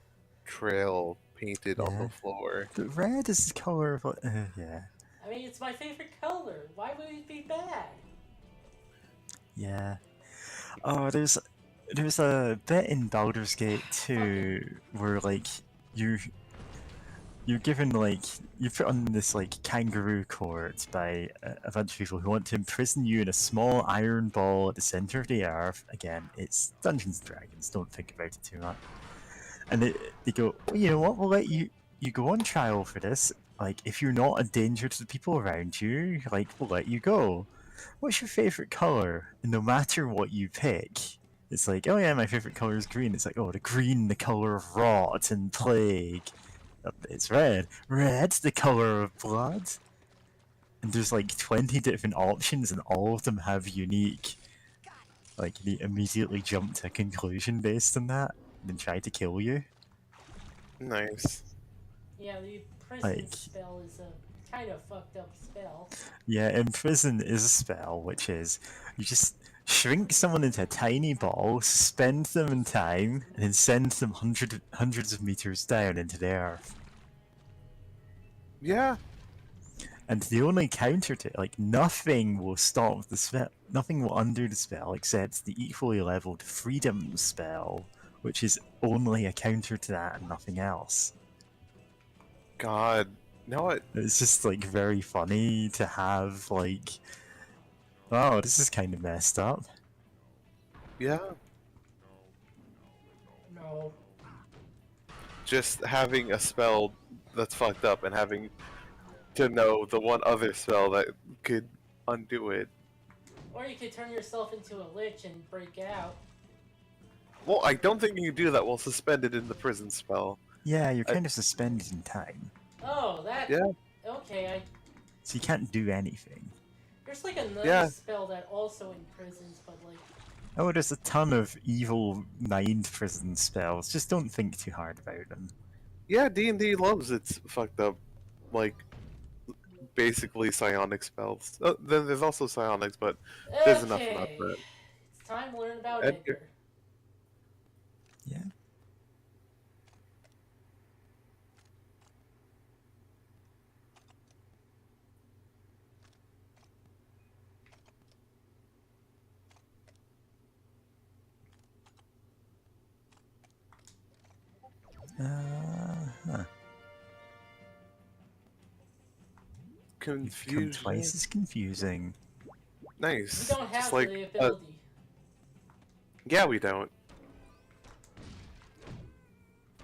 B: trail painted on
A: Yeah.
B: the floor.
A: But red is the color of. Yeah.
C: I mean, it's my favorite color. Why would it be bad?
A: Yeah. Oh, there's a bit in Baldur's Gate 2 where like you're given like you're put on this like kangaroo court by a bunch of people who want to imprison you in a small iron ball at the center of the earth. Again, it's Dungeons and Dragons. Don't think about it too much. And they go, well, you know what? We'll let you go on trial for this. Like, if you're not a danger to the people around you, like, we'll let you go. What's your favorite color? And no matter what you pick, it's like, oh yeah, my favorite color is green. It's like, oh, the green, the color of rot and plague. It's red. Red's the color of blood. And there's like 20 different options, and all of them have unique. Like, they immediately jump to a conclusion based on that, and then try to kill you.
B: Nice.
C: Yeah, the prison
A: Like-
C: spell is a kind of fucked up spell.
A: Yeah, imprison is a spell, which is you just shrink someone into a tiny ball, suspend them in time, and then send them hundreds of meters down into the earth.
B: Yeah.
A: And the only counter to it, like, nothing will stop the spell, nothing will undo the spell except the equally leveled freedom spell, which is only a counter to that and nothing else.
B: God. No, what?
A: It's just, like, very funny to have, like, oh, this is kind of messed up.
B: Yeah.
C: No.
B: Just having a spell that's fucked up and having to know the one other spell that could undo it.
C: Or you could turn yourself into a lich and break out.
B: Well, I don't think you can do that while suspended in the prison spell.
A: Yeah, you're kind of suspended in time.
C: Oh, that.
B: Yeah.
C: Okay,
A: So you can't do anything.
C: there's like another
B: Yeah.
C: spell that also imprisons, but like.
A: Oh, there's a ton of evil mind prison spells. Just don't think too hard about them.
B: Yeah, D&D loves its fucked up, like, basically psionic spells. Then there's also psionics, but there's enough about
C: Okay.
B: that.
C: It's time to learn about
B: Edgar.
C: Edgar.
A: Yeah. Huh. You've become
B: Confusion.
A: twice as confusing.
B: Nice.
C: We don't have
B: Just like,
C: the ability.
B: yeah, we don't.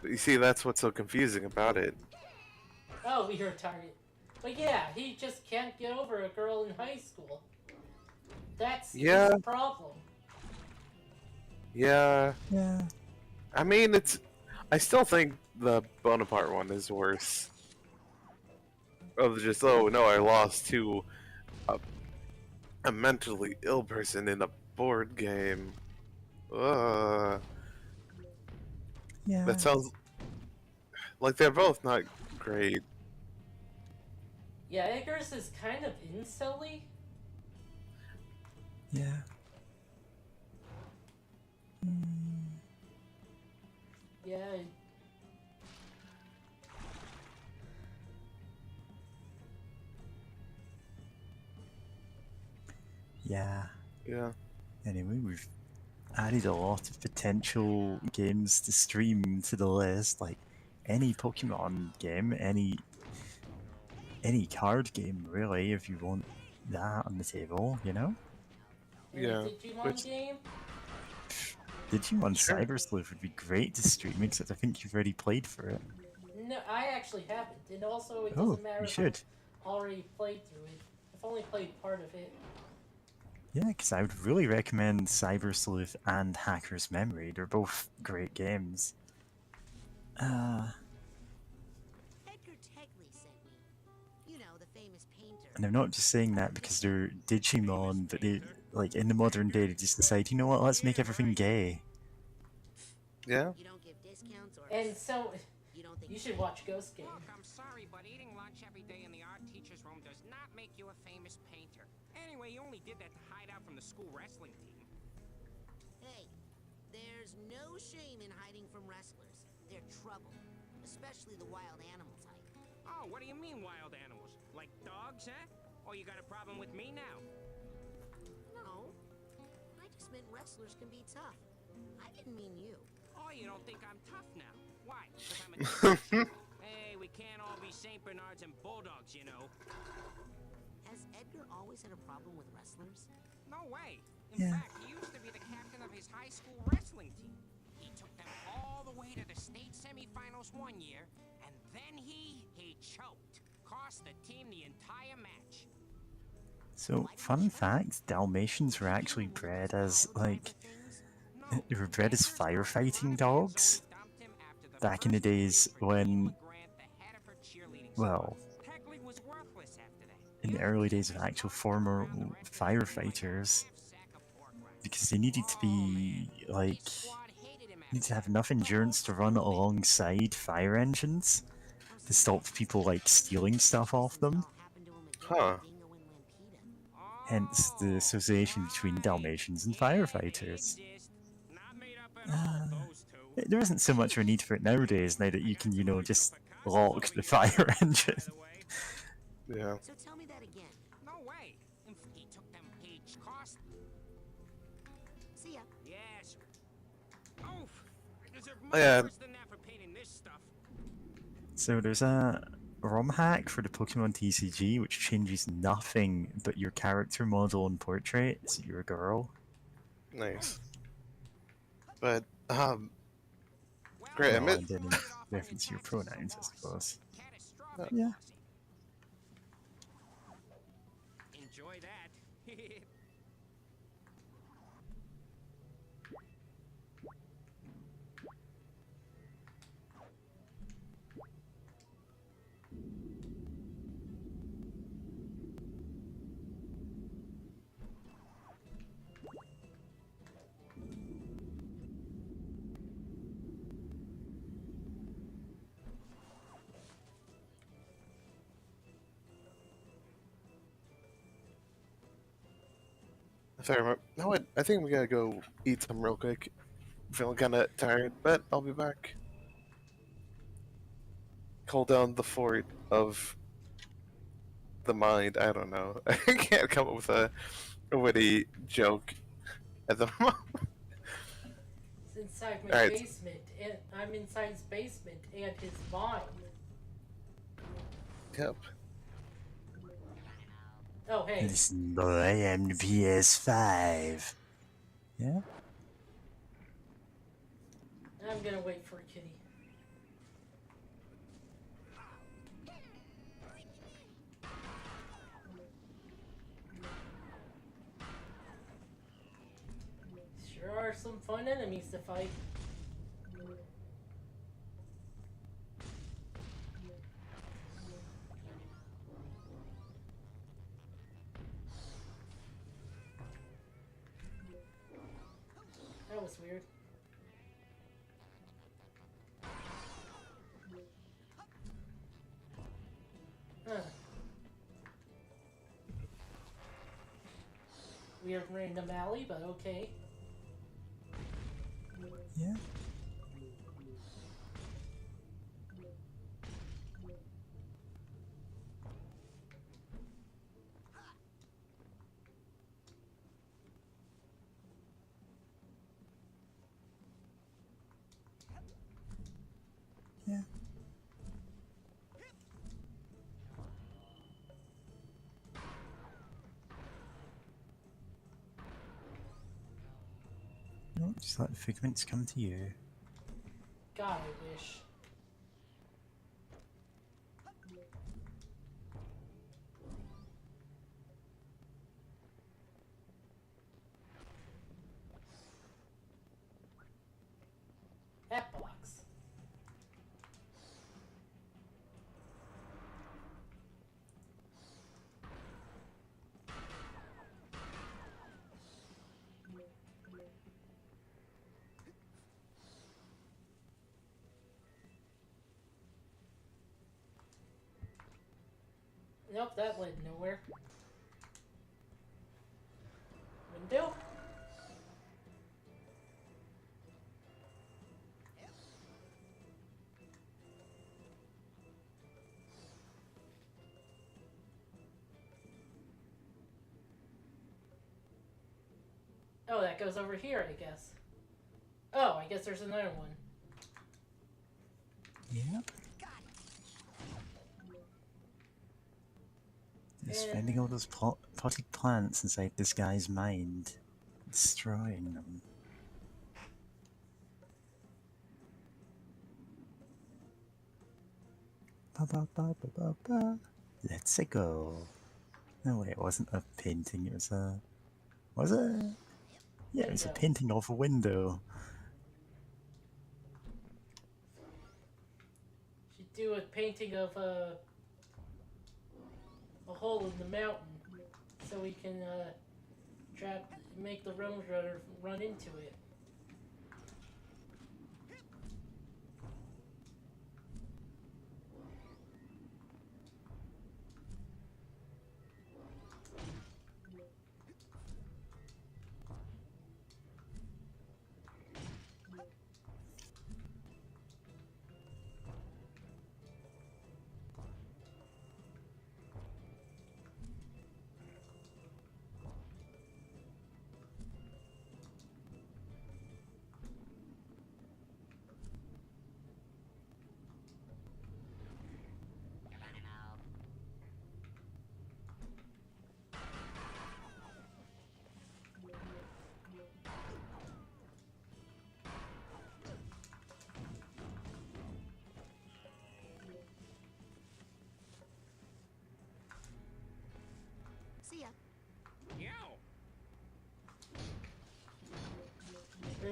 B: But you see, that's what's so confusing about it.
C: Oh, we heard target. But yeah, he just can't get over a girl in high school. That's
B: Yeah.
C: his problem.
B: Yeah.
A: Yeah.
B: I mean, I still think the Bonaparte one is worse. Of just, oh no, I lost to a mentally ill person in a board game. Ugh.
A: Yeah.
B: That sounds like they're both not great.
C: Yeah, Edgar's is kind of incel-y.
A: Yeah.
C: Yeah.
A: Yeah.
B: Yeah.
A: Anyway, we've added a lot of potential games to stream to the list, like any Pokemon game, any card game, really, if you want that on the table, you know?
C: And
B: Yeah,
C: a Digimon
B: which-
C: game?
A: Digimon
B: Sure.
A: Cyber Sleuth would be great to stream, except I think you've already played for it.
C: No, I actually haven't. And also, it
A: Oh,
C: doesn't matter
A: you
C: if
A: should.
C: I've already played through it. I've only played part of it.
A: Yeah, because I would really recommend Cyber Sleuth and Hacker's Memory. They're both great games.
E: Edgar Tegley sent me. You know, the famous painter.
A: And I'm not just saying that because they're Digimon, but they, like, in the modern day, they just decide, you know what, let's make everything gay.
B: Yeah.
E: You don't give discounts or
C: And so,
E: you don't think
C: you should watch Ghost Game.
K: Look, I'm sorry, but eating lunch every day in the art teacher's room does not make you a famous painter. Anyway, you only did that to hide out from the school wrestling team.
E: Hey, there's no shame in hiding from wrestlers. They're trouble, especially the wild animal type.
K: Oh, what do you mean wild animals? Like dogs, huh? Or you got a problem with me now?
E: No, I just meant wrestlers can be tough. I didn't mean you.
K: Oh, you don't think I'm tough now? Why? Because I'm a dog? Hey, we can't all be Saint Bernards and bulldogs, you know.
E: Has Edgar always had a problem with wrestlers?
K: No way. In
A: Yeah.
K: fact, he used to be the captain of his high school wrestling team. He took them all the way to the state semifinals one year, and then he choked. Cost the team the entire match.
A: So, fun fact, Dalmatians were actually bred as, like, they were bred as firefighting dogs back in the days when, well, in the early days of actual former firefighters, because they needed to be, like, need to have enough endurance to run alongside fire engines to stop people, like, stealing stuff off them.
B: Huh.
K: Oh,
A: Hence the association between Dalmatians and firefighters. There isn't so much of a need for it nowadays, now that you can, just lock the fire engine.
B: Yeah.
E: So tell me that again.
K: No way. He took them page cost.
E: See ya.
K: Yes. Oof. I deserve much
B: Oh, yeah.
K: worse than that for painting this stuff.
A: So there's a ROM hack for the Pokemon TCG which changes nothing but your character model and portrait, so you're a girl.
B: Nice. But, great.
A: Well,
B: admit,
A: and then reference your pronouns, I suppose.
K: Catastrophic
A: Yeah.
K: bossy. Enjoy that.
B: if I remember, no, what? I think we gotta go eat some real quick. I'm feeling kind of tired, but I'll be back. Hold down the fort of the mind. I don't know. I can't come up with a witty joke at the moment.
C: It's inside my
B: Alright.
C: basement, and I'm inside his basement and his mind.
B: Yep.
C: Oh, hey.
A: Listen, boy, I am the PS5. Yeah?
C: I'm gonna wait for Kitty. Sure are some fun enemies to fight. That was weird. Huh. Weird random alley, but okay.
A: Yeah? Yeah. No, just let the figments come to you.
C: God, I wish. That box. Nope, that led nowhere. Window? Oh, that goes over here, I guess. Oh, I guess there's another one.
A: Yeah. Just
C: And-
A: finding all those potted plants inside this guy's mind. Destroying them. Ba ba ba ba ba ba. Let's go. No wait, it wasn't a painting, it was a... Was it? Yeah, it was a
C: Window.
A: painting of a window.
C: Should do a painting of a hole in the mountain, so we can make the road runner run into it.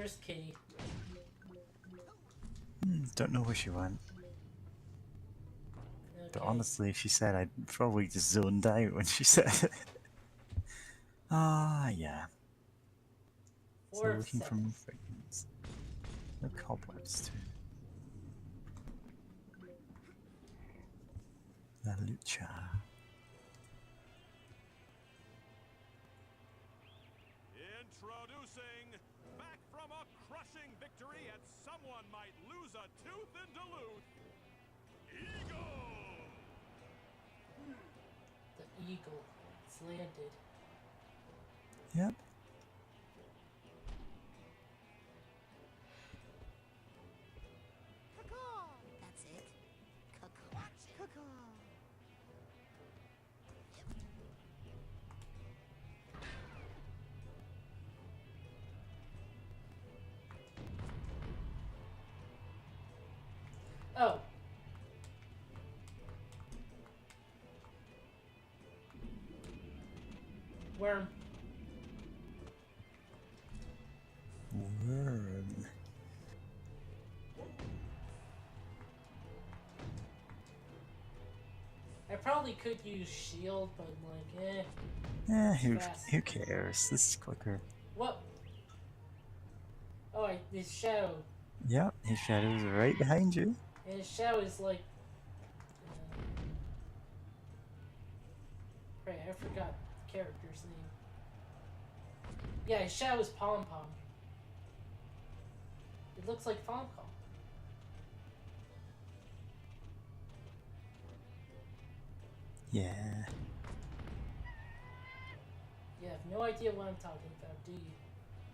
C: there's Kitty.
A: Don't know where she went. But
C: Okay.
A: honestly, if she said, I'd probably just zoned out when she said it. Ah, yeah. So
C: 4 of
A: looking
C: 7.
A: for more fragments. No cobwebs too. La lucha.
I: Introducing, back from a crushing victory and someone might lose a tooth in Duluth, Eagle!
C: The eagle. It's landed.
A: Yep.
E: That's it. Caw-caw.
C: Oh. Worm.
A: Worm.
C: I probably could use shield, but like, eh.
A: Who cares? This is quicker.
C: What? Oh, his shadow.
A: Yep, his shadows are right behind you.
C: And his shadow is like... Right, I forgot the character's name. Yeah, his shadow is Pom Pom. It looks like Pom Pom.
A: Yeah.
C: You have no idea what I'm talking about, do you?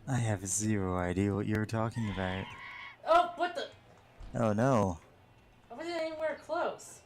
A: I have zero idea what you're talking about.
C: Oh, what the?
A: Oh no.
C: I wasn't anywhere close.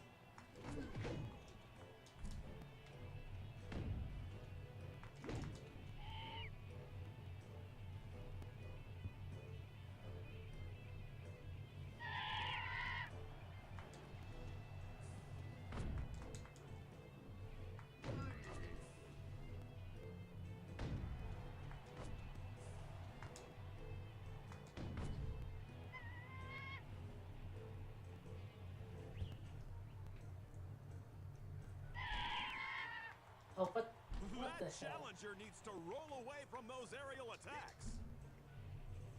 C: Oh, what the
I: That
C: hell?
I: challenger needs to roll away from those aerial attacks.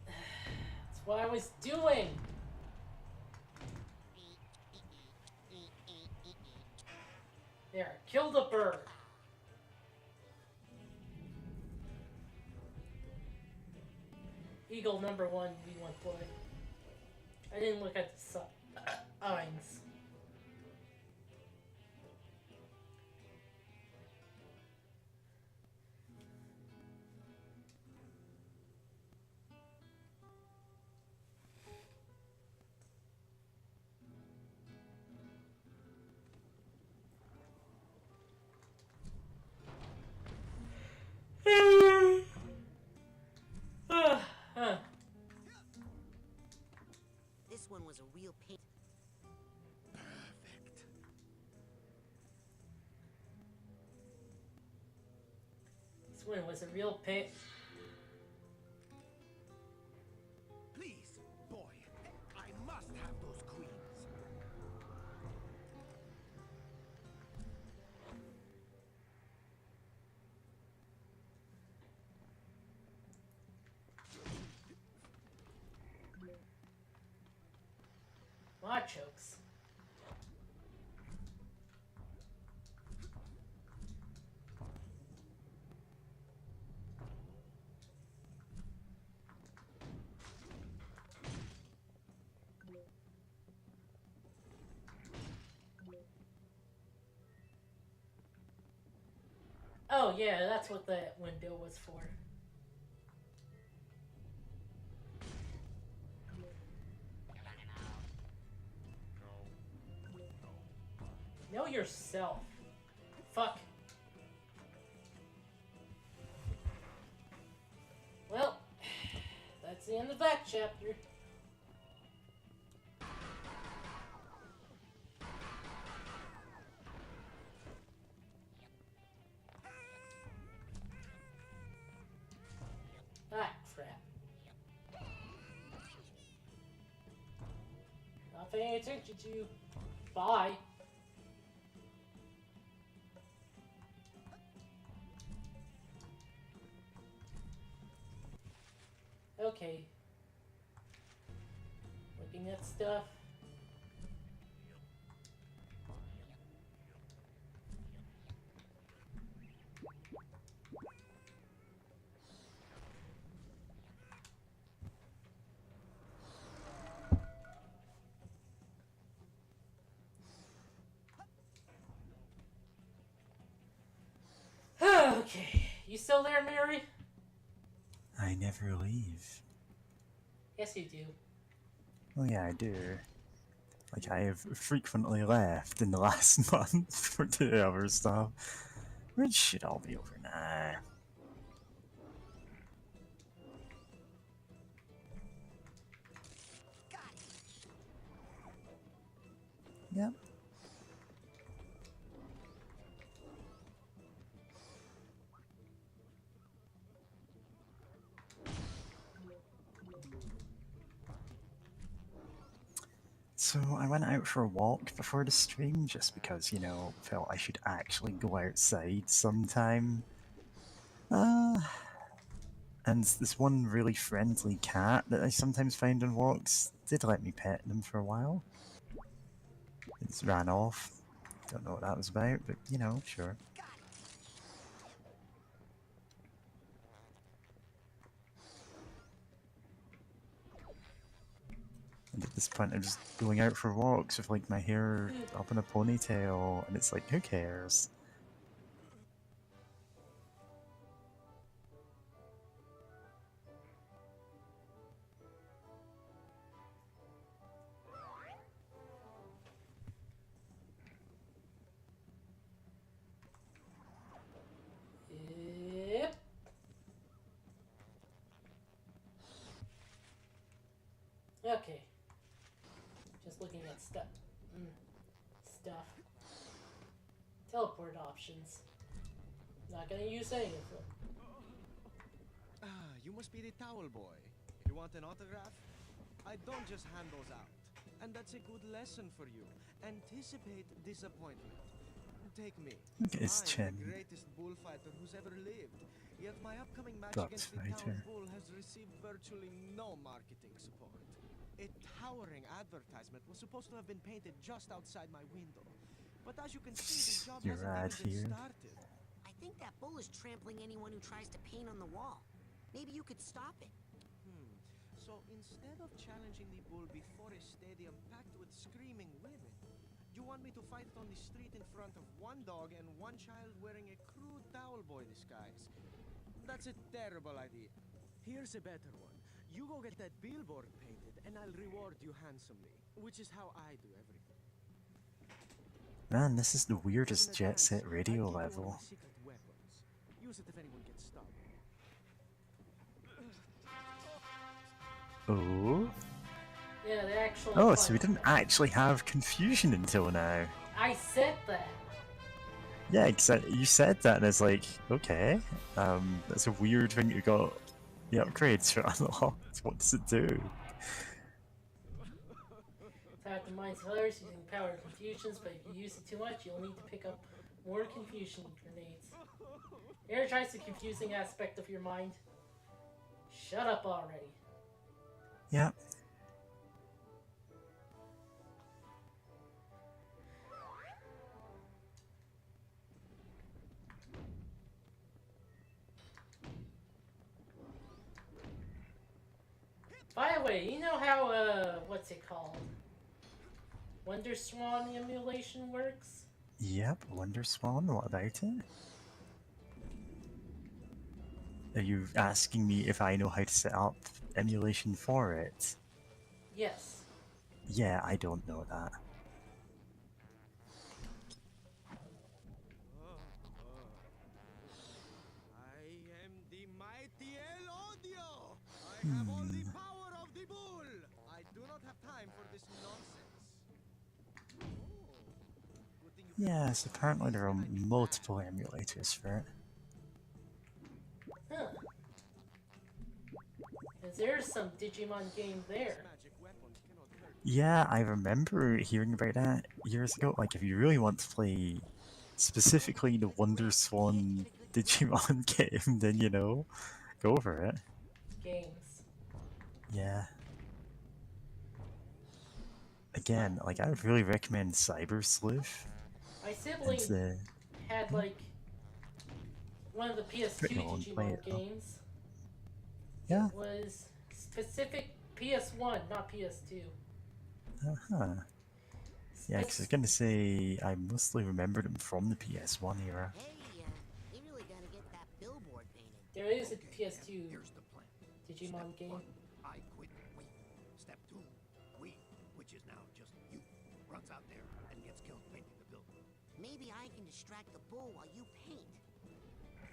C: That's what I was doing. There, kill the bird. Eagle number 1 V1 play. I didn't look at the signs.
E: This one was a real pain.
J: Perfect.
C: This one was a real pit.
J: Please, boy, I must have those queens.
C: Machokes. Oh yeah, that's what that window was for. Know yourself. Fuck. Well, that's the end of that chapter. Ah, crap. Not paying attention to you. Bye. Okay. Looking at stuff. Okay. You still there, Mary?
A: I never leave.
C: Yes, you do.
A: Oh yeah, I do. Like, I have frequently left in the last month for the other stuff. Which should all be over now. Yep. So I went out for a walk before the stream just because, you know, felt I should actually go outside sometime. And this one really friendly cat that I sometimes find on walks did let me pet them for a while. It ran off. Don't know what that was about, but you know, sure. And at this point, I'm just going out for walks with like my hair up in a ponytail, and it's like, who cares?
C: Yep. Okay. Just looking at stuff. Stuff. Teleport options. Not gonna use any of them.
G: Ah, you must be the towel boy. You want an autograph? I don't just hand those out. And that's a good lesson for you. Anticipate disappointment. Take me.
A: Look at his
G: I'm
A: chin.
G: the greatest bullfighter who's ever lived. Yet my upcoming match
A: Bucks
G: against the
A: fighter.
G: town bull has received virtually no marketing support. A towering advertisement was supposed to have been painted just outside my window. But as you can see, the job
A: You're
G: hasn't
A: right
G: even
A: here.
G: been started.
E: I think that bull is trampling anyone who tries to paint on the wall. Maybe you could stop it.
G: So instead of challenging the bull before a stadium packed with screaming women, you want me to fight it on the street in front of one dog and one child wearing a crude towel boy disguise? That's a terrible idea. Here's a better one. You go get that billboard painted and I'll reward you handsomely, which is how I do everything.
A: Man, this is the weirdest
G: In a
A: Jet
G: dance,
A: Set
G: I'll
A: Radio
G: give you one of
A: level.
G: my secret weapons. Use it if anyone gets stuck.
A: Oh?
C: Yeah, the actual.
A: Oh, so we didn't actually have confusion until now.
C: I said that.
A: Yeah, you said that, and it's like, okay, that's a weird thing you got the upgrades for unlocked. What does it do?
C: Tap the minds of others using power confusions, but if you use it too much, you'll need to pick up more confusion grenades. Energize the confusing aspect of your mind. Shut up already.
A: Yep.
C: By the way, you know how, what's it called? Wonder Swan emulation works?
A: Yep, Wonder Swan, what about it? Are you asking me if I know how to set up emulation for it?
C: Yes.
A: Yeah, I don't know that.
G: I am the mighty El Odio! I have all the power of the bull! I do not have time for this nonsense.
A: Yes, apparently there are multiple emulators for it.
C: Huh. 'Cause there's some Digimon game there.
A: Yeah, I remember hearing about that years ago. Like, if you really want to play specifically the Wonder Swan Digimon game, then go for it.
C: Games.
A: Yeah. Again, like I would really recommend Cyber Sleuth.
C: My
A: And
C: sibling
A: the
C: had like one of the PS2
A: pretty long play
C: Digimon
A: it though.
C: games.
A: Yeah.
C: It was specific PS1, not PS2.
A: Uh-huh. Yeah, because I was gonna say I mostly remember them from the PS1 era.
E: Hey, we really gotta get that billboard painted.
C: There is a PS2
F: Here's the plan.
C: Digimon
F: Step
C: game.
F: one, I quit we. Step two, we, which is now just you, runs out there and gets killed painting the billboard.
E: Maybe I can distract the bull while you paint.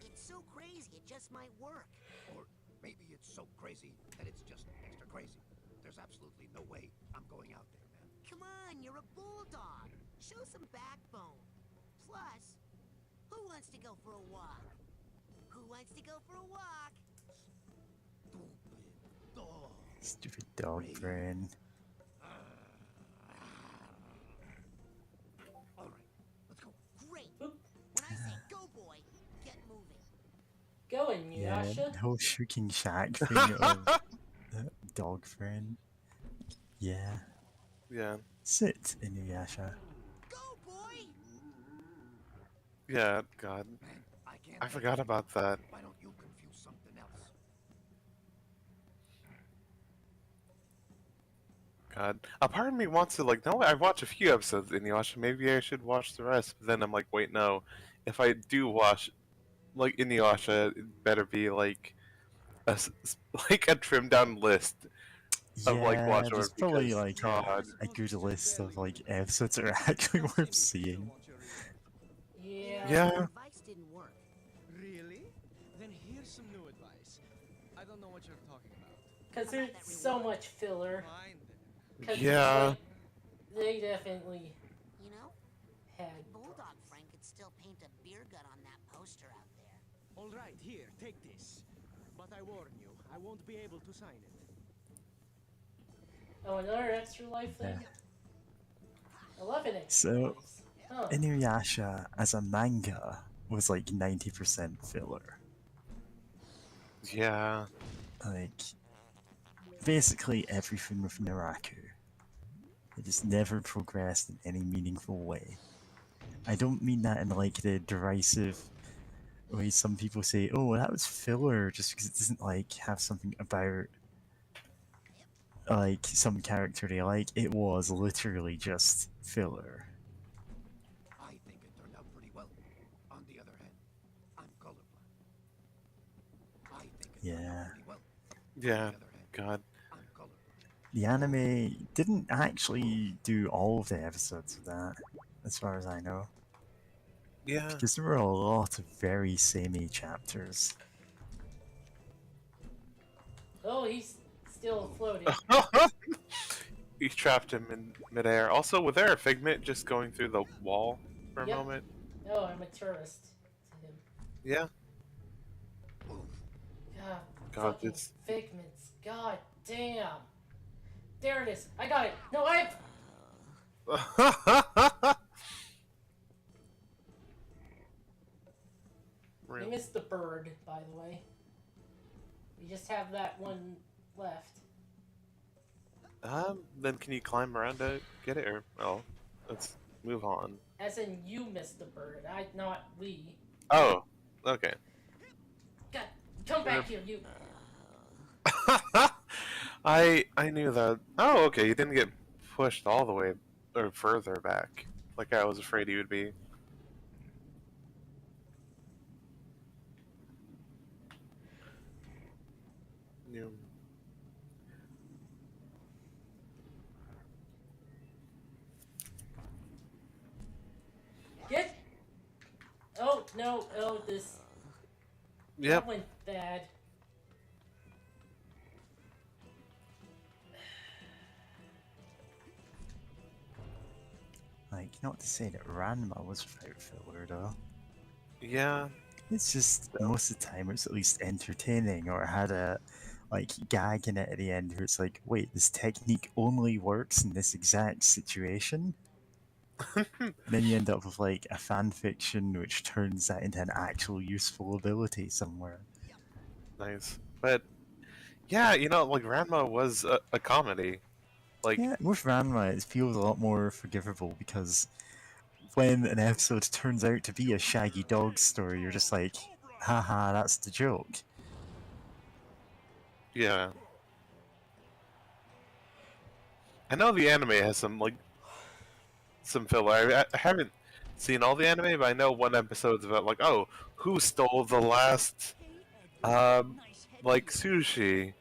E: It's so crazy, it just might work.
F: Or maybe it's so crazy that it's just extra crazy. There's absolutely no way I'm going out there, man.
E: Come on, you're a bulldog. Show some backbone. Plus, who wants to go for a walk? Who wants to go for a walk?
F: Stupid dog.
A: Stupid dog brain.
F: All right, let's go.
E: Great. When I say go, boy, get moving.
C: Go in,
A: Yeah,
C: Yasha.
A: the whole Shrieking Shack thing of dog friend. Yeah.
B: Yeah.
A: Sit, Inuyasha.
E: Go, boy!
B: Yeah, God.
F: Man, I can't.
B: I forgot about that.
F: Why don't you confuse something else?
B: God. A part of me wants to, like, no, I've watched a few episodes in Inuyasha. Maybe I should watch the rest. But then I'm like, wait, no. If I do watch, like, Inuyasha, it better be, like, like a trimmed down list of, like,
A: Yeah,
B: watch
A: there's
B: order
A: probably
B: because,
A: like
B: God.
A: a good list of like episodes that are actually worth seeing.
C: Yeah.
B: Yeah.
E: Advice didn't work.
G: Really? Then here's some new advice. I don't know what you're talking about.
C: Because there's so much filler.
G: Fine then.
C: 'Cause it's
B: Yeah.
C: like, they definitely
E: You know,
C: had.
E: Bulldog Frank could still paint a beer gut on that poster out there.
G: All right, here, take this. But I warn you, I won't be able to sign it.
C: Oh, another extra life thing?
A: Yeah.
C: 11 extra
A: So,
C: lives. Huh.
A: Inuyasha as a manga was like 90% filler.
B: Yeah.
A: Like, basically everything with Naraku. It just never progressed in any meaningful way. I don't mean that in like the derisive way some people say, oh, that was filler just because it doesn't like have something about like some character they like. It was literally just filler.
F: I think it turned out pretty well. On the other hand, I'm colorblind. I think it turned
A: Yeah.
F: out pretty well.
B: Yeah.
F: On the other hand,
B: God.
F: I'm colorblind.
A: The anime didn't actually do all of the episodes of that, as far as I know.
B: Yeah.
A: Because there were a lot of very samey chapters.
C: Oh, he's still floating.
B: You trapped him in midair. Also, was there a figment just going through the wall for a
C: Yep.
B: moment?
C: Oh, I'm a tourist to him.
B: Yeah.
C: God,
B: God,
C: fucking
B: it's
C: figments. God damn. There it is. I got it. No, I. We
B: Real.
C: missed the bird, by the way. We just have that one left.
B: Then can you climb around to get it, or let's move on.
C: As in, you missed the bird. Not we.
B: Oh, okay.
C: God, come back here, you.
B: I knew that. Oh, okay. You didn't get pushed all the way or further back, like I was afraid you would be. You.
C: Get. Oh no! Oh, this.
B: Yep.
C: That went bad.
A: Like, not to say that Ranma was without filler, though.
B: Yeah.
A: It's just most of the time it's at least entertaining or had a like gagging it at the end, where it's like, wait, this technique only works in this exact situation. And then you end up with like a fan fiction which turns that into an actual useful ability somewhere.
B: Nice. But yeah, you know, like Ranma was a comedy. Like,
A: Yeah, with Ranma, it feels a lot more forgivable because when an episode turns out to be a Shaggy Dog story, you're just like, haha, that's the joke.
B: yeah. I know the anime has some filler. I haven't seen all the anime, but I know one episode's about like, oh, who stole the last like sushi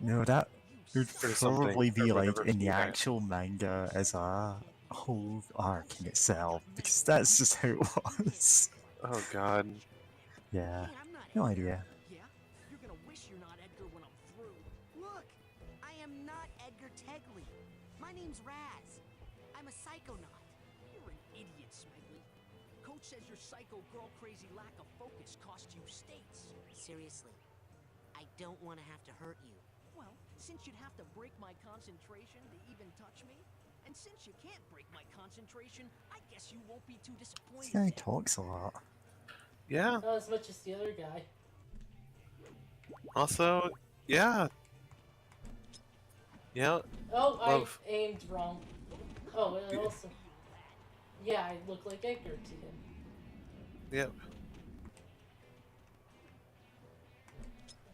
A: No, that would
B: or something
A: probably
B: or
A: be like
B: whatever
A: in the
B: food
A: actual manga as a whole arc in itself, because that's just how it was.
B: Oh god.
A: Yeah, no idea.
E: Yeah? You're gonna wish you're not Edgar when I'm through. Look! I am not Edgar Tegley. My name's Raz. I'm a psychonaut.
G: You're an idiot, Smegly. Coach says your psycho girl crazy lack of focus cost you states.
E: Seriously, I don't want to have to hurt you.
G: Well, since you'd have to break my concentration to even touch me, and since you can't break my concentration, I guess you won't be too
A: This
G: disappointed.
A: guy talks a lot.
B: Yeah.
C: Not as much as the other guy.
B: Also, yeah. Yeah.
C: Oh,
B: Love.
C: I aimed wrong. Oh, and also... Yeah, I look like Edgar to him.
B: Yep.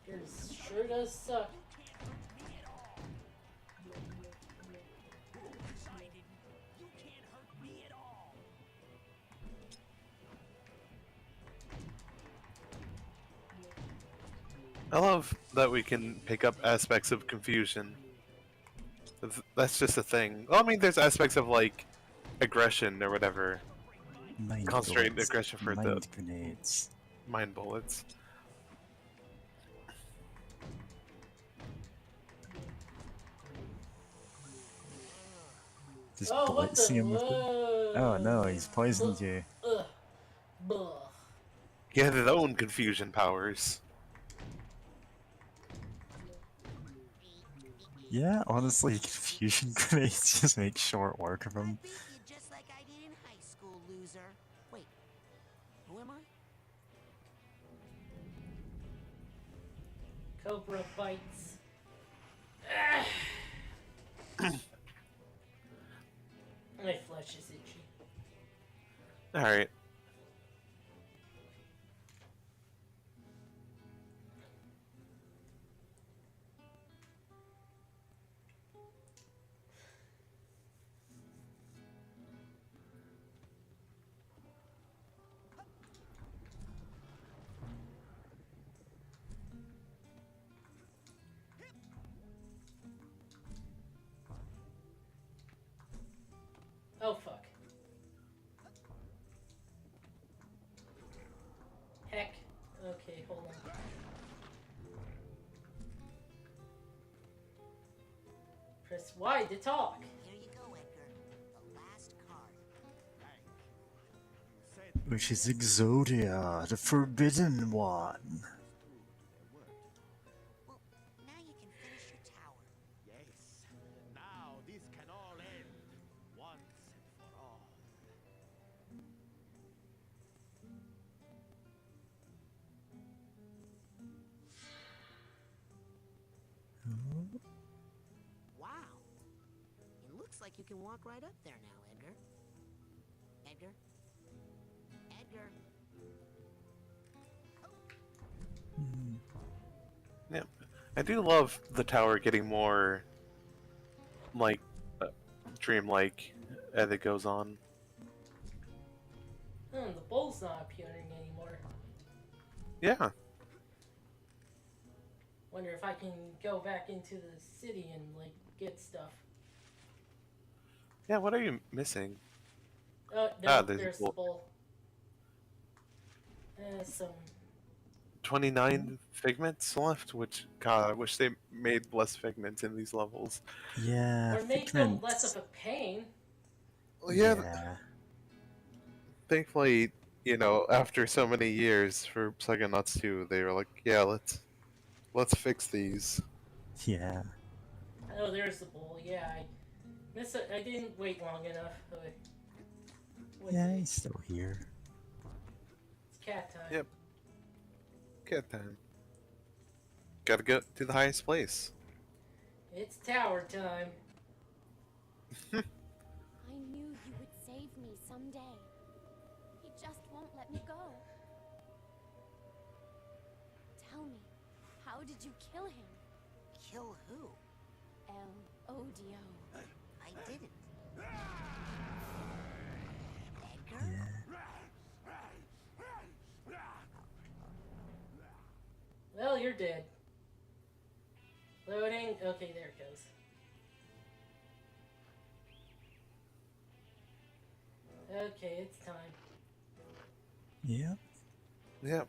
C: Edgar sure does suck.
B: I love that we can pick up aspects of confusion. That's just a thing. Well, I mean, there's aspects of like aggression or whatever.
A: Mind
B: Concentrated
A: bullets,
B: aggression for
A: mind
B: the
A: grenades.
B: mind bullets.
A: Just
C: Oh, what
A: blitzing
C: the?
A: him with them. Oh no, he's poisoned you.
C: Ugh. Blah.
B: He had his own confusion powers.
A: Yeah, honestly, confusion grenades just make short work of
E: I
A: him.
E: beat you just like I did in high school, loser. Wait, who am I?
C: Cobra bites. My flesh is itchy.
B: Alright.
C: Oh fuck. Heck. Okay, hold on. Press Y to talk.
E: Here you go, Edgar. The last card.
A: Which is Exodia, the Forbidden One.
E: Well, now you can finish your tower.
F: Yes. Now this can all end once and for all.
E: Wow. It looks like you can walk right up there now, Edgar. Edgar? Edgar?
B: Yeah. I do love the tower getting more like dreamlike as it goes on.
C: The bull's not appearing anymore.
B: Yeah.
C: Wonder if I can go back into the city and like get stuff.
B: Yeah, what are you missing?
C: No,
B: there's a
C: there's the
B: bull.
C: bull. Some
B: 29 figments left, which, God, I wish they made less figments in these levels.
A: Yeah,
C: or make them less of a pain.
B: Well, yeah. Thankfully, you know, after so many years for Psychonauts 2, they were like, yeah, let's Let's fix these.
A: Yeah.
C: Oh, there's the bull. Yeah, I missed it. I didn't wait long enough.
A: Yeah, he's still here.
C: It's cat time.
B: Yep. Cat time. Gotta go to the highest place.
C: It's tower time.
L: I knew you would save me someday. He just won't let me go. Tell me, how did you kill him?
E: Kill who?
L: El Odio.
E: I didn't. Edgar?
A: Yeah.
C: Well, you're dead. Loading. Okay, there it goes. Okay, it's time.
A: Yep.
B: Yep.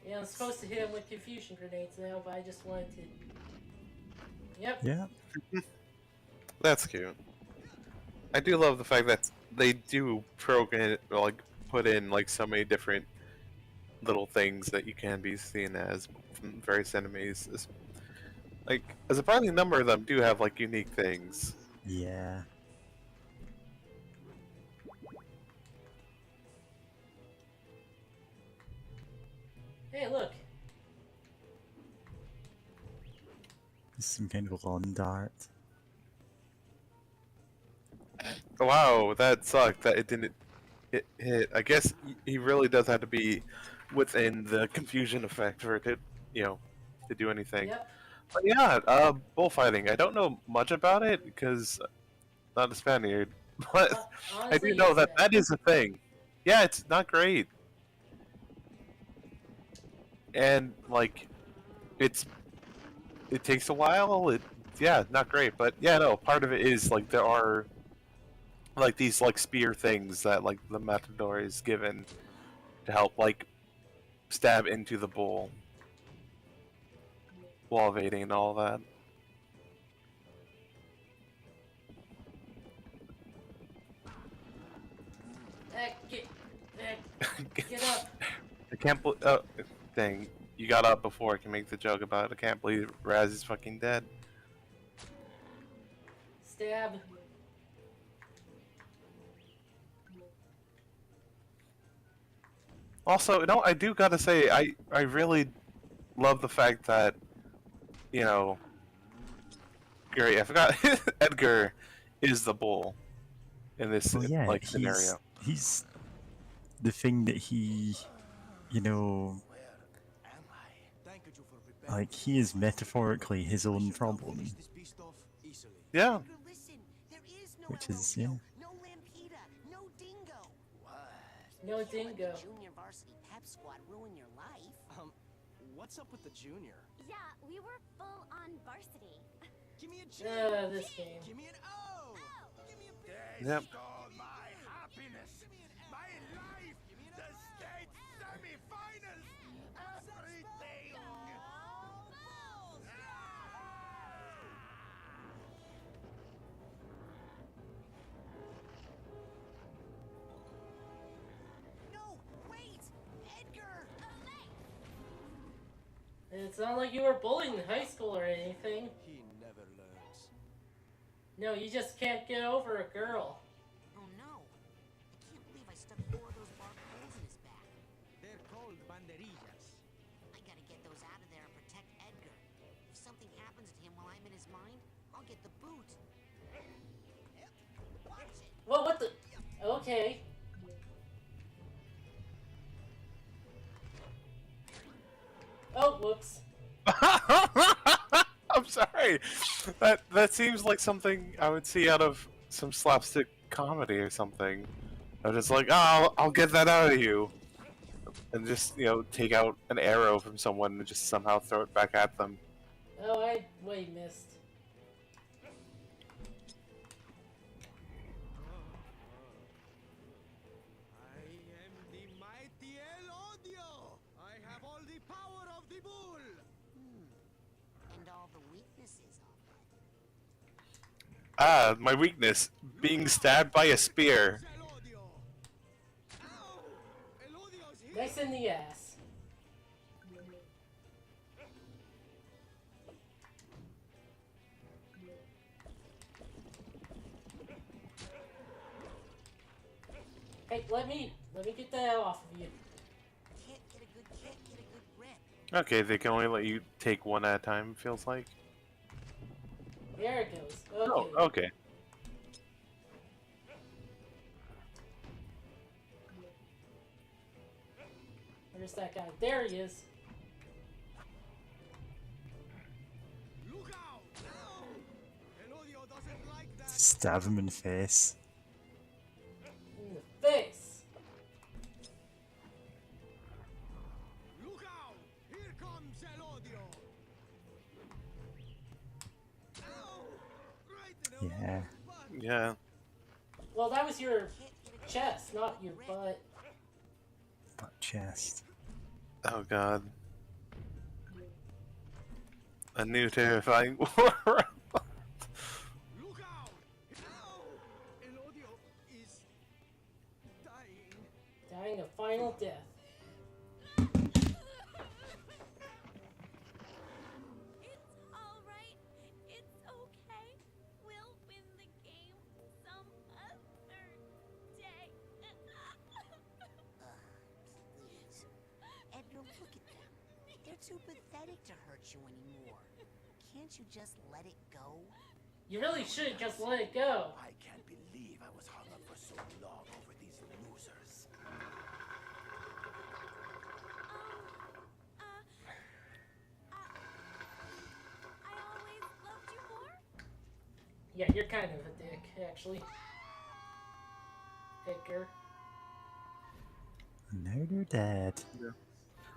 C: Yeah, I'm supposed to hit him with confusion grenades now, but I just wanted to... Yep.
A: Yep.
B: That's cute. I do love the fact that they do program, like, put in, like, so many different little things that you can be seen as from various enemies. Like, a surprising number of them do have, like, unique things.
A: Yeah.
C: Hey, look.
A: Some kind of lawn dart.
B: Wow, that sucked that it didn't hit. I guess he really does have to be within the confusion effect for it to, to do anything.
C: Yep.
B: But yeah, bullfighting. I don't know much about it because I'm not a Spaniard, but I do
C: Honestly,
B: know
C: yes,
B: that
C: man.
B: that is a thing. Yeah, it's not great, and like, it takes a while. Yeah, not great, but yeah, no. Part of it is like there are like these like spear things that like the matador is given to help like stab into the bull while evading and all that.
C: Get up.
B: I can't believe. Oh, dang! You got up before I can make the joke about it. I can't believe Raz is fucking dead.
C: Stab.
B: Also, I do gotta say, I really love the fact that, Gary, I forgot, Edgar is the bull in this
A: Well, yeah,
B: like scenario.
A: he's the thing that he, like he is metaphorically his own problem.
B: Yeah.
E: Listen, there is no
A: Which is, yeah.
E: no Lampita, no Dingo.
C: No dingo.
E: Junior varsity pep squad ruin your life.
G: What's up with the junior?
L: Yeah, we were full on varsity.
G: Give me a G.
C: This game.
G: Give me an O. Give me a B.
B: Yep.
F: Stole my happiness, my life, the state semi-finals, everything.
E: No, wait, Edgar.
C: It's not like you were bullied in high school or anything.
G: He never learns.
C: No, you just can't get over a girl.
E: Oh no, I can't believe I stuck 4 of those barbed holes in his back.
G: They're called banderillas.
E: I gotta get those out of there and protect Edgar. If something happens to him while I'm in his mind, I'll get the boot. Watch it.
C: Well, what the? Okay. Oh, whoops.
B: I'm sorry. That seems like something I would see out of some slapstick comedy or something. I'm just like, oh, I'll get that out of you, and just take out an arrow from someone and just somehow throw it back at them.
C: Oh, I way missed.
G: I am the mighty El Odio. I have all the power of the bull.
E: And all the weaknesses of it.
B: Ah, my weakness. Being stabbed by a spear.
C: Nice in the ass. Hey, let me get that off of you.
E: Can't get a good grip.
B: Okay, they can only let you take one at a time, feels like.
C: There it goes. Okay.
B: Oh, okay.
C: Where's that guy? There he is.
F: Look out! Elodio doesn't like that.
A: Stab him in the face.
C: In the face.
F: Look out! Here comes Elodio. Ow! Right in
A: Yeah.
F: Elodio's butt.
B: Yeah.
C: Well, that was your chest, not your butt.
A: Butt chest.
B: Oh god. A new terrifying war.
F: Look out! Ow! Elodio is dying.
C: Dying a final death.
L: It's all right. It's okay. We'll win the game some other day.
E: Please. Edgar, look at them. They're too pathetic to hurt you anymore. Can't you just let it go?
C: You really should just let it go.
F: I can't believe I was hung up for so long over these losers.
L: I always loved you more.
C: Yeah, you're kind of a dick, actually. Edgar.
A: Now they're dead.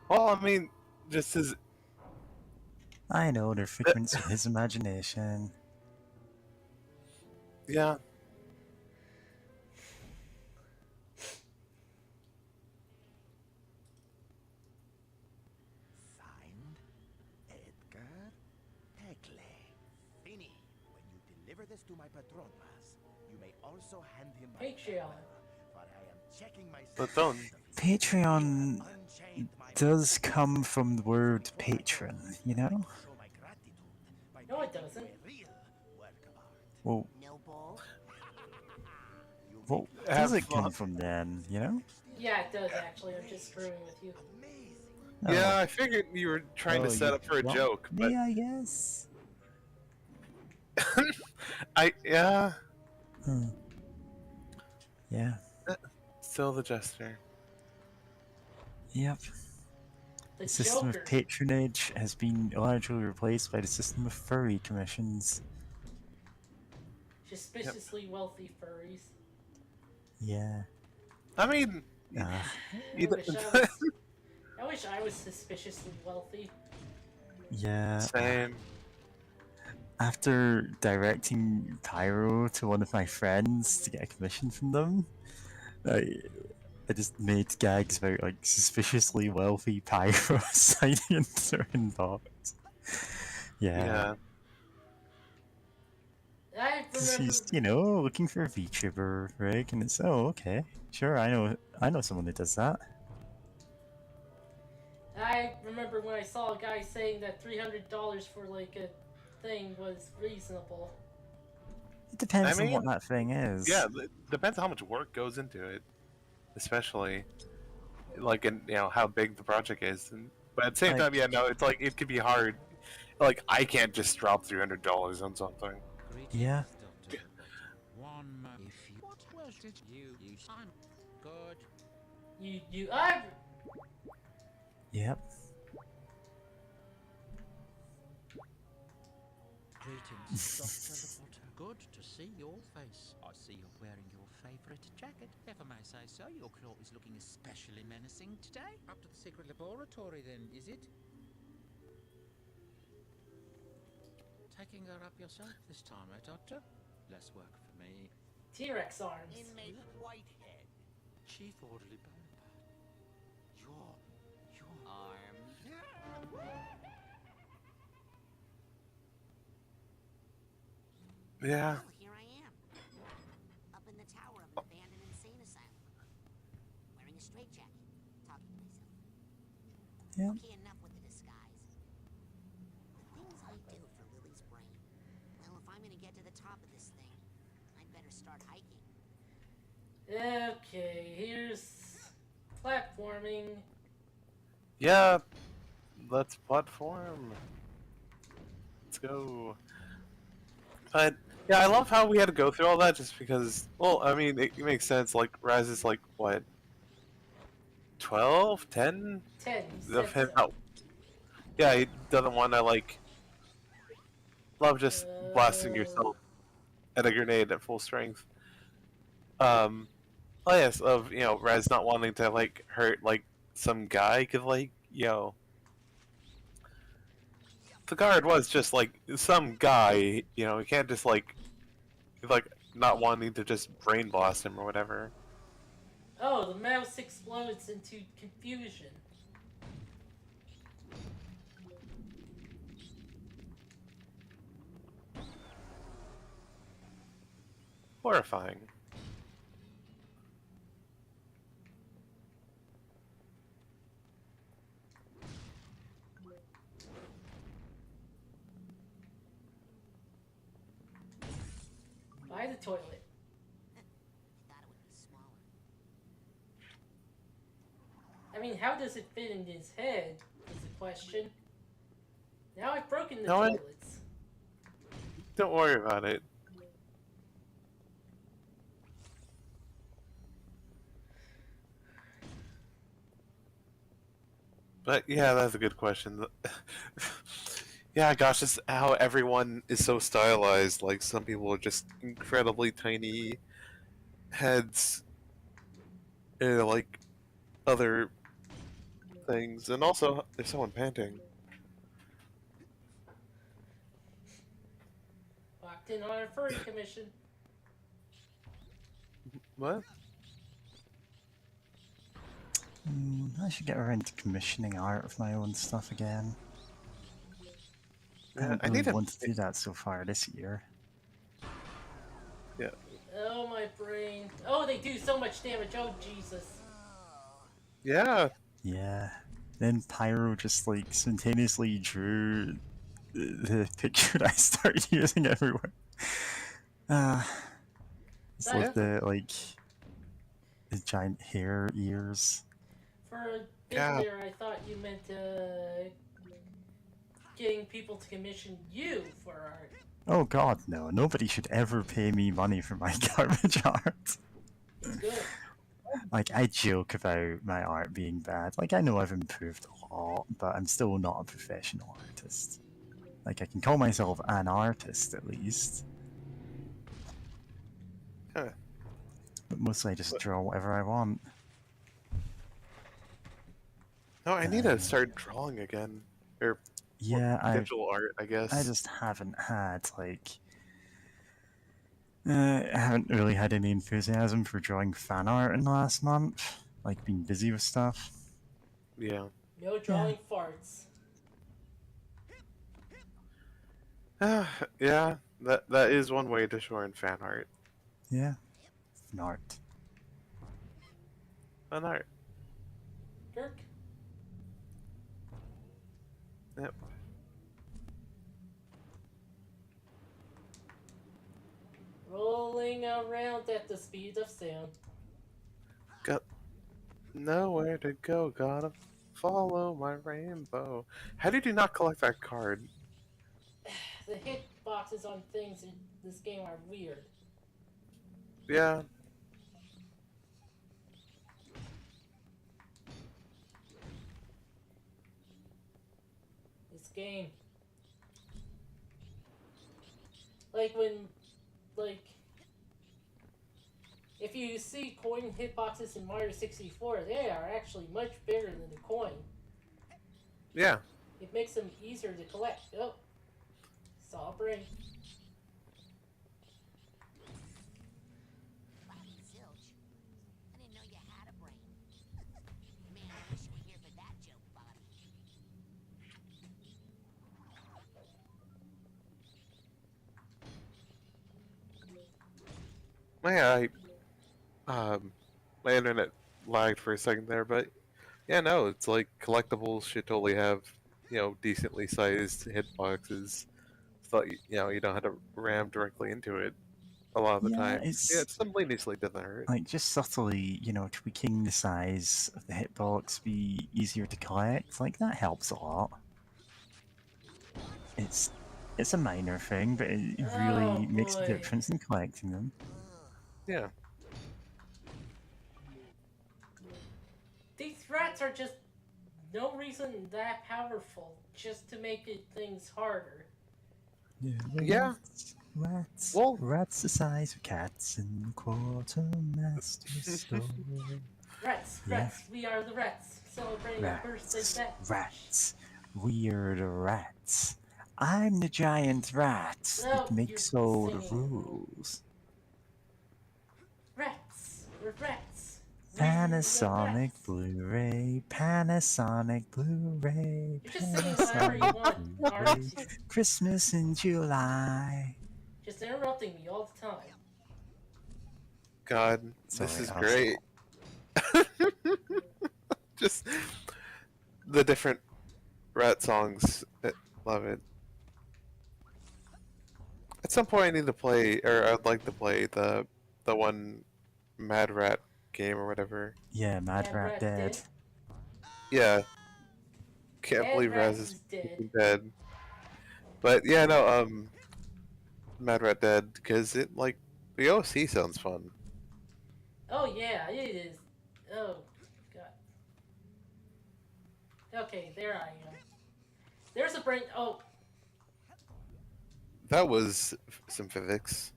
B: Well, I mean, just as
A: I know, they're figments of his imagination.
B: yeah.
F: Signed, Edgar Tecle. Fini. When you deliver this to my Patronmas, you may also hand him my
C: Patreon.
F: For I am checking my
B: But don't.
A: Patreon
F: Unchained my
A: does come from the word patron, you know?
F: show my gratitude by
C: No, it
F: making
C: doesn't.
F: you a real work of art.
A: Well,
E: No ball?
A: what
B: Have
A: does it come
B: fun.
A: from then, you know?
C: Yeah, it does, actually. I'm just screwing with you.
F: Amazing.
A: Oh.
B: Yeah, I figured you were trying to
A: Oh,
B: set
A: you
B: up for a
A: want
B: joke, but
A: me, I guess.
B: yeah,
A: Yeah.
B: still the jester.
A: Yep.
C: The
A: The system
C: Joker.
A: of patronage has been largely replaced by the system of furry commissions.
C: Suspiciously wealthy furries.
A: Yeah.
B: I mean,
C: I
B: either-
C: wish I was suspiciously wealthy.
A: Yeah.
B: same.
A: After directing Pyro to one of my friends to get a commission from them, I just made gags about like suspiciously wealthy Pyro signing into their inbox. Yeah.
C: I
A: 'Cause
C: remember.
A: he's, you know, looking for a VTuber rig, and it's okay. Sure, I know someone who does that.
C: I remember when I saw a guy saying that $300 for like a thing was reasonable.
A: It depends
B: I
A: on what
B: mean,
A: that thing is.
B: Yeah, it depends on how much work goes into it, especially like in how big the project is. But at the same
A: Like-
B: time, yeah, no, it's like it could be hard. Like I can't just drop $300 on something.
A: Yeah.
D: Doctor. One mo- if you what was did you I'm good.
C: I
A: Yep.
D: Greetings, Dr. Potter. Good to see your face. I see you're wearing your favourite jacket. If I may say so, your claw is looking especially menacing today. Up to the secret laboratory then, is it? Taking her up yourself this time, eh, Doctor? Less work for me.
C: T-Rex arms.
E: Inmate Whitehead.
D: Chief Orderly Bonaparte.
E: Your arm.
B: Yeah.
E: Well, here I straitjacket, talking to myself.
A: Yeah.
E: Okay, enough with the disguise. The things I do for Lily's brain. Well, if I'm gonna get to the top of this thing, I'd better start hiking.
C: Okay, here's platforming.
B: Yeah, let's platform. Let's go. But yeah, I love how we had to go through all that just because. Well, I mean, it makes sense. Like Raz is like what, 12, 10
C: 10, you
B: of
C: said
B: him
C: so.
B: out. Yeah, he doesn't want to like love just blasting yourself at a grenade at full strength. Oh yes, of Raz not wanting to like hurt like some guy, cause like the guard was just like some guy. He can't just like not wanting to just brain blast him or whatever.
C: Oh, the mouse explodes into confusion.
B: Horrifying.
C: By the toilet.
E: Thought it would be smaller.
C: I mean, how does it fit in his head is the question. Now I've broken the
B: No,
C: toilets.
B: Don't worry about it. But yeah, that's a good question. Yeah, gosh, just how everyone is so stylized. Like some people are just incredibly tiny heads, and like other things, and also there's someone panting.
C: Locked in on a furry commission.
B: What?
A: I should get around to commissioning art of my own stuff again. I
B: Yeah,
A: haven't
B: I
A: really
B: need to.
A: wanted to do that so far this year.
B: Yeah.
C: Oh, my brain. Oh, they do so much damage. Oh, Jesus.
B: Yeah.
A: Yeah. Then Pyro just like spontaneously drew the picture that I started using everywhere. It's like the giant hair ears.
C: For a bit
B: Yeah.
C: there, I thought you meant getting people to commission you for art.
A: Oh god, no. Nobody should ever pay me money for my garbage art.
C: It's good.
A: Like, I joke about my art being bad. Like, I know I've improved a lot, but I'm still not a professional artist. Like, I can call myself an artist, at least.
B: Huh.
A: But mostly I just draw whatever I want.
B: No, I need to start drawing again. Or digital art, I guess.
A: I just haven't had, like... I haven't really had any enthusiasm for drawing fan art in the last month. Like, being busy with stuff.
B: Yeah.
C: No drawing farts.
B: Yeah, that is one way to show in fan art.
A: Yeah. Fan art.
B: Fan art.
C: Kirk?
B: Yep.
C: Rolling around at the speed of sound.
B: Got nowhere to go, gotta follow my rainbow. How did you not collect that card?
C: The hit boxes on things in this game are weird.
B: Yeah.
C: This game. Like when, if you see coin hitboxes in Mario 64, they are actually much bigger than the coin.
B: Yeah.
C: It makes them easier to collect. Oh, saw a brain.
E: Bobby Zilch. I didn't know you had a brain. Man, I wish you were here for that joke, Bobby.
B: My internet lagged for a second there, but yeah, no, it's like collectibles should totally have, decently sized hitboxes. So you don't have to ram directly into it a lot of the
A: Yeah,
B: time. Yeah,
A: it's
B: it's simultaneously doesn't hurt.
A: like just subtly, tweaking the size of the hitbox be easier to collect. Like that helps a lot. It's a minor thing, but it
C: Oh
A: really makes a
C: boy.
A: difference in collecting them.
B: Yeah.
C: These rats are just no reason that powerful, just to make things harder.
B: Yeah.
A: Rats.
B: Well-
A: Rats the size of cats in the quartermaster's store.
C: Rats,
A: Yeah.
C: rats, we are the rats, celebrating our birthday
A: Rats.
C: bats.
A: Rats. We're the rats. I'm the giant rat that
C: Oh,
A: makes
C: you're
A: all the
C: singing.
A: rules.
C: Rats, we're rats. We're the
A: Panasonic
C: rats.
A: Blu-ray, Panasonic Blu-ray,
C: You're just singing whatever you want,
A: Panasonic
C: aren't
A: Blu-ray.
C: you?
A: Christmas in July.
C: Just interrupting me all the time.
B: God, this
A: Sorry,
B: is
A: I'll
B: great. Just the different rat songs. Love it. At some point, I need to play, or I'd like to play the one Mad Rat game or whatever.
A: Yeah, Mad Rat dead.
B: Yeah. Can't
C: Mad
B: believe
C: Rat
B: Raz
C: is
B: is
C: dead.
B: dead. But yeah, no, Mad Rat dead because it the OC sounds fun.
C: Oh yeah, it is. Oh god. Okay, there I am. There's a brain. Oh,
B: That was some physics.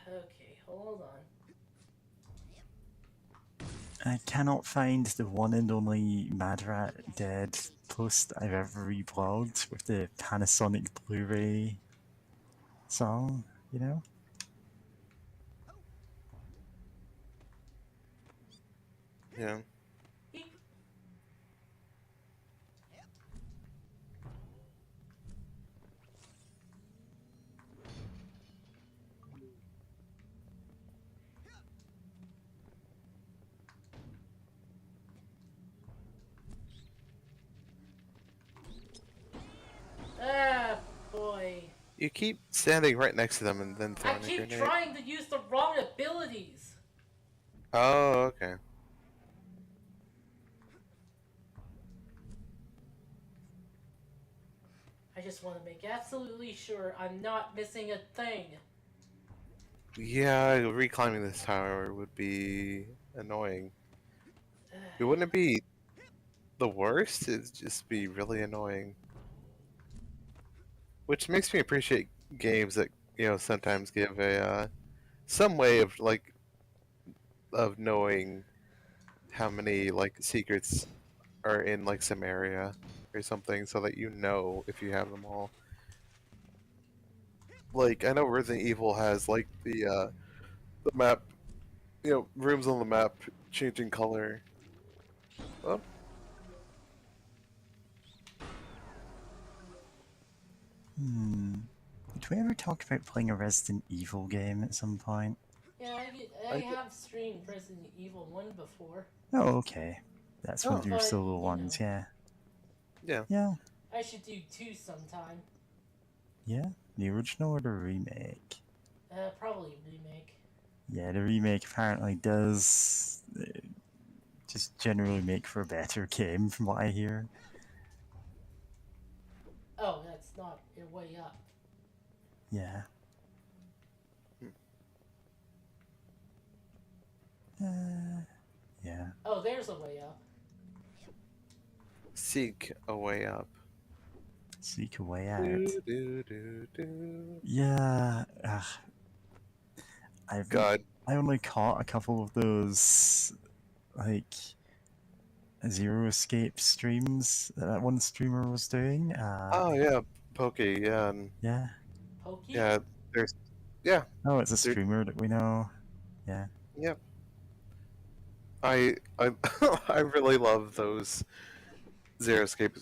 C: okay, hold on.
A: I cannot find the one and only Mad Rat dead post I've ever reblogged with the Panasonic Blu-ray song,
B: Yeah.
C: Ah, boy.
B: You keep standing right next to them and then
C: I
B: throwing a
C: keep
B: grenade.
C: trying to use the wrong abilities.
B: Oh, okay.
C: I just want to make absolutely sure I'm not missing a thing.
B: Yeah, reclimbing this tower would be annoying. It wouldn't be the worst, it'd just be really annoying. Which makes me appreciate games that, sometimes give a some way of of knowing how many secrets are in some area or something so that you know if you have them all. I know Resident Evil has the map, rooms on the map changing color. Oh.
A: Did we ever talk about playing a Resident Evil game at some point?
C: Yeah, I have streamed Resident Evil 1 before.
A: Oh, okay. That's one of your
C: But,
A: solo ones, yeah.
B: Yeah.
A: Yeah.
C: I should do 2 sometime.
A: Yeah? The original or the remake?
C: Probably remake.
A: Yeah, the remake apparently does just generally make for a better game, from what I hear.
C: Oh, that's not your way up.
A: Yeah. Yeah.
C: Oh, there's a way up.
B: Seek a way up.
A: Seek a way out.
B: Do.
A: Yeah.
B: God.
A: I only caught a couple of those, Zero Escape streams that one streamer was doing.
B: Oh yeah, Pokey. Yeah.
A: Yeah.
C: Pokey?
B: Yeah. There's. Yeah.
A: Oh, it's a streamer that we know. Yeah.
B: Yep. I I really love those Zero Escape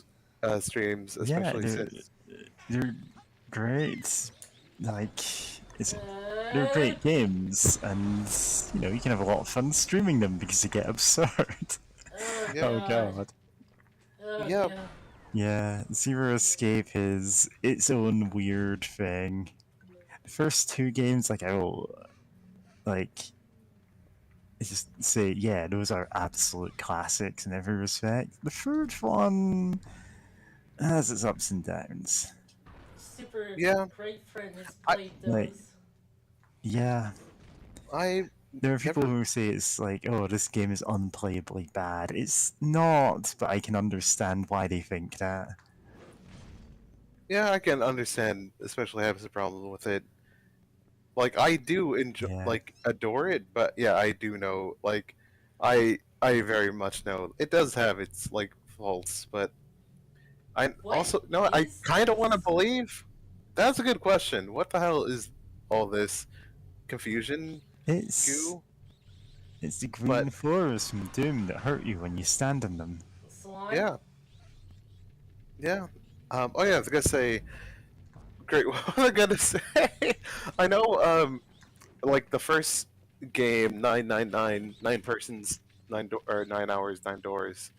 B: streams, especially
A: yeah,
B: since
A: they're great. they're great games, and you can have a lot of fun streaming them because they get absurd. Oh god.
C: Oh,
B: Yep.
C: yeah.
A: Yeah, Zero Escape is its own weird thing. The first two games, I will just say, yeah, those are absolute classics in every respect. The third one has its ups and downs.
C: Super
B: Yeah.
C: great friend has played those.
A: Like, yeah. There are people
B: never-
A: who say it's like, oh, this game is unplayably bad. It's not, but I can understand why they think that.
B: Yeah, I can understand, especially having a problem with it. Like, I do enjoy, adore it, but yeah, I do know, I very much know it does have its faults, but I I kind of want to believe. That's a good question. What the hell is all this confusion?
A: It's the green floors from Doom that hurt you when you stand on them.
C: Slime?
B: Yeah. Yeah. Oh yeah, I was gonna say. Great. What was I gonna say? I know. Like the first game, 9 persons, 9 hours, 9 doors,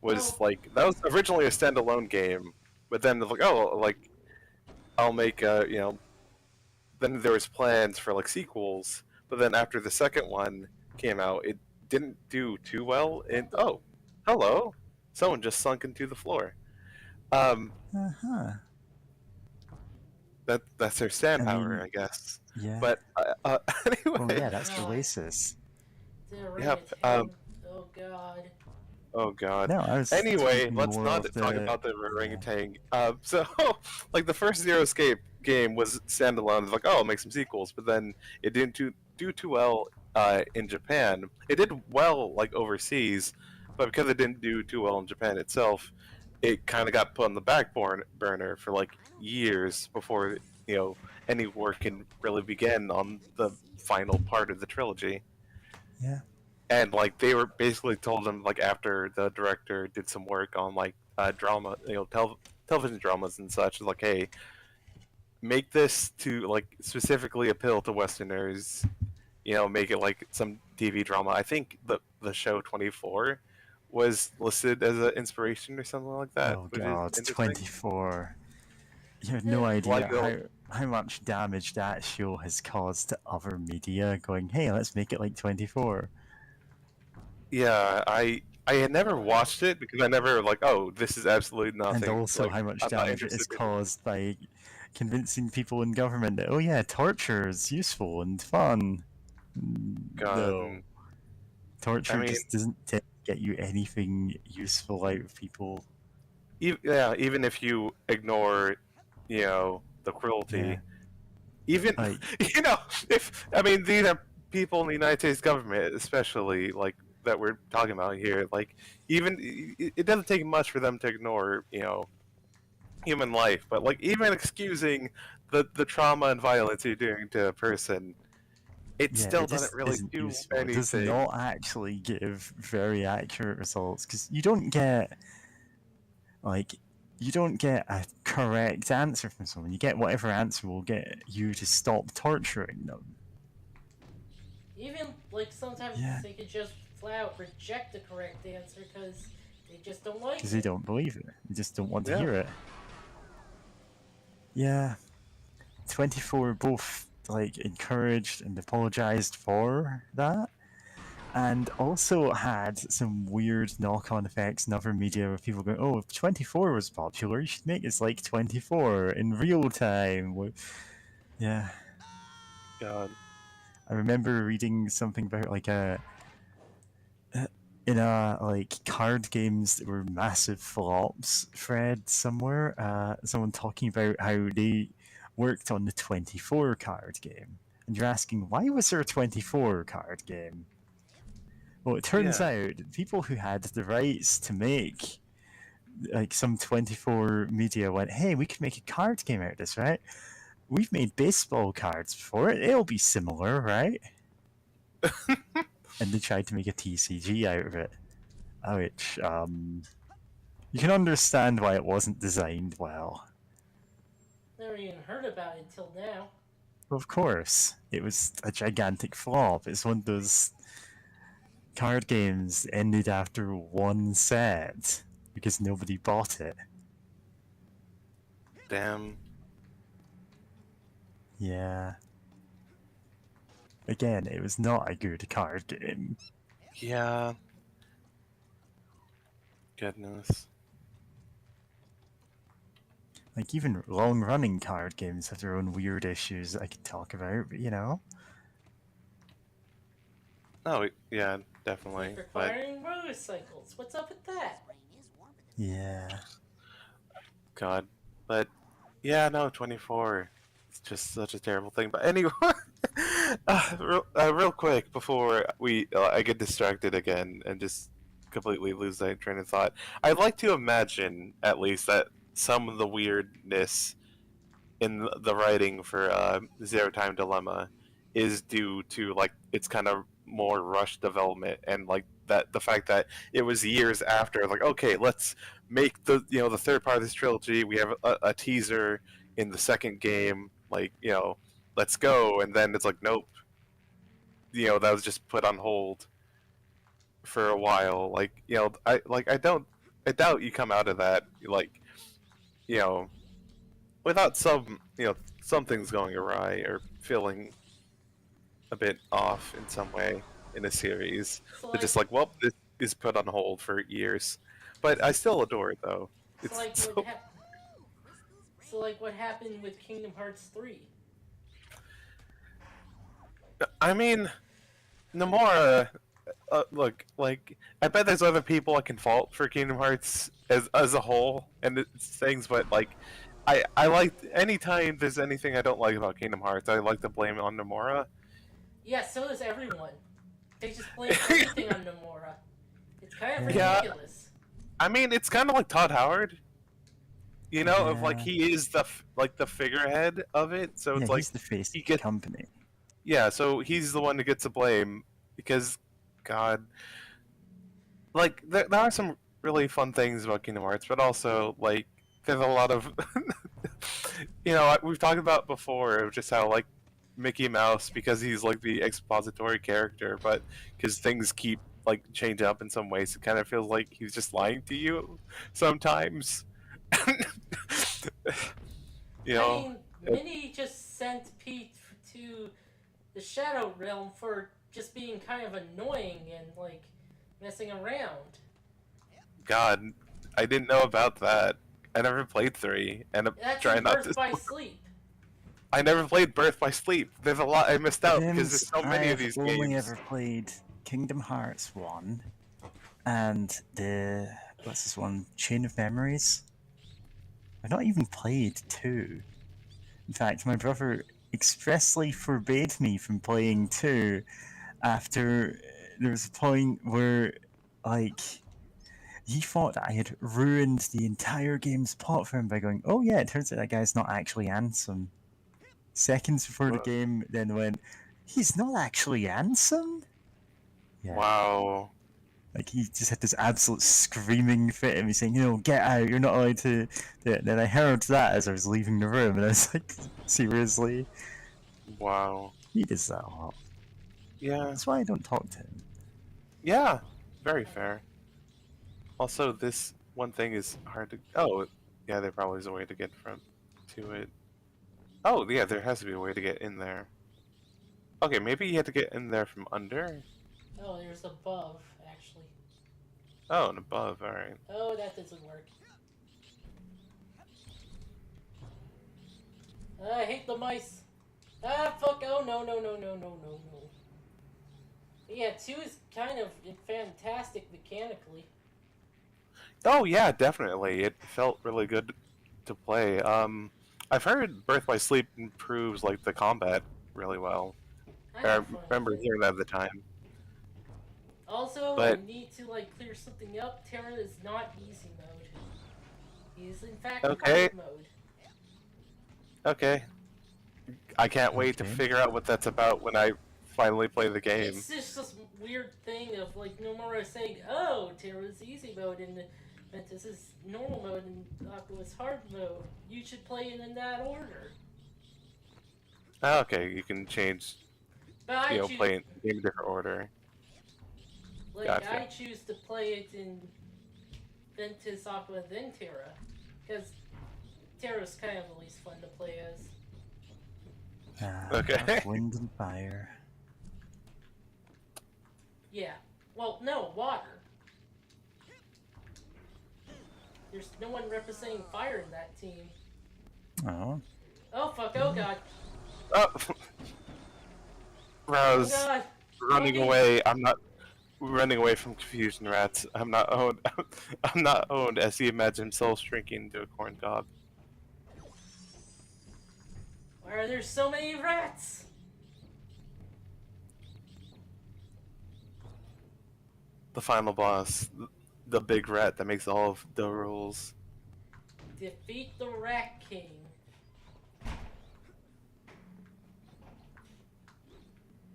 B: was that was originally a standalone game, but then like I'll make then there was plans for sequels, but then after the second one came out, it didn't do too well. And oh, hello, someone just sunk into the floor. That's their stand power, I guess.
A: Yeah.
B: But anyway.
A: Oh yeah, that's Oasis.
B: Yep.
C: Oh god.
B: Oh god.
A: No, I was
B: anyway,
A: thinking
B: let's
A: more
B: not
A: of
B: talk
A: the-
B: about the orangutan. So, the first Zero Escape game was standalone. It's like, oh, I'll make some sequels, but then it didn't do too well in Japan. It did well overseas, but because it didn't do too well in Japan itself, it kind of got put on the back burner for years before any work can really begin on the final part of the trilogy.
A: Yeah.
B: And they were basically told them after the director did some work on drama, television dramas and such, hey, make this to specifically appeal to Westerners, make it some TV drama. I think the show 24 was listed as an inspiration or something like that.
A: Oh
B: which
A: god,
B: is interesting.
A: 24. You have no idea
B: Like,
A: how much damage that show has caused to other media going, hey, let's make it like 24.
B: Yeah, I had never watched it because I never oh, this is absolutely nothing.
A: And also how much
B: I'm not
A: damage it is
B: interested in-
A: caused by convincing people in government that, oh yeah, torture is useful and fun.
B: God.
A: No. Torture
B: I mean-
A: just doesn't get you anything useful out of people.
B: even if you ignore, the cruelty,
A: Yeah.
B: even if these are people in the United States government, especially that we're talking about here. Even it doesn't take much for them to ignore, human life. But even excusing the trauma and violence you're doing to a person, it still doesn't really
A: isn't
B: do
A: useful.
B: anything.
A: It does not actually give very accurate results because you don't get a correct answer from someone. You get whatever answer will get you to stop torturing them.
C: Even sometimes they could just flat out reject the correct answer because they just don't like
A: Because
C: it.
A: they don't believe it. They just don't want to
B: Yeah.
A: hear it. Yeah. 24 both encouraged and apologized for that, and also had some weird knock-on effects in other media where people go, oh, if 24 was popular, you should make this like 24 in real time. Yeah.
B: God.
A: I remember reading something about in a card games that were massive flops thread somewhere, someone talking about how they worked on the 24 card game. And you're asking, why was there a 24 card game? Well, it turns out that people who had the rights to make some 24 media went, hey, we could make a card game out of this, right? We've made baseball cards before. It'll be similar, right? And they tried to make a TCG out of it. Which, you can understand why it wasn't designed well.
C: Never even heard about it until now.
A: Of course, it was a gigantic flop. It's one of those card games that ended after one set because nobody bought it.
B: Damn.
A: Yeah. Again, it was not a good card game.
B: Yeah. Goodness.
A: Like, even long-running card games have their own weird issues that I could talk about, but you know.
B: Oh, yeah, definitely. But
C: Requiring motorcycles. What's up with that?
A: Yeah.
B: God. But yeah, no, 24. It's just such a terrible thing. But anyway, real quick before I get distracted again and just completely lose that train of thought. I'd like to imagine at least that some of the weirdness in the writing for Zero Time Dilemma is due to like its kind of more rushed development and like that the fact that it was years after like okay let's make the third part of this trilogy, we have a teaser in the second game, like let's go, and then it's like nope, that was just put on hold for a while, like I doubt you come out of that like you know without some things going awry or feeling a bit off in some way in a series.
C: So
B: They're just like, well, this is put on hold for years, but I still adore it though. It's
C: so like what happened with Kingdom Hearts 3?
B: I mean, Nomura, look, like I bet there's other people I can fault for Kingdom Hearts as a whole and its things, but like I like anytime there's anything I don't like about Kingdom Hearts, I like to blame it on Nomura.
C: Yeah, so does everyone. They just blame everything on Nomura. It's kind of ridiculous.
B: I mean, it's kind of like Todd Howard, of like he is the figurehead of it, so it's like
A: he's the face of the company.
B: Yeah, so he's the one that gets the blame because, God, like there are some really fun things about Kingdom Hearts, but also like there's a lot of, we've talked about before just how like Mickey Mouse, because he's like the expository character, but because things keep like change up in some ways, it kind of feels like he's just lying to you sometimes.
C: I mean, Minnie just sent Pete to the Shadow Realm for just being kind of annoying and like messing around.
B: God, I didn't know about that. I never played 3, and I'm trying not to.
C: Birth by Sleep.
B: I never played Birth by Sleep. There's a lot I missed out because there's so many of these games.
A: I've only ever played Kingdom Hearts 1 and what's this one? Chain of Memories. I've not even played 2. In fact, my brother expressly forbade me from playing 2 after there was a point where, like, he thought that I had ruined the entire game's plot for him by going, oh yeah, it turns out that guy's not actually Ansem. Seconds before the game then went, he's not actually Ansem? Yeah.
B: Wow.
A: Like, he just had this absolute screaming fit at me saying, get out, you're not allowed to do it. And then I heard that as I was leaving the room, and I was like, seriously?
B: Wow.
A: He does that a lot.
B: Yeah.
A: That's why I don't talk to him.
B: Yeah, very fair. Also, this one thing is hard to... Oh, yeah, there probably is a way to get to it. Oh, yeah, there has to be a way to get in there. Okay, maybe you have to get in there from under?
C: Oh, there's above, actually.
B: Oh, and above, alright.
C: Oh, that doesn't work. I hate the mice. Ah, fuck, oh, no. Yeah, 2 is kind of fantastic mechanically.
B: Oh, yeah, definitely. It felt really good to play. I've heard Birth by Sleep improves, like, the combat really well. I remember hearing that at the time.
C: Also, I need to, like, clear something up. Terra is not easy mode. He is, in fact, hard mode.
B: Okay. I can't wait to figure out what that's about when I finally play the game.
C: It's just this weird thing of, like, Nomura saying, oh, Terra's easy mode, and Ventus is normal mode, and Aqua is hard mode. You should play it in that order.
B: Oh, okay, you can change,
C: But I choose,
B: play it in a different order.
C: like,
B: Gotcha.
C: I choose to play it in Ventus Aqua then Terra, because Terra's kind of the least fun to play as.
B: Okay.
A: Earth, wind, and fire.
C: Yeah. Well, no, water. There's no one representing fire in that team.
A: Oh.
C: Oh fuck! Oh god!
B: Oh,
C: Oh
B: Rose,
C: god!
B: running
C: Monkey!
B: away. I'm not running away from confusion rats. I'm not owned. I'm not owned as he imagined himself shrinking into a corn cob.
C: Why are there so many rats?
B: The final boss, the big rat that makes all of the rules.
C: Defeat the Rat King.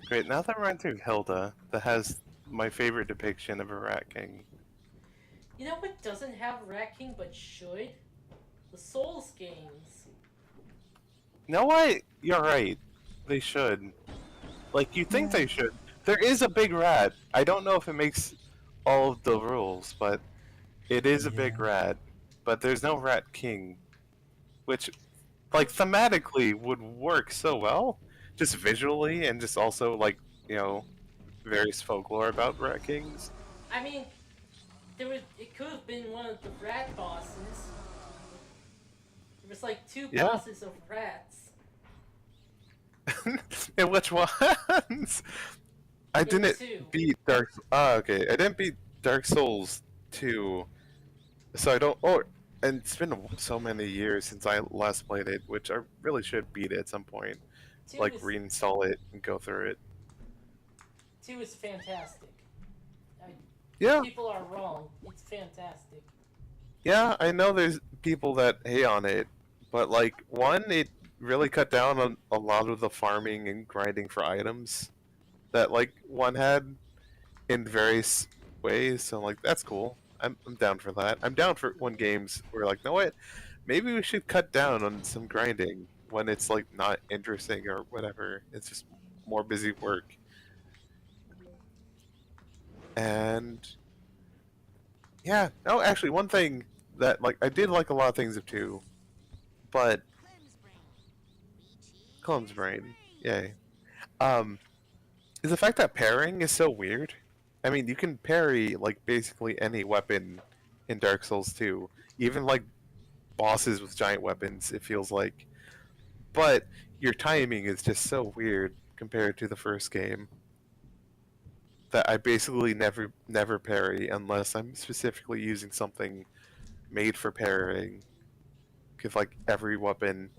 B: Great. Now that we're into Hilda, that has my favorite depiction of a rat king.
C: You know what doesn't have Rat King but should? The Souls games.
B: You know what? You're right. They should. Like, you think they should. There is a big rat. I don't know if it makes all of the rules, but it is a big rat. But there's no rat king. Which, like, thematically would work so well. Just visually, and just also, like, various folklore about rat kings.
C: I mean, it could have been one of the rat bosses. There was like two bosses of rats.
B: And which ones? I didn't beat Dark. Okay. I didn't beat Dark Souls 2, so I don't. Oh, and it's been so many years since I last played it, which I really should beat it at some point. Like reinstall it and go through it.
C: 2 is fantastic.
B: Yeah.
C: People are wrong. It's fantastic.
B: Yeah, I know there's people that hate on it, but like 1, it really cut down on a lot of the farming and grinding for items that like 1 had in various ways. So like that's cool. I'm down for that. I'm down for when games were like, no what, maybe we should cut down on some grinding when it's like not interesting or whatever. It's just more busy work. And yeah, no, actually one thing that like I did like a lot of things of 2, but Clum's brain, yay. Is the fact that parrying is so weird. I mean, you can parry like basically any weapon in Dark Souls 2, even like bosses with giant weapons, it feels like. But your timing is just so weird compared to the first game that I basically never parry unless I'm specifically using something made for parrying. Because like every weapon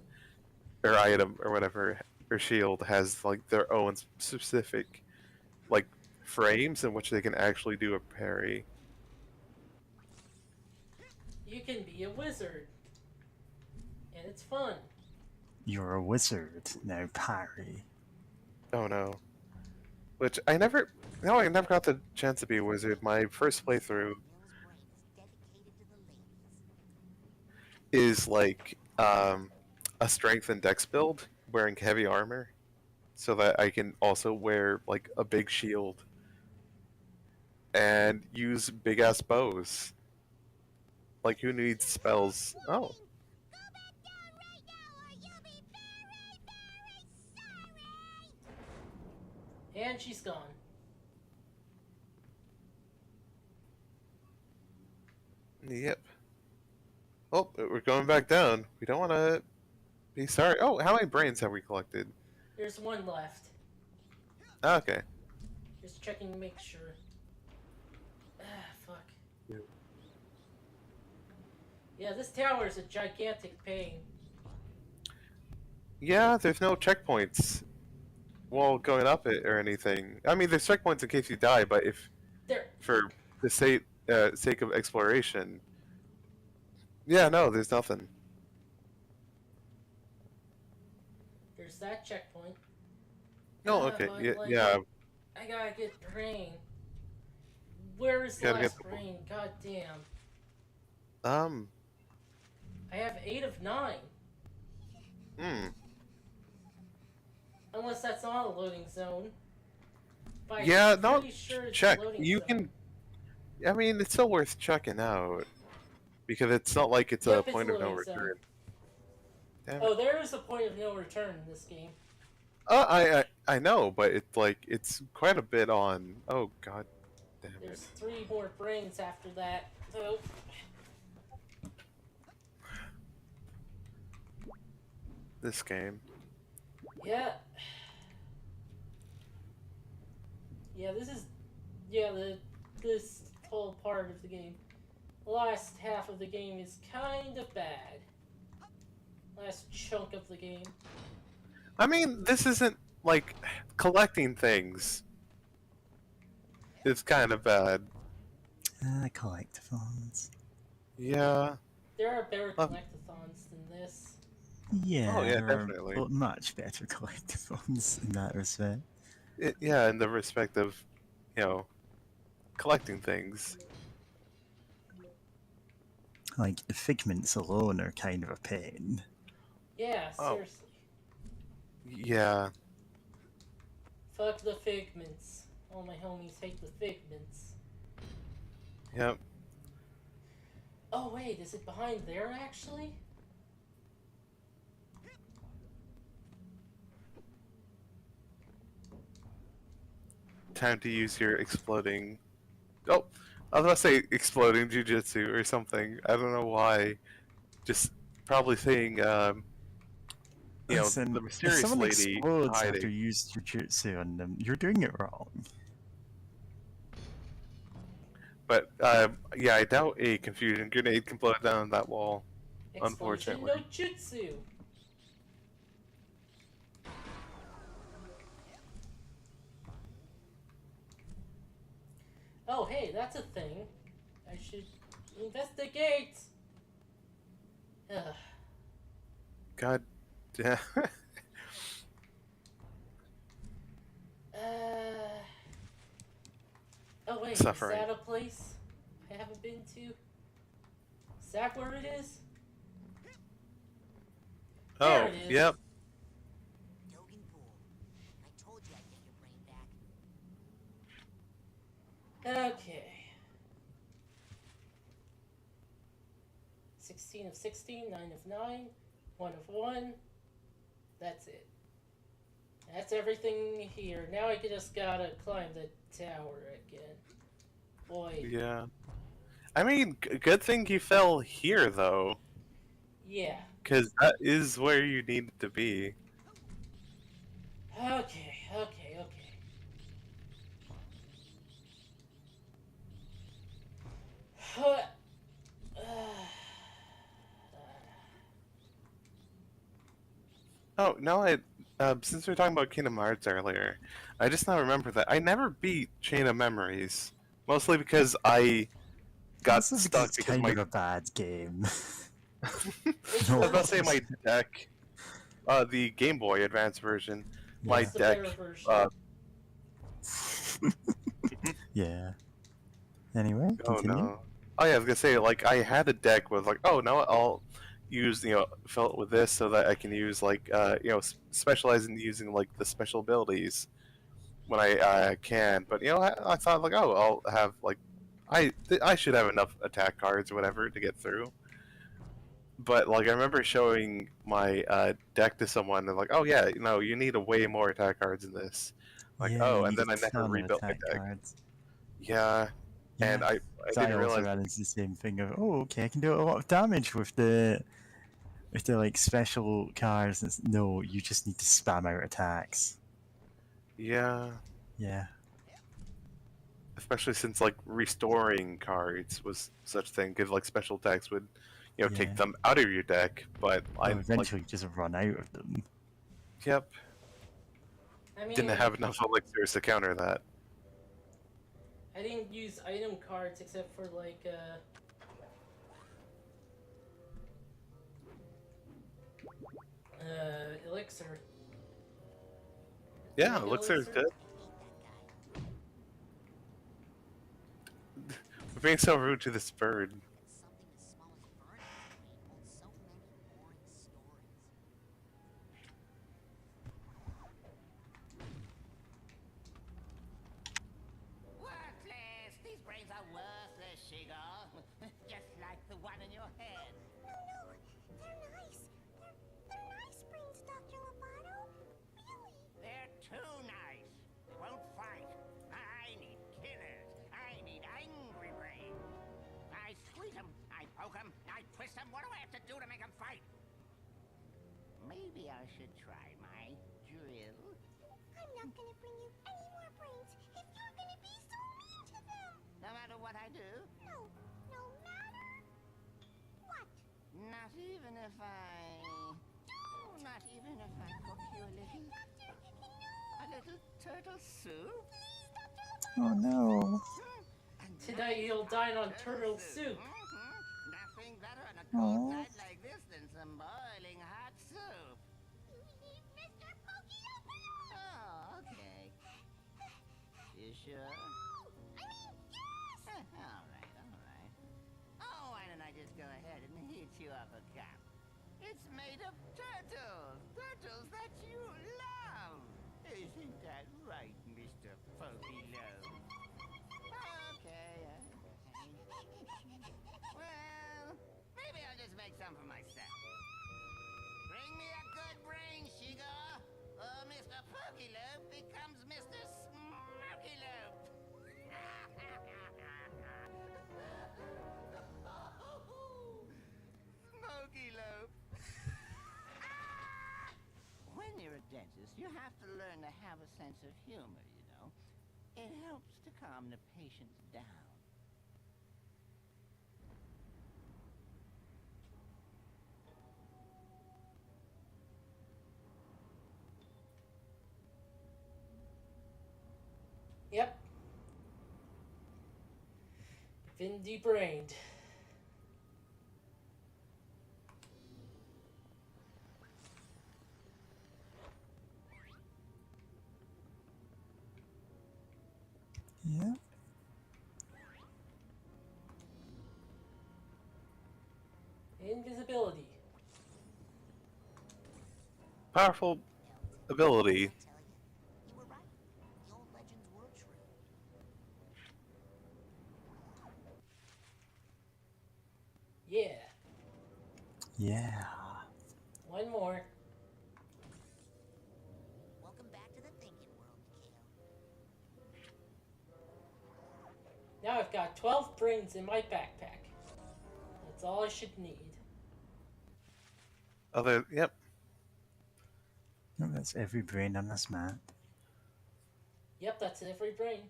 B: or item or whatever or shield has like their own specific like frames in which they can actually do a parry.
C: You can be a wizard. And it's fun.
A: You're a wizard, now parry.
B: Oh no. Which I never got the chance to be a wizard. My first playthrough is like a strength and dex build, wearing heavy armor, so that I can also wear like a big shield and use big ass bows. Like who needs spells? Oh.
C: And she's gone.
B: Yep. Oh, we're going back down. We don't want to be sorry. Oh, how many brains have we collected?
C: There's 1 left.
B: Okay.
C: Just checking to make sure. Ah, fuck. Yeah, this tower is a gigantic pain.
B: Yeah, there's no checkpoints while going up it or anything. I mean, there's checkpoints in case you die, but if for the sake of exploration, yeah, no, there's nothing.
C: There's that checkpoint.
B: No, okay, yeah.
C: I gotta get brain. Where is the last brain? God damn. I have 8 of 9. Unless that's not a loading zone. But
B: Yeah,
C: I'm
B: no,
C: pretty sure it's
B: check.
C: a loading
B: You
C: zone.
B: can. I mean, it's still worth checking out because it's not like it's a
C: Yep, it's a
B: point of no
C: loading zone.
B: return. Damn
C: Oh,
B: it.
C: there is a point of no return in this game.
B: I know, but it's like it's quite a bit on. Oh god, damn it.
C: There's 3 more brains after that, though.
B: This game.
C: Yeah. Yeah, this is... Yeah, this whole part of the game. The last half of the game is kind of bad. Last chunk of the game.
B: I mean, this isn't like collecting things. It's kind of bad.
A: Collectathons.
B: Yeah.
C: There are better collectathons than this.
A: Yeah,
B: Oh, yeah,
A: there are
B: definitely.
A: much better collectathons in that respect.
B: Yeah, in the respect of, you know, collecting things.
A: Like, the figments alone are kind of a pain.
C: Yeah,
B: Oh.
C: seriously.
B: Yeah.
C: Fuck the figments. All my homies hate the figments.
B: Yep.
C: Oh wait, is it behind there actually?
B: Time to use your exploding. Oh, I was about to say exploding jujitsu or something. I don't know why. Just probably saying, you know,
A: Listen,
B: the
A: if
B: mysterious
A: someone
B: lady
A: explodes after
B: hiding.
A: you use jujutsu on them, you're doing it wrong.
B: But yeah, I doubt a confusion grenade can blow down that wall.
C: Explosion
B: Unfortunately.
C: no jutsu. Oh hey, that's a thing. I should investigate. Ugh.
B: God damn.
C: Oh wait,
B: Suffering.
C: is that a place I haven't been to? Is that where it is? There
B: Oh,
C: it is.
B: yep.
E: Dogan Pool. I told you I'd get your brain back.
C: Okay. 16 of 16, 9 of 9, 1 of 1. That's it. That's everything here. Now I just gotta climb the tower again. Boy.
B: Yeah. I mean, good thing you fell here, though.
C: Yeah.
B: Because that is where you need to be.
C: Okay.
B: Oh, no, since we were talking about Kingdom Hearts earlier, I just now remember that I never beat Chain of Memories. Mostly because I got
A: Also because
B: stuck
A: it's
B: because
A: kind
B: my...
A: of a bad game.
B: I was about to say my deck, the Game Boy Advance version, my
C: That's the
B: deck,
C: better version.
A: Yeah. Anyway,
B: oh
A: continue.
B: no. Oh yeah, I was gonna say, like, I had a deck with, like, oh, now I'll use, you know, fill it with this so that I can use, like, you know, specialize in using, like, the special abilities when I can. But, you know, I thought, like, oh, I'll have, like, I should have enough attack cards or whatever to get through. But, like, I remember showing my deck to someone, and they're like, oh yeah, you know, you need a way more attack cards in this. Like,
A: Yeah,
B: oh,
A: you
B: and
A: need
B: then
A: a
B: I never
A: ton of
B: rebuilt my
A: attack
B: deck.
A: cards.
B: Yeah, and I
A: So I
B: didn't
A: also
B: realize.
A: ran into the same thing of, oh, okay, I can do a lot of damage with the like special cards. It's, no, you just need to spam out attacks.
B: Yeah.
A: Yeah.
B: Especially since, like, restoring cards was such a thing, because, like, special attacks would, you know,
A: Yeah.
B: take them out of your deck, but I,
A: Eventually you just run out of them.
B: yep,
C: I mean,
B: didn't have enough elixirs to counter that.
C: I didn't use item cards except for like elixir.
B: Yeah,
C: Like
B: elixir is
C: elixir?
B: good. We're being so rude to this bird.
E: Something as small as Vernon's brain holds so many boring stories.
K: poke him, I twist him. What do I have to do to make him fight? Maybe I should try my drill.
L: I'm not gonna bring you any more brains if you're gonna be so mean to them.
K: No matter what I do?
L: No matter what.
K: Not even if I... Oh, not even if I cook you a little...
L: Doctor, no.
K: A little turtle soup?
L: Please, Dr.
A: Oh no.
C: Tonight you'll dine on turtle soup.
K: Nothing better on a cold
A: Aw.
K: night like this than some boiling hot soup.
L: Mr. Pokey,
K: Oh, okay. You sure?
L: I mean, yes!
K: All right. Oh, why don't I just go ahead and heat you up a cup? It's made of turtles! Turtles that you love! Isn't that right, Mr. Pokey Love? Okay. Well, maybe I'll just make some for myself. Bring me a good brain, Shiga, or Mr. Pokelope becomes Mr. Smokylope. Smokylope. When you're a dentist, you have to learn to have a sense of humor, you know. It helps to calm the patients down.
C: Yep. Been debrained.
A: Yeah.
C: Invisibility.
B: Powerful ability.
E: I tell you, you were right. The old legends were true.
C: Yeah.
A: Yeah.
C: One more.
E: Welcome back to the thinking world, Mikhail.
C: Now I've got 12 brains in my backpack. That's all I should need.
B: Yep.
A: No, that's every brain on this map.
C: Yep, that's every brain.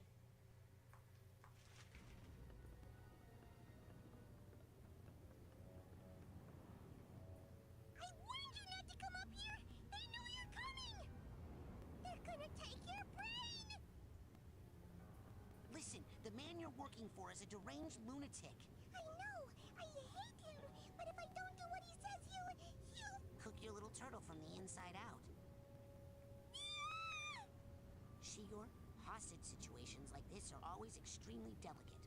L: I warned you not to come up here. They know you're coming. They're gonna take your brain.
E: Listen, the man you're working for is a deranged lunatic.
L: I know. I hate him. But if I don't do what he says, he'll...
E: Cook your little turtle from the inside out. Shigor, hostage situations like this are always extremely delicate.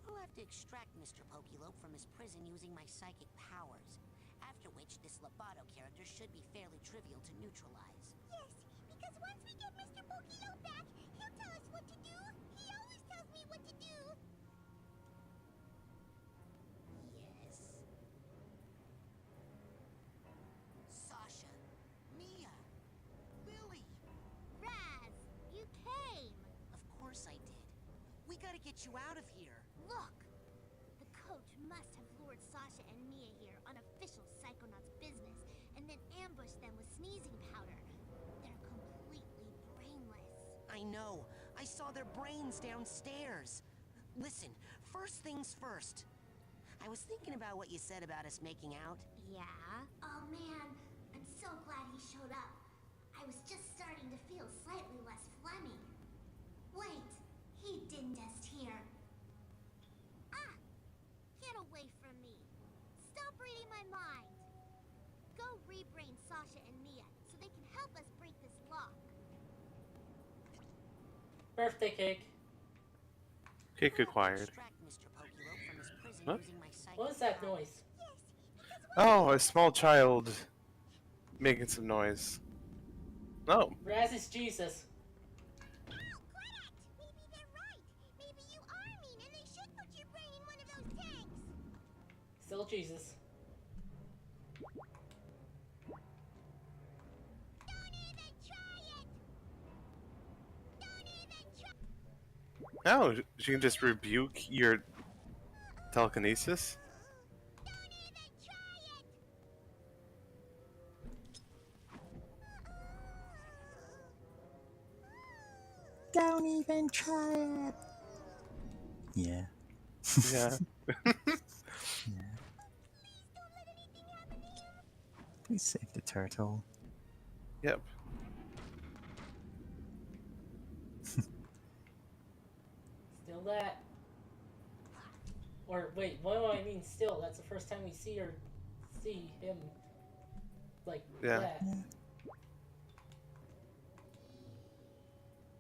E: I'll have to extract Mr. Pokelope from his prison using my psychic powers. After which, this Lobato character should be fairly trivial to neutralize.
L: Yes, because once we get Mr. Pokey-Lope back, he'll tell us what to do. He always tells me what to do.
E: Yes. Sasha, Mia, Lily.
L: Raz, you came.
E: Of course I did. We gotta get you out of here.
L: Look! The coach must have lured Sasha and Mia here on official psychonauts business and then ambushed them with sneezing powder. They're completely brainless.
E: I know. I saw their brains downstairs. Listen, first things first. I was thinking about what you said about us making out.
L: Yeah? Oh man, I'm so glad he showed up. I was just starting to feel slightly less phlegmy. Wait, he didn't just hear. Ah! Get away from me. Stop reading my mind. Go rebrain Sasha and Mia so they can help us break this lock.
C: Birthday cake.
B: Cake acquired.
E: Extract Mr. Pokelope from his prison
B: Huh?
E: using my psychic
C: What was that
E: powers.
C: noise?
B: Oh, a small child making some noise. Oh,
C: Raz is Jesus.
L: Oh, correct! Maybe they're right. Maybe you are mean and they should put your brain in one of those tanks.
C: Still Jesus.
L: Don't even try it! Don't even try.
B: oh, she can just rebuke your telekinesis.
A: Don't even try it. Yeah.
B: Yeah.
A: Please save the turtle.
B: Yep.
C: Still that. Or wait, what do I mean still? That's the first time we see him like that.
A: Yeah.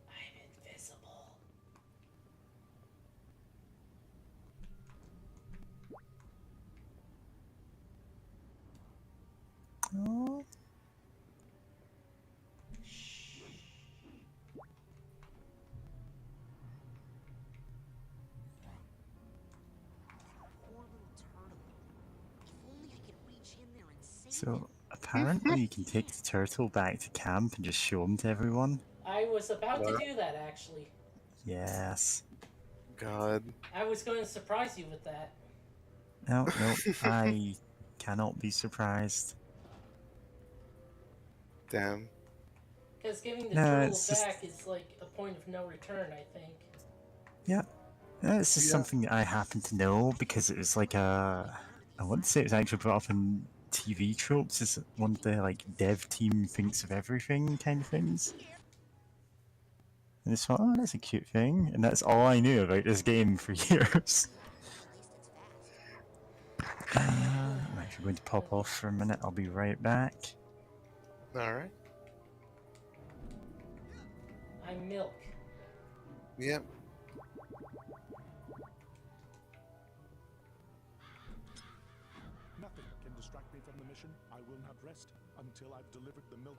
C: I'm invisible.
A: Oh.
E: Poor little turtle. If only I could reach in there and save him.
A: So apparently you can take the turtle back to camp and just show him to everyone.
C: I was about to
B: What?
C: do that actually.
A: Yes.
B: God.
C: I was going to surprise you with that.
A: No, I cannot be surprised.
B: Damn.
C: Because giving the
A: No,
C: turtle
A: it's just-
C: back is like a point of no return, I think.
A: Yeah. It's just something that I happen to know because it was like I wouldn't say it was actually brought up in TV tropes. It's one of the like dev team thinks of everything kind of things. And I just thought, oh, that's a cute thing. And that's all I knew about this game for years. I'm actually going to pop off for a minute. I'll be right back.
B: Alright.
C: I'm milk.
B: Yep.
J: Nothing can distract me from the mission. I will not rest until I've delivered the milk.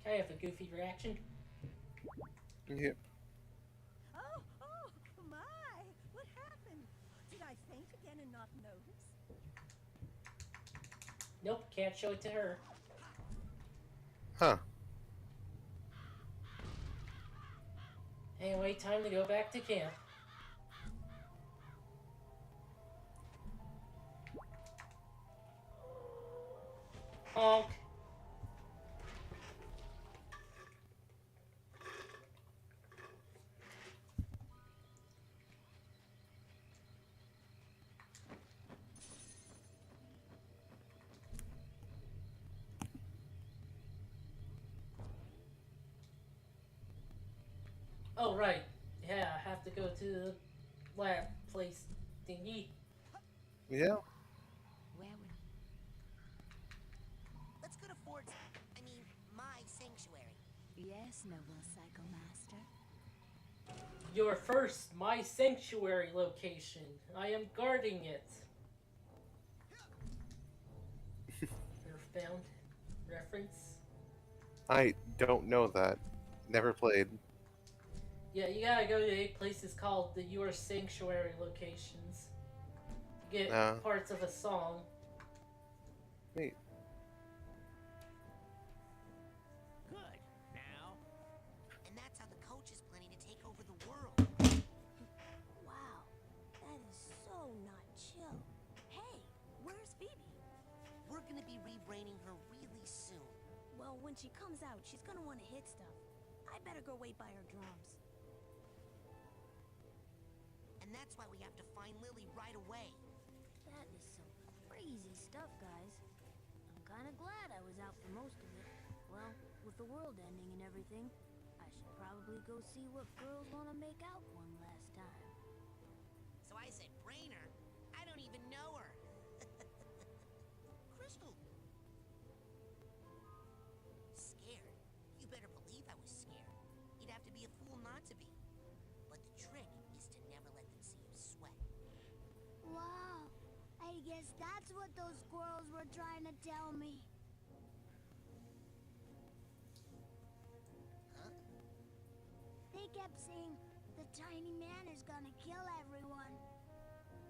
C: Can I have a goofy reaction?
B: Yep.
M: Oh, my! What happened? Did I faint again and not notice?
C: Nope, can't show it to her.
B: Huh.
C: Anyway, time to go back to camp. Honk. Oh, right. Yeah, I have to go to the lab place thingy.
B: Yeah.
E: Where would... Let's go to Ford's... my sanctuary.
M: Yes, noble psychomaster.
C: Your first My Sanctuary location. I am guarding it. Earthbound reference.
B: I don't know that. Never played.
C: Yeah, you gotta go to 8 places called the Your Sanctuary locations. Get parts of a song.
B: Neat.
K: Good. Now?
E: And that's how the coach is planning to take over the world.
M: Wow, that is so not chill. Hey, where's Phoebe?
E: We're gonna be rebraining her really soon.
M: Well, when she comes out, she's gonna want to hit stuff. I better go wait by her drums.
E: And that's why we have to find Lily right away.
M: That is some crazy stuff, guys. I'm kind of glad I was out for most of it. Well, with the world ending and everything, I should probably go see what girls want to make out one last time.
E: So I said, brain her? I don't even know her. Crystal. Scared? You better believe I was scared. You'd have to be a fool not to be. But the trick is to never let them see you sweat.
L: Wow, I guess that's what those squirrels were trying to tell me.
E: Huh?
L: They kept saying the tiny man is gonna kill everyone.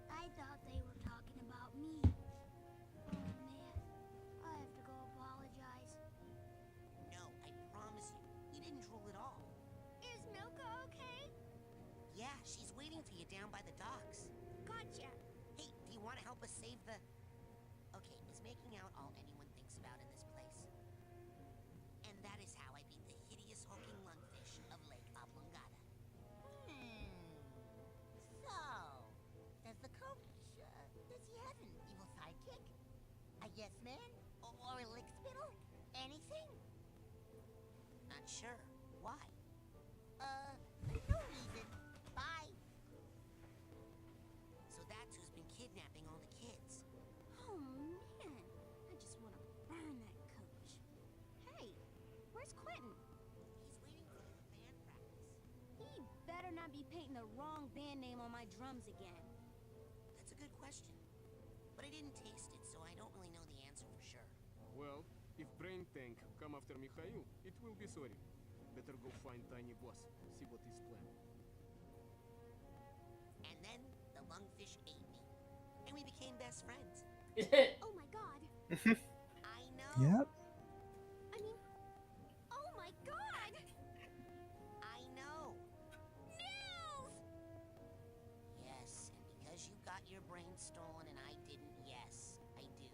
L: I thought they were talking about me. Oh man, I have to go apologize.
E: No, I promise you. We didn't drool at all.
L: Is
E: save the... Okay, is making out all anyone thinks about in this place? And that is how I beat the hideous hulking lungfish of Lake Oblongata. So, does the coach, does he have an evil sidekick? A yes man? Or a lick spittle? Anything? Not sure. Why? No reason. Bye. So that's who's been kidnapping all the kids.
M: Oh man, I just want to burn that coach. Hey, where's Quentin?
E: He's waiting for the band practice.
M: He better not be painting the wrong band name on my drums again.
E: That's a good question. But I didn't taste it, so I don't really know the answer for sure.
N: Well, if Brain Tank come after Mikhail, it will be sorry. Better go find Tiny Boss, see what his plan.
E: And then the lungfish ate me. And we became best friends.
M: Oh my god.
E: I know.
A: Yep.
M: I mean, oh my god!
E: I know.
M: Nils!
E: Yes, and because you got your brain stolen and I didn't, yes, I do.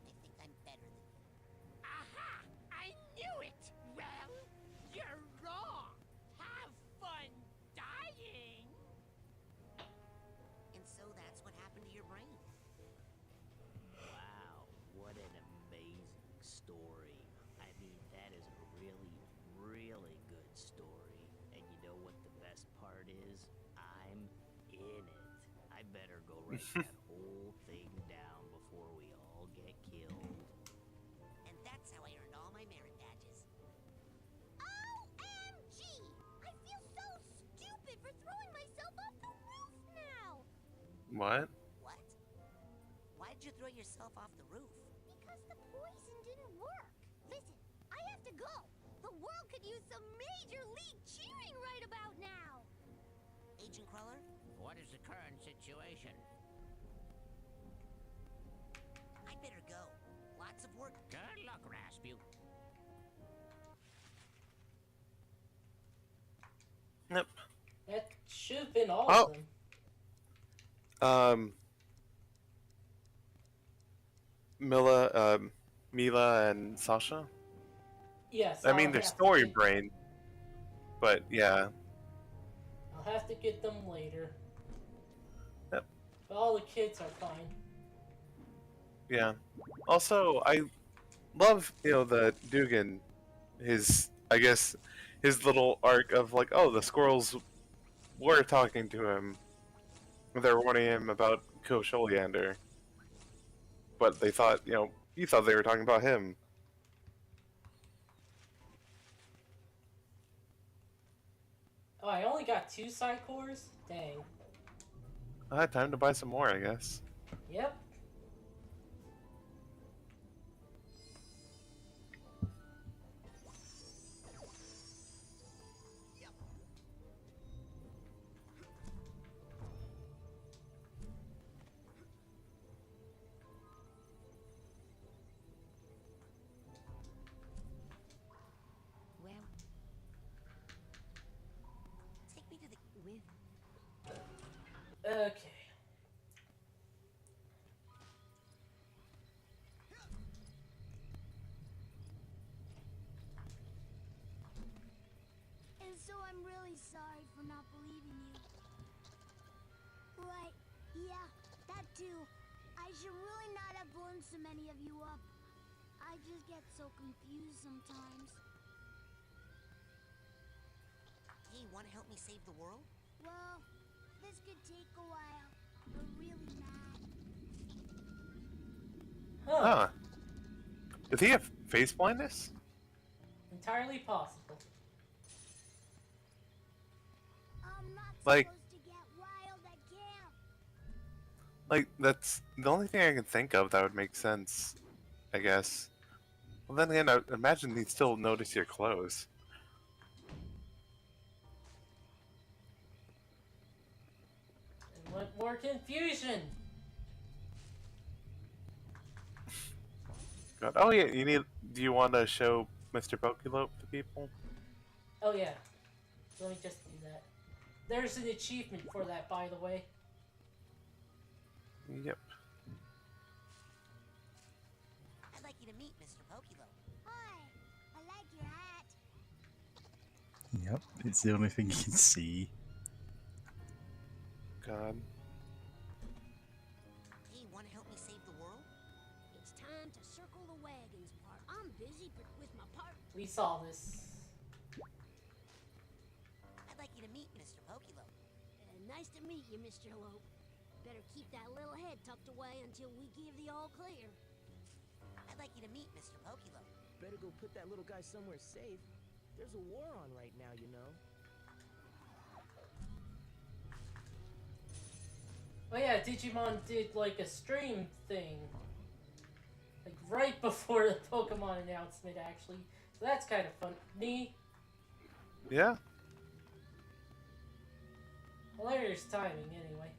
E: I think I'm better than you.
K: Aha! I knew it! Well, you're wrong. Have fun dying.
E: And so that's what happened to your brain.
O: Wow, what an amazing story. I mean, that is a really, really good story. And you know what the best part is? I'm in it. I better go write that whole thing down before we all get killed.
E: And that's how I earned all my merit badges.
M: OMG! I feel so stupid for throwing myself off the roof now!
B: What?
E: What? Why did you throw yourself off the roof?
M: Because the poison didn't work. Listen, I have to go. The world could use some major league cheering right about now.
E: Agent Cruller?
K: What is the current situation?
E: I'd better go. Lots of work.
K: Good luck, Rasputin.
B: Yep.
C: That should have been all
B: Oh.
C: of them.
B: Mila and Sasha.
C: Yes.
B: I mean,
C: I'll
B: they're
C: have to
B: story
C: get-
B: brain, but yeah.
C: I'll have to get them later.
B: Yep.
C: But all the kids are fine.
B: Yeah. Also, I love, the Dugan, I guess, his little arc of like, oh, the squirrels were talking to him. They were warning him about Coach Oleander. But they thought, he thought they were talking about him.
C: Oh, I only got 2 side cores? Dang.
B: I had time to buy some more, I guess.
C: Yep.
E: Well, take me to the...
C: Okay.
M: And so I'm really sorry for not believing you. Right, yeah, that too. I should really not have blown so many of you up. I just get so confused sometimes.
E: Hey, want to help me save the world?
M: Well, this could take a while. We're really bad.
B: Huh. Does he have face blindness?
C: Entirely possible.
M: I'm not
B: Like-
M: supposed to get wild at camp.
B: Like, that's the only thing I can think of that would make sense, I guess. Well, then again, I imagine he'd still notice your clothes.
C: And what more confusion?
B: God. Oh yeah, do you want to show Mr. Pokelope to people?
C: Oh yeah. Let me just do that. There's an achievement for that, by the way.
B: Yep.
E: you to meet Mr. Pokilo.
L: Hi, I like your hat.
A: Yep, it's the only thing you can see.
B: God.
E: Hey, wanna help me save the world?
M: It's time to circle the wagons part. I'm busy with my part.
C: We saw this.
E: I'd like you to meet Mr. Pokilo.
M: Nice to meet you, Mr. Lope. Better keep that little head tucked away until we give the all clear.
E: I'd like you to meet Mr. Pokilo.
G: Better go put that little guy somewhere safe. There's a war on right now, you know.
C: Oh yeah, Digimon did like a stream thing. Like right before the Pokemon announcement, actually. So that's kind of funny.
B: Yeah.
C: Hilarious timing, anyway.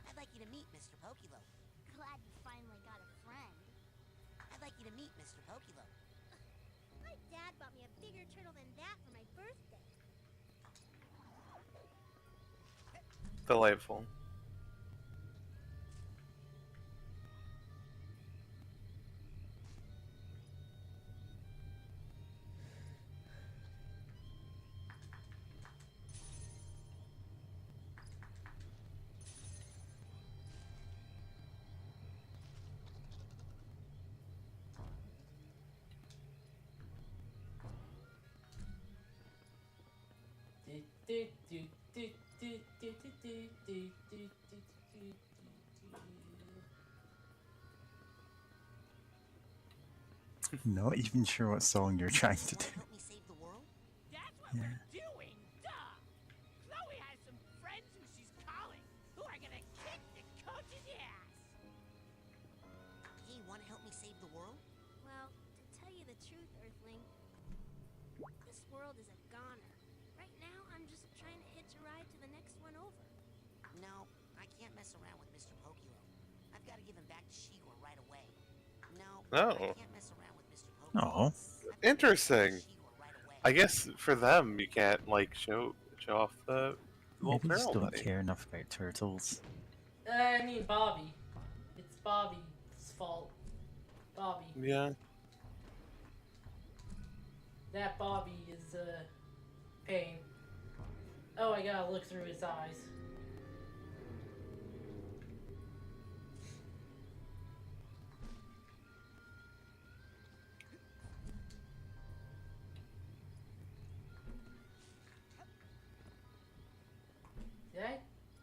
E: I'd like you to meet Mr. Pokilo.
L: Glad you finally got a friend.
E: I'd like you to meet Mr. Pokilo.
L: My dad bought me a bigger turtle than that for my birthday.
B: Delightful.
A: Not even sure what song you're trying to do.
E: Help me save the world?
K: That's what we're doing, duh! Chloe has some friends who she's calling, who are gonna kick the coach's ass!
E: Hey, wanna help me save the world?
M: Well, to tell you the truth, Earthling, this world is a goner. Right now, I'm just trying to hitch a ride to the next one over.
E: No, I can't mess around with Mr. Pokilo. I've got to give him back to Shigor right away. No, I can't mess around with Mr. Pokilo.
A: Oh,
B: Interesting. I guess for them, you can't like show off the little
A: maybe just
B: feral
A: don't
B: buddy.
A: care enough about turtles.
C: I mean, Bobby. It's Bobby's fault. Bobby.
B: Yeah.
C: That Bobby is pain. Oh, I gotta look through his eyes.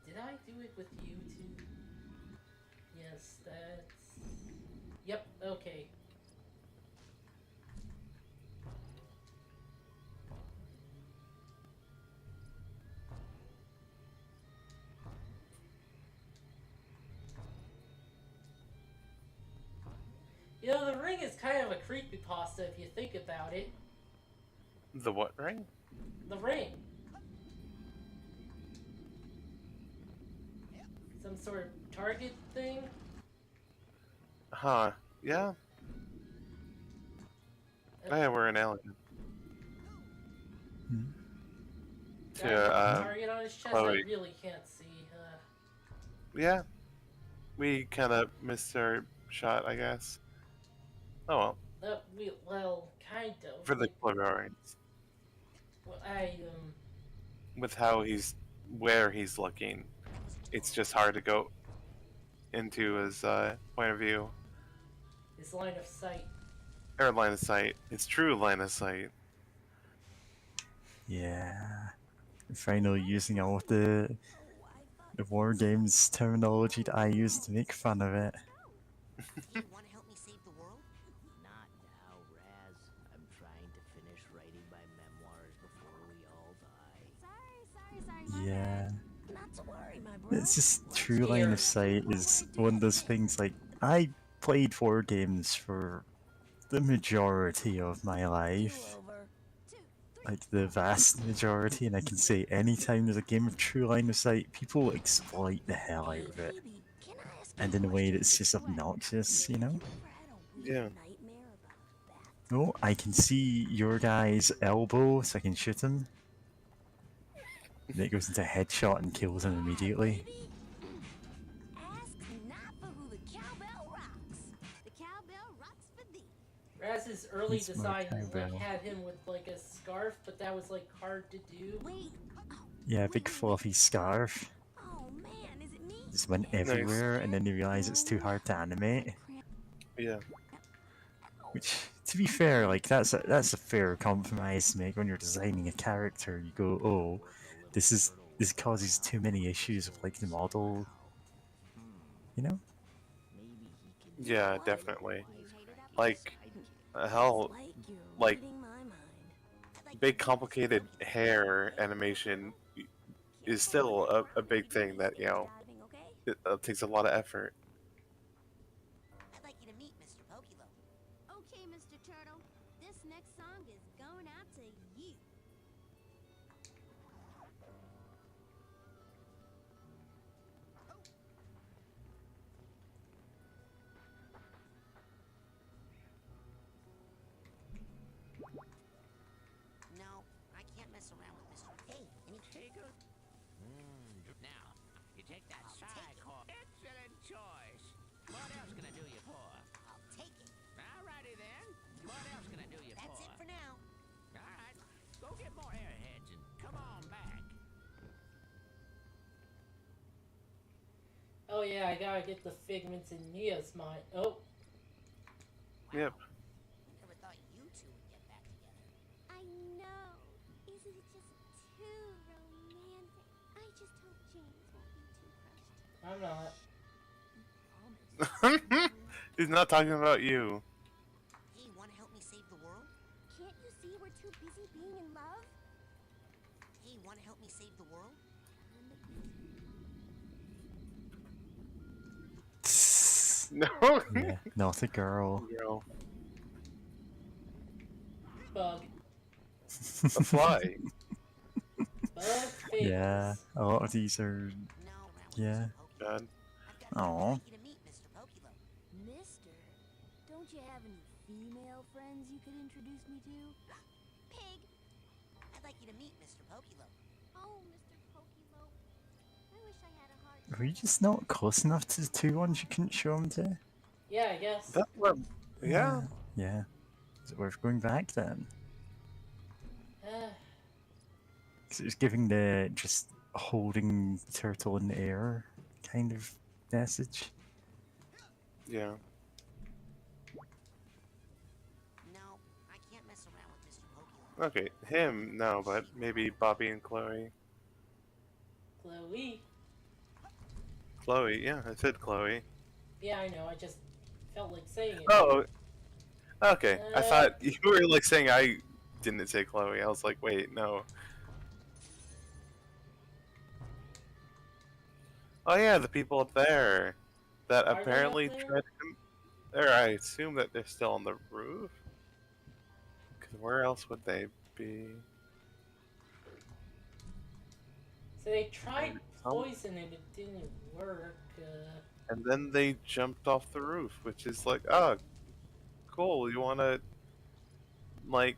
C: Did I do it with you too? Yes, that's... Yep, okay. You know, the ring is kind of a creepypasta if you think about it.
B: The what ring?
C: The ring. Some sort of target thing?
B: Huh. Yeah. Yeah, we're an alien.
C: Target on his chest,
B: Chloe.
C: I really can't see.
B: Yeah. We kind of missed our shot, I guess. Oh well.
C: Well, kind of.
B: For the Clovarians.
C: Well,
B: With how where he's looking, it's just hard to go into his point of view.
C: His line of sight.
B: Or line of sight. It's true line of sight.
A: Yeah. Finally using all of the war games terminology that I use to make fun of it.
E: You want to help me save the world?
O: Not now, Raz. I'm trying to finish writing my memoirs before we all die.
M: Sorry,
A: Yeah.
M: Not to worry, my bro.
A: It's just true line of sight is one of those things like I played war games for the majority of my life. Like the vast majority, and I can say anytime there's a game of true line of sight, people exploit the hell out of it. And in a way that's just obnoxious, you know?
B: Yeah.
A: Oh, I can see your guy's elbow, so I can shoot him. And it goes into a headshot and kills him immediately.
M: Ask not for who the cowbell rocks. The cowbell rocks for thee.
C: Raz's early
A: It's more
C: design like
A: cowbell.
C: had him with like a scarf, but that was like hard to do.
M: Wait.
A: Yeah, big fluffy scarf.
M: Oh man, is it me?
A: Just went
B: Nice.
A: everywhere, and then they realize it's too hard to animate.
B: Yeah.
A: Which, to be fair, like that's a fair compromise to make when you're designing a character. You go, oh, this causes too many issues with like the model, you know?
B: Yeah, definitely. Like, hell, like, big complicated hair animation is still a big thing that, you know, it takes a lot of effort.
E: I'd like you to meet Mr. Pokilo.
M: Okay, Mr. Turtle. This next song is going out to you.
E: No, I can't mess around with Mr. Hey, any takers?
K: Now, you take that side course. Excellent choice. What else can I do you for?
E: I'll take it.
K: Alrighty then. What else can I do you
E: That's
K: for?
E: it for now.
K: Alright. Go get more airheads and come on back.
C: Oh yeah, I gotta get the figments in Mia's mind. Oh,
B: Yep.
E: Never thought you two would get back together.
M: I know. Isn't it just too romantic? I just hope James won't be too crushed.
C: I'm not.
B: He's not talking about you.
E: Hey, wanna help me save the world?
M: Can't you see we're too busy being in love?
E: Hey, wanna help me save the world?
B: No.
A: Yeah, not a girl.
B: Girl.
C: Bug.
B: A fly.
C: Bug
A: Yeah,
C: fables.
A: a lot of these are. Yeah.
B: God.
A: Aww.
E: You to meet Mr. Pokilo.
M: Mister, don't you have any female friends you could introduce me to?
E: Pig! I'd like you to meet Mr. Pokilo.
M: Oh, Mr. Pokilo. I wish I had a heart.
A: Were you just not close enough to the two ones you couldn't show him to?
C: Yeah, I guess.
B: That's what. Yeah.
A: Yeah. Is it worth going back then? Because it was giving the just holding the turtle in the air kind of message.
B: Yeah.
E: No, I can't mess around with Mr. Pokilo.
B: Okay, him, no, but maybe Bobby and Chloe.
C: Chloe.
B: Chloe, yeah, I said Chloe.
C: Yeah, I know. I just felt like saying it.
B: Oh, okay. I thought you were like saying I didn't say Chloe. I was like, wait, no. Oh yeah, the people up there that
C: Are they
B: apparently
C: up there?
B: tried to come. Or I assume that they're still on the roof. Because where else would they be?
C: So they tried
B: Some-
C: poison and it didn't work.
B: And then they jumped off the roof, which is like, oh, cool. You want to, like,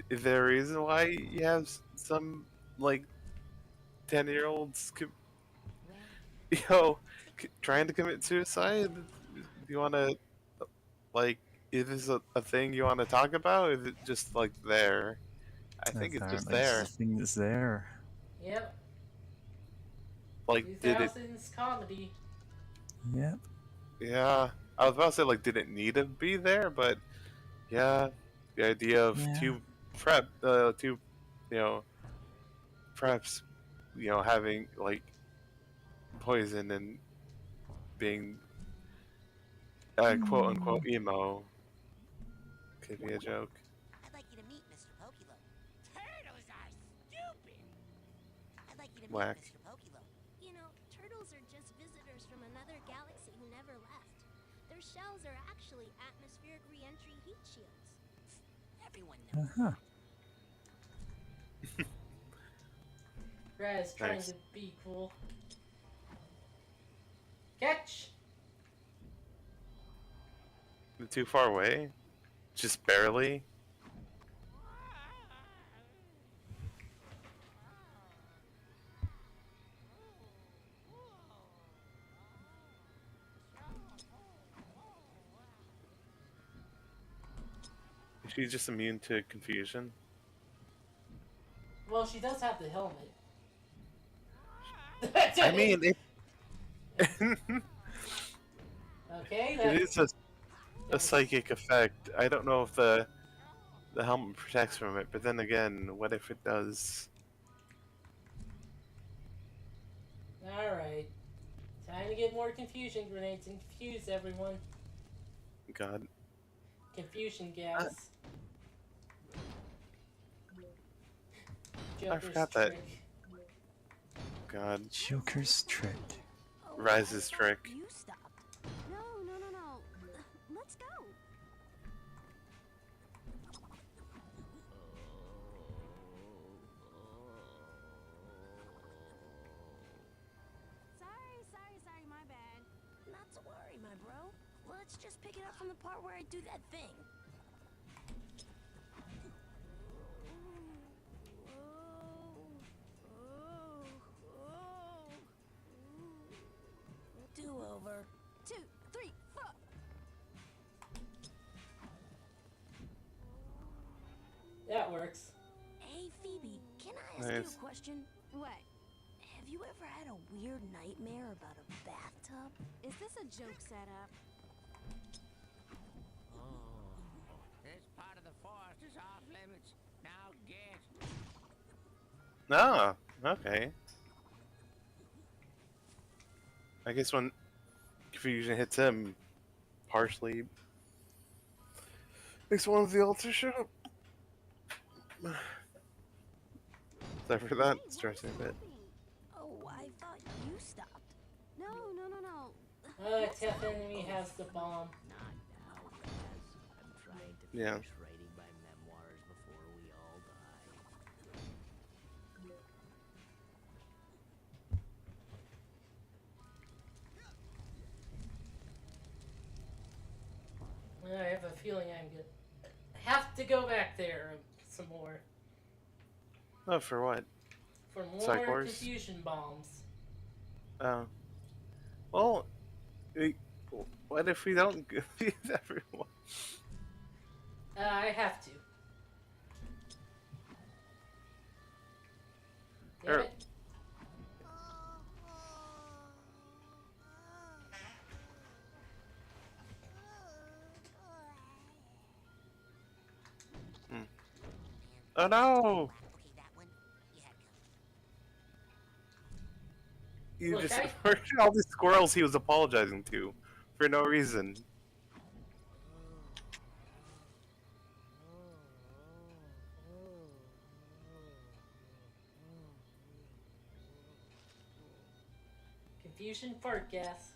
B: is there a reason why you have some, like, 10-year-olds, trying to commit suicide? Do you want to, like, is this a thing you want to talk about? Is it just, like, there? I think it's just
A: Apparently
B: there.
A: It's the thing that's there.
C: Yep.
B: Like, did it?
C: 2000s comedy.
A: Yep.
B: Yeah, I was about to say, like, did it need to be there? But yeah, the idea of two, you know, preps, having like poison and being quote unquote emo could be a joke.
E: I'd like you to meet Mr. Pokilo. Turtles are stupid! I'd like you to meet
B: Whack.
E: Mr. Pokilo.
M: You know, turtles are just visitors from another galaxy who never left. Their shells are actually atmospheric re-entry heat shields.
E: Everyone knows.
A: Uh-huh.
C: Raz trying
B: Nice.
C: to be cool. Catch!
B: Too far away? Just barely. Is she just immune to confusion?
C: Well, she does have the helmet.
B: I mean, it,
C: Okay,
B: it is a psychic effect. I don't know if the helmet protects from it, but then again, what if it does?
C: Alright. Time to get more confusion grenades and confuse everyone.
B: God.
C: Confusion gas.
B: I
C: Joker's
B: forgot that.
C: trick.
B: God.
A: Joker's trick.
B: Rise's trick.
M: You stopped. No. Let's go. Sorry, my bad. Not to worry, my bro. Let's just pick it up from the part where I do that thing. Do-over. 2, 3, 4.
C: That works.
M: Hey, Phoebe, can I ask you a question? What? Have you ever had a weird nightmare about a bathtub? Is this a joke setup?
K: This part of the forest is off limits. Now get.
B: Ah, okay. I guess when confusion hits him, partially makes one of the altars show up. Sorry for that, stressing a bit.
M: Oh, I thought you stopped. No.
C: Tough Enemy has the bomb.
O: Not now, Raz. I'm trying to
B: Yeah.
O: finish writing my memoirs before we all die.
C: I have a feeling I'm gonna have to go back there some more.
B: Oh, for what?
C: For more
B: Psychors?
C: confusion bombs.
B: Oh. Well, what if we don't confuse everyone?
C: I have to. Damn it.
B: Oh no! You
C: Look,
B: just heard all these squirrels he was apologizing to for no reason.
C: Confusion fart gas.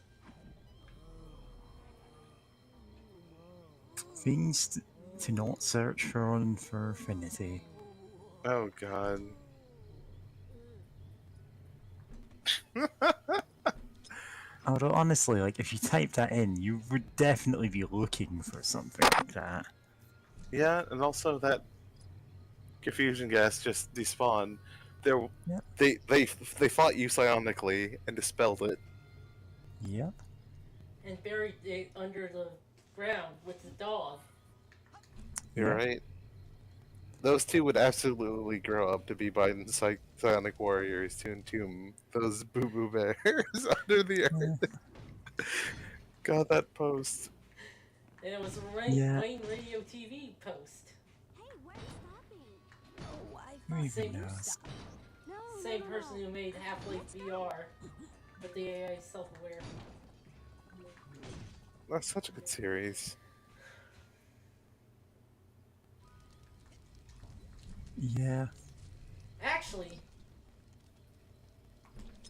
A: Things to not search for on for Affinity.
B: Oh god.
A: Although honestly, like if you type that in, you would definitely be looking for something like that.
B: Yeah, and also that confusion gas just despawned. They fought you psionically and dispelled it.
A: Yep.
C: And buried it under the ground with the dog.
B: You're right. Those two would absolutely grow up to be psionic warriors to entomb those boo-boo bears under the earth. God, that post.
C: And it was a
A: Yeah.
C: Wayne Radio TV post.
M: Hey, where are you stopping? Oh, I
A: Who
M: thought
A: even
M: you
A: knows?
M: stopped. No.
C: Same person who made Half-Life VR, but the AI is self-aware.
B: That's such a good series.
A: Yeah.
C: Actually,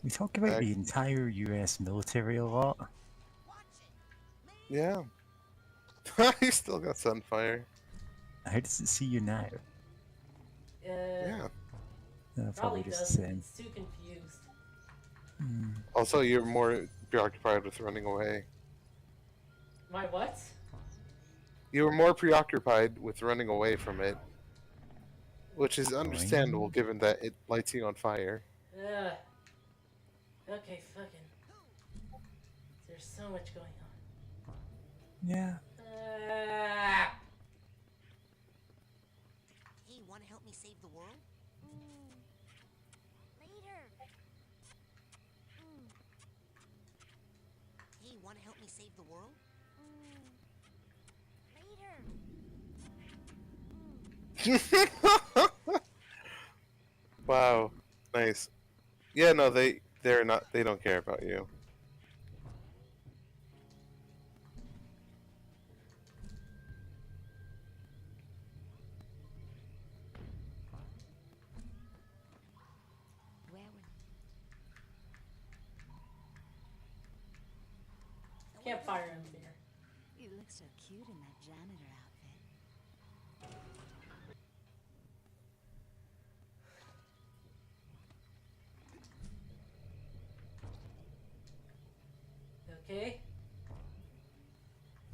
A: We talk about the entire US military a lot.
B: Yeah. You still got Sunfire.
A: How does it see you now?
B: Yeah.
A: Probably just the
C: doesn't.
A: same.
C: It's too confused.
B: Also, you're more preoccupied with running away.
C: My what?
B: You were more preoccupied with running away from it, which is understandable given that it lights you on fire.
C: Okay, fucking. There's so much going on.
A: Yeah.
E: Hey, wanna help me save the world?
M: Later.
E: Hey, wanna help me save the world?
M: Later.
B: Wow, nice. Yeah, no, they're not. They don't care about you.
C: Campfire up here.
P: You look so cute in that janitor outfit.
C: Okay.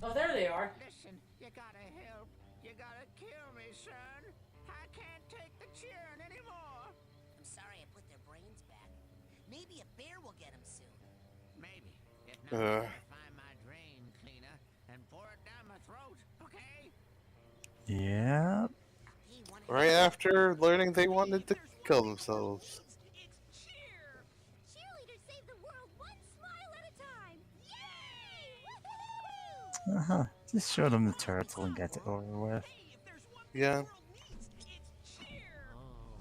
C: Oh, there they are.
K: Listen, you gotta help. You gotta kill me, son. I can't take the cheering anymore.
E: I'm sorry I put their brains back. Maybe a bear will get them soon.
K: Maybe. If not, I'm gonna find my drain cleaner and pour it down my throat, okay?
A: Yeah.
B: Right after learning they wanted to kill themselves.
M: Cheerleaders save the world one smile at a time. Yay!
A: Uh-huh. Just show them the turtle and get it over with.
B: Yeah.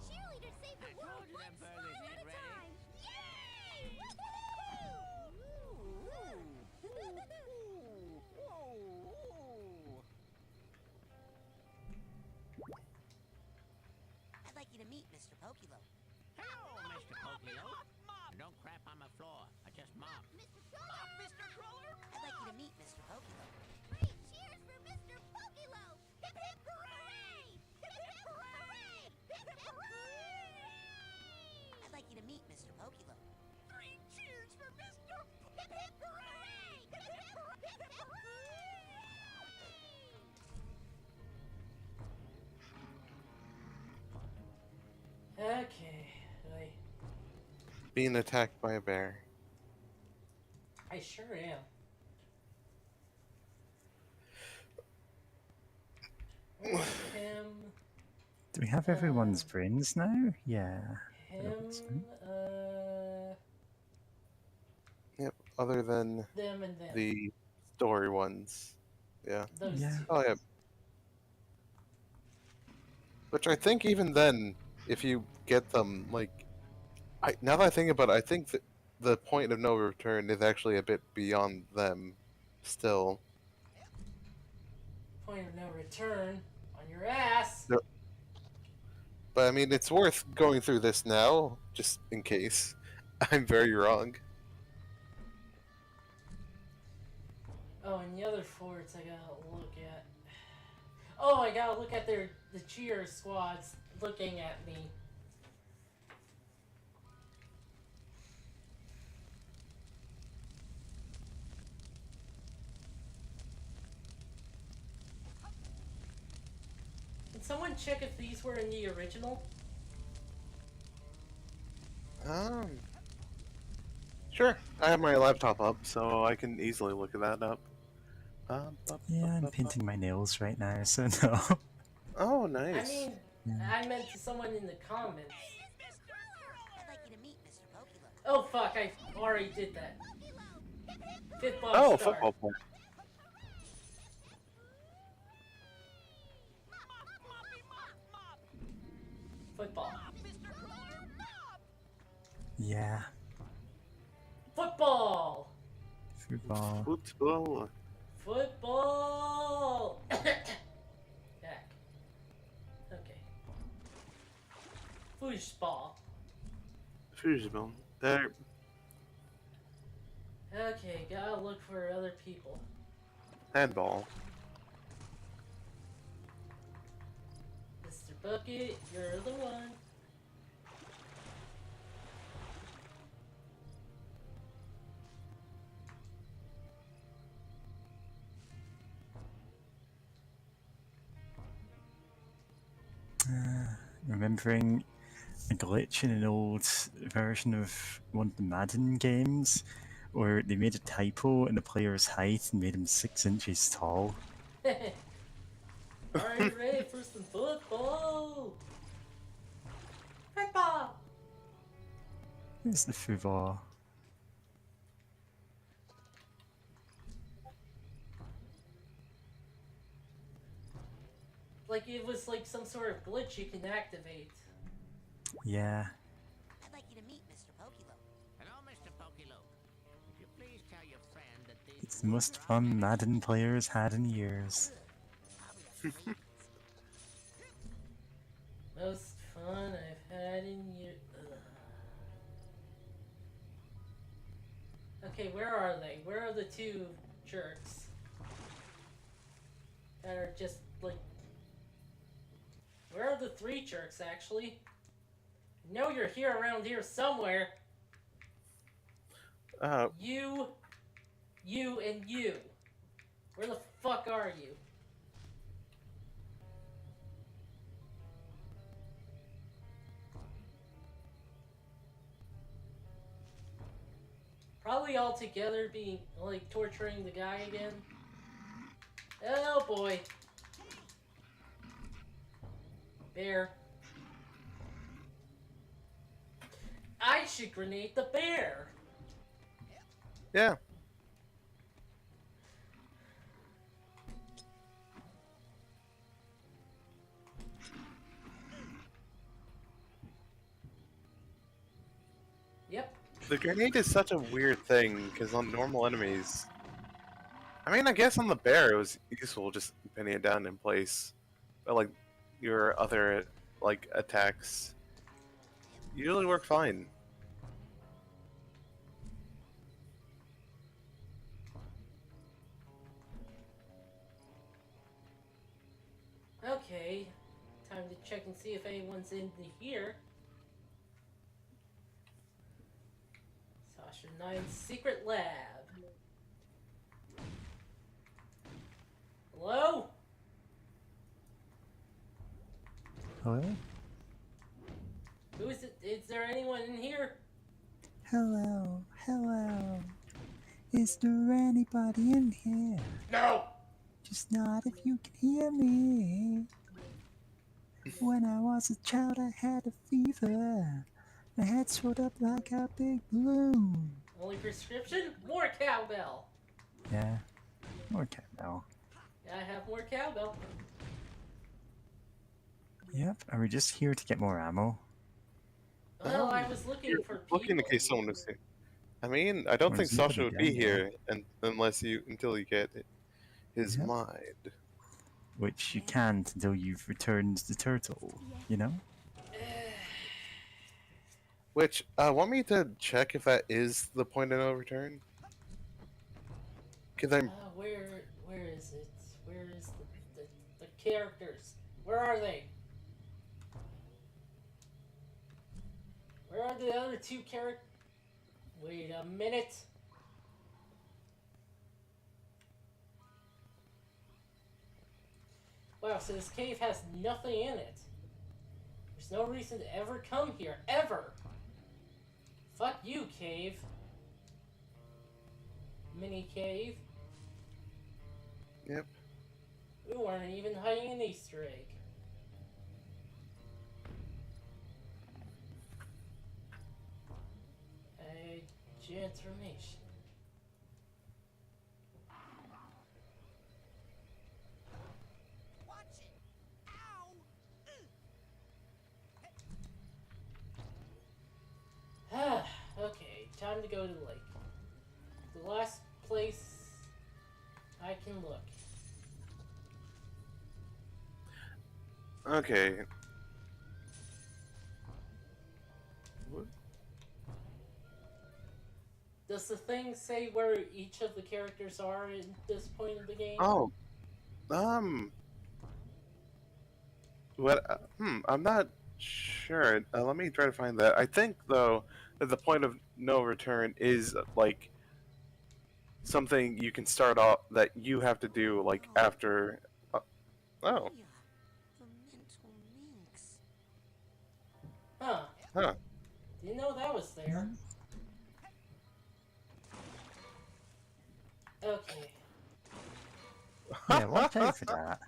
M: Cheerleaders save the world one smile at a time.
E: I'd like you to meet Mr. Pokilo.
K: Hello, Mr. Pokilo. Don't crap on my floor. I just mop.
M: Mr. Cruller! Mr. Cruller!
E: I'd like you to meet Mr. Pokilo.
M: Three cheers for Mr. Pokilo! Hip hip hooray! Hip hip hooray! Hip hip hooray!
E: I'd like you to meet Mr. Pokilo.
M: Three cheers for Mr. Hip hip hooray! Hip hip hooray! Hip hip hooray!
C: Okay.
B: Being attacked by a bear.
C: I sure am. Where's him?
A: Do we have everyone's brains now? Yeah.
C: Him,
B: Yep, other than
C: them and them.
B: the story ones. Yeah.
C: Those two.
B: Oh, yeah. Which I think even then, if you get them, like... now that I think about it, I think that the point of no return is actually a bit beyond them, still.
C: Point of no return on your ass.
B: No. But I mean, it's worth going through this now, just in case. I'm very wrong.
C: Oh, and the other forts I gotta look at. Oh, I gotta look at the cheer squads looking at me. Can someone check if these were in the original?
B: Sure. I have my laptop up, so I can easily look at that up.
A: Yeah, I'm painting my nails right now, so no.
B: Oh, nice.
C: I mean, I meant to someone in the comments.
E: I'd like you to meet Mr. Pokilo.
C: Oh fuck, I already did that. Football
B: Oh,
C: star.
B: football player.
C: Football.
A: Yeah.
C: Football!
A: Football.
B: Football.
C: Football! Back. Okay. Foosball.
B: Foosball. There.
C: Okay, gotta look for other people.
B: Handball.
C: Mr. Bucket, you're the one.
A: remembering a glitch in an old version of one of the Madden games where they made a typo in the player's height and made him 6 inches tall.
C: Are you ready for some football? Football!
A: Where's the football?
C: Like it was like some sort of glitch you can activate.
A: Yeah.
E: I'd like you to meet Mr. Pokelope.
K: Hello, Mr. Pokelope. Would you please tell your friend that these
A: It's the most fun Madden players had in years.
C: Most fun I've had in years. Okay, where are they? Where are the two jerks? That are just like... Where are the three jerks, actually? I know you're here around here somewhere. You, and you. Where the fuck are you? Probably all together being, like, torturing the guy again. Oh boy. Bear. I should grenade the bear.
B: Yeah.
C: Yep.
B: The grenade is such a weird thing, because on normal enemies... I mean, I guess on the bear it was useful just pinning it down in place. But, like, your other, like, attacks usually work fine.
C: Okay. Time to check and see if anyone's in here. Sasha 9's secret lab. Hello?
A: Hello?
C: Who is it? Is there anyone in here?
A: Hello, hello. Is there anybody in here?
C: No!
A: Just nod if you can hear me. When I was a child, I had a fever. My head swelled up like a big balloon.
C: Only prescription? More cowbell!
A: Yeah, more cowbell.
C: Yeah, I have more cowbell.
A: Yep, are we just here to get more ammo?
C: Well, I was looking for people.
B: Looking in case someone was here. I mean, I don't
A: Well,
B: think
A: there's nobody
B: Sasha would
A: down
B: be
A: there.
B: here until you get his
A: Yep.
B: mind.
A: Which you can't until you've returned the turtle, you know?
B: Which, want me to check if that is the point of no return? Cause I'm...
C: Where is it? Where is the characters? Where are they? Where are the other two characters? Wait a minute. Wow, so this cave has nothing in it. There's no reason to ever come here, ever. Fuck you, cave. Mini cave.
B: Yep.
C: We weren't even hiding an Easter egg. A transformation.
E: Watch it! Ow!
C: Okay, time to go to the lake. The last place I can look.
B: Okay.
C: Does the thing say where each of the characters are at this point in the game?
B: Oh. What? I'm not sure. Let me try to find that. I think, though, that the point of no return is, like, something you can start off that you have to do, like, after... oh.
E: The mental minx.
B: Huh.
C: Didn't know that was there. Okay.
A: Yeah, watch out for that.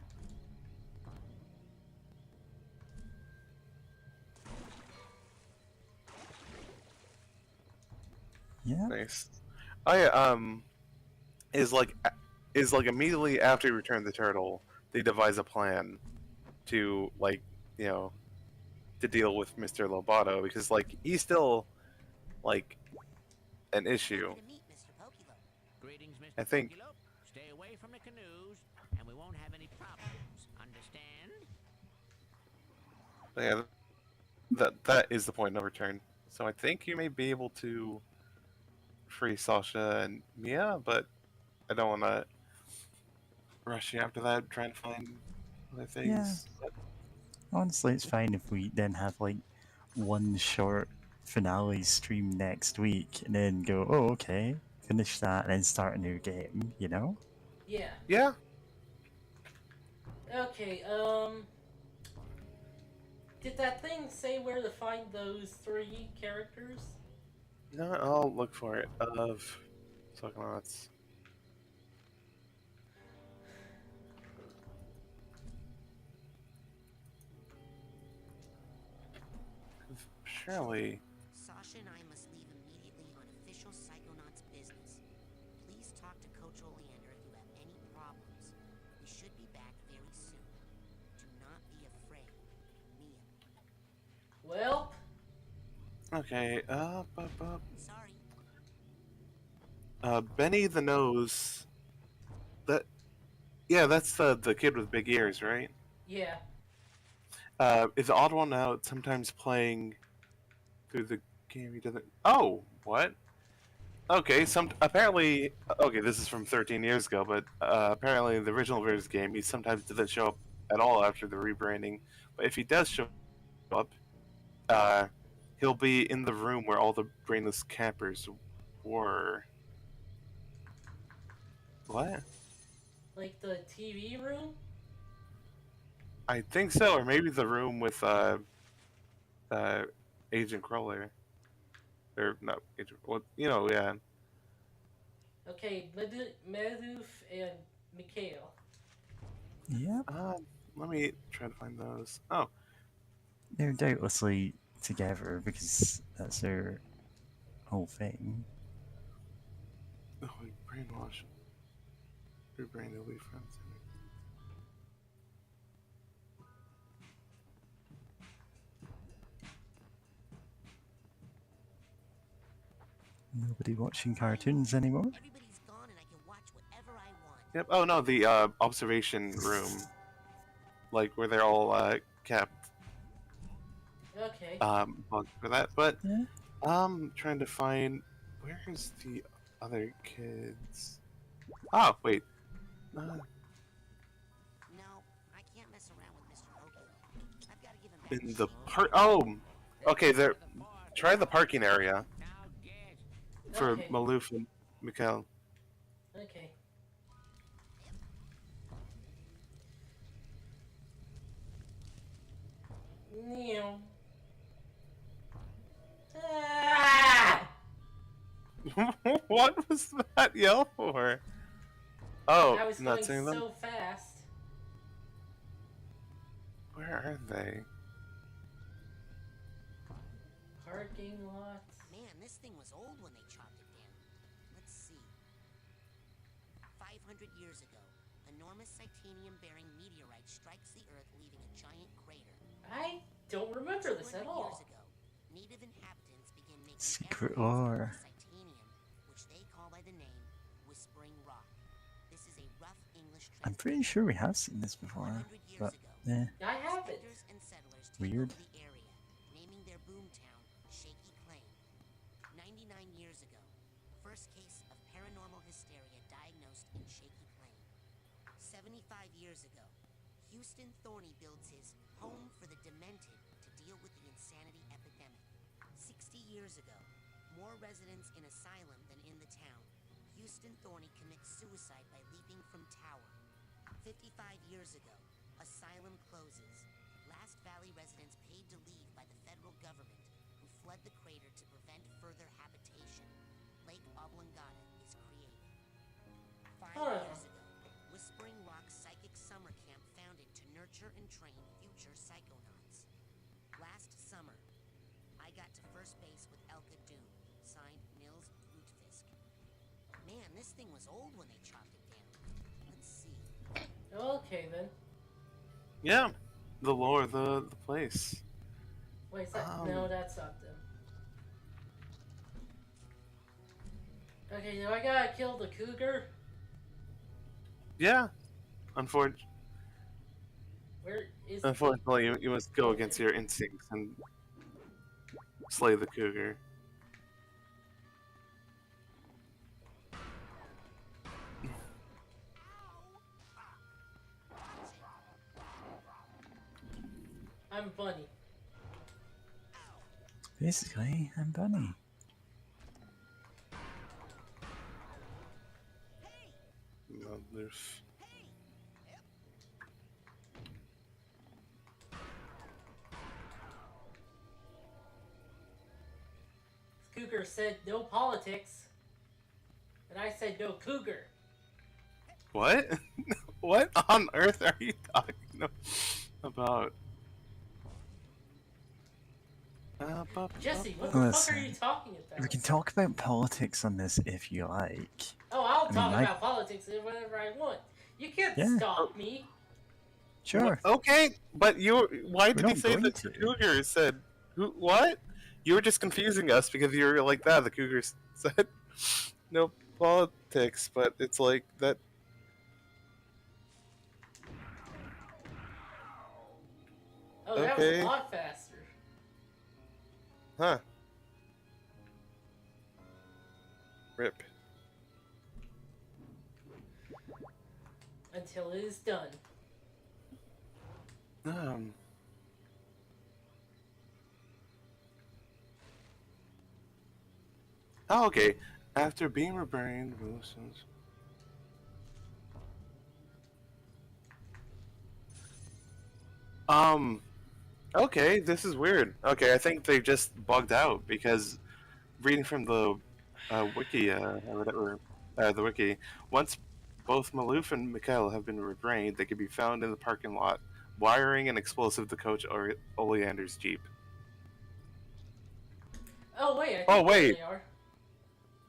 A: Yeah.
B: Nice. Oh yeah. Is like immediately after you return the turtle, they devise a plan to like you know to deal with Mr. Lobato because like he's still like an issue.
K: Greetings, Mr.
B: I think.
K: Pokelope. Stay away from the canoes, and we won't have any problems. Understand?
B: Yeah, that is the point of return. So I think you may be able to free Sasha and Mia, but I don't want to rush you after that. Trying to find other
A: Yeah.
B: things.
A: Honestly, it's fine if we then have like one short finale stream next week and then go, oh, okay, finish that and then start a new game, you know?
C: Yeah.
B: Yeah.
C: Okay, did that thing say where to find those 3 characters?
B: No, I'll look for it. Of psychonauts. Surely.
E: Sasha and I must leave immediately on official psychonauts business. Please talk to Coach Oleander if you have any problems. We should be back very soon. Do not be afraid. Mia.
C: Well.
B: Okay.
E: Sorry.
B: Benny the Nose. That. Yeah, that's the kid with big ears, right?
C: Yeah.
B: Is the odd one out sometimes playing through the game? He doesn't. Oh, what? Okay, apparently. Okay, this is from 13 years ago, but apparently in the original version of the game, he sometimes doesn't show up at all after the rebranding. But if he does show up, he'll be in the room where all the brainless campers were. What?
C: Like the TV room?
B: I think so, or maybe the room with Agent Crawler. Or not Agent. Well, yeah.
C: Okay, Meduf and Mikhail.
A: Yep.
B: Let me try to find those. Oh,
A: They're doubtlessly together because that's their whole thing.
B: oh, brainwash. Rebrain away from.
A: Nobody watching cartoons anymore?
E: Everybody's gone and I can watch whatever I want.
B: Yep. Oh no, the observation room, like where they're all kept.
C: Okay.
B: For that, but
A: Yeah.
B: trying to find where's the other kids. Oh wait.
E: No, I can't mess around with Mr. Pokey. I've got to give him back
B: In the park. Oh, okay. There. Try the parking area for
C: Okay.
B: Maloof and Mikhail.
C: Okay. Neo. Ah!
B: What was that yell for? Oh,
C: I was
B: not
C: going
B: seeing them.
C: so fast.
B: Where are they?
C: Parking lot.
E: Man, this thing was old when they chopped it down. Let's see. 500 years ago, enormous titanium-bearing meteorite strikes the Earth, leaving a giant crater.
C: I don't remember this at
E: 200
C: all.
E: years ago, native inhabitants began making
A: Secret
E: evergreens
A: lore.
E: out of titanium, which they call by the name Whispering Rock. This is a rough English
A: I'm pretty sure we have seen this before,
E: 100 years
A: but
E: ago,
A: yeah.
C: I haven't.
E: Inspectors and settlers take
A: Weird.
E: over the area, naming their boomtown Shaky Claim. 99 years ago, first case of paranormal hysteria diagnosed in Shaky Claim. 75 years ago, Houston Thorny builds his Home for the Demented to deal with the insanity epidemic. 60 years ago, more residents in asylum than in the town. Houston Thorny commits suicide by leaping from tower. 55 years ago, asylum closes. Last Valley residents paid to leave by the federal government. fled the crater to prevent further habitation. Lake Oblongata is created. 5 years ago, Whispering Rock Psychic Summer Camp founded to nurture and train future psychonauts. Last summer, I got to first base with Elka Doom, signed Nils Lutfisk. Man, this thing was old when they chopped it down. Let's see.
C: Okay then.
B: Yeah, the lore, the place.
C: Wait, is that? No, that's not them. Okay, do I gotta kill the cougar?
B: Yeah,
C: Where is?
B: unfortunately, you must go against your instincts and slay the cougar.
C: I'm Bunny.
A: Basically, I'm Bunny.
B: No, there's...
C: Cougar said no politics, and I said no cougar.
B: What? What on earth are you talking about?
C: Jesse, what the fuck are you talking
A: We
C: about?
A: can talk about politics on this if you like.
C: Oh, I'll
A: I mean,
C: talk about politics whenever I want. You can't stop me.
A: Sure.
B: Okay, but why
A: We're
B: did he
A: not
B: say
A: going
B: that
A: to.
B: the cougar said... What? You were just confusing us because you were like that. The cougar said no politics, but it's like that...
C: Oh, that was a lot faster.
B: Huh. Rip.
C: Until it is done.
B: Oh, okay. After being rebrained, Wilson's... Okay, this is weird. Okay, I think they just bugged out because reading from the wiki, or whatever, the wiki, once both Maloof and Mikhail have been rebrained, they can be found in the parking lot, wiring an explosive to Coach Oleander's Jeep.
C: Oh wait, I think
B: Oh, wait.
C: they are.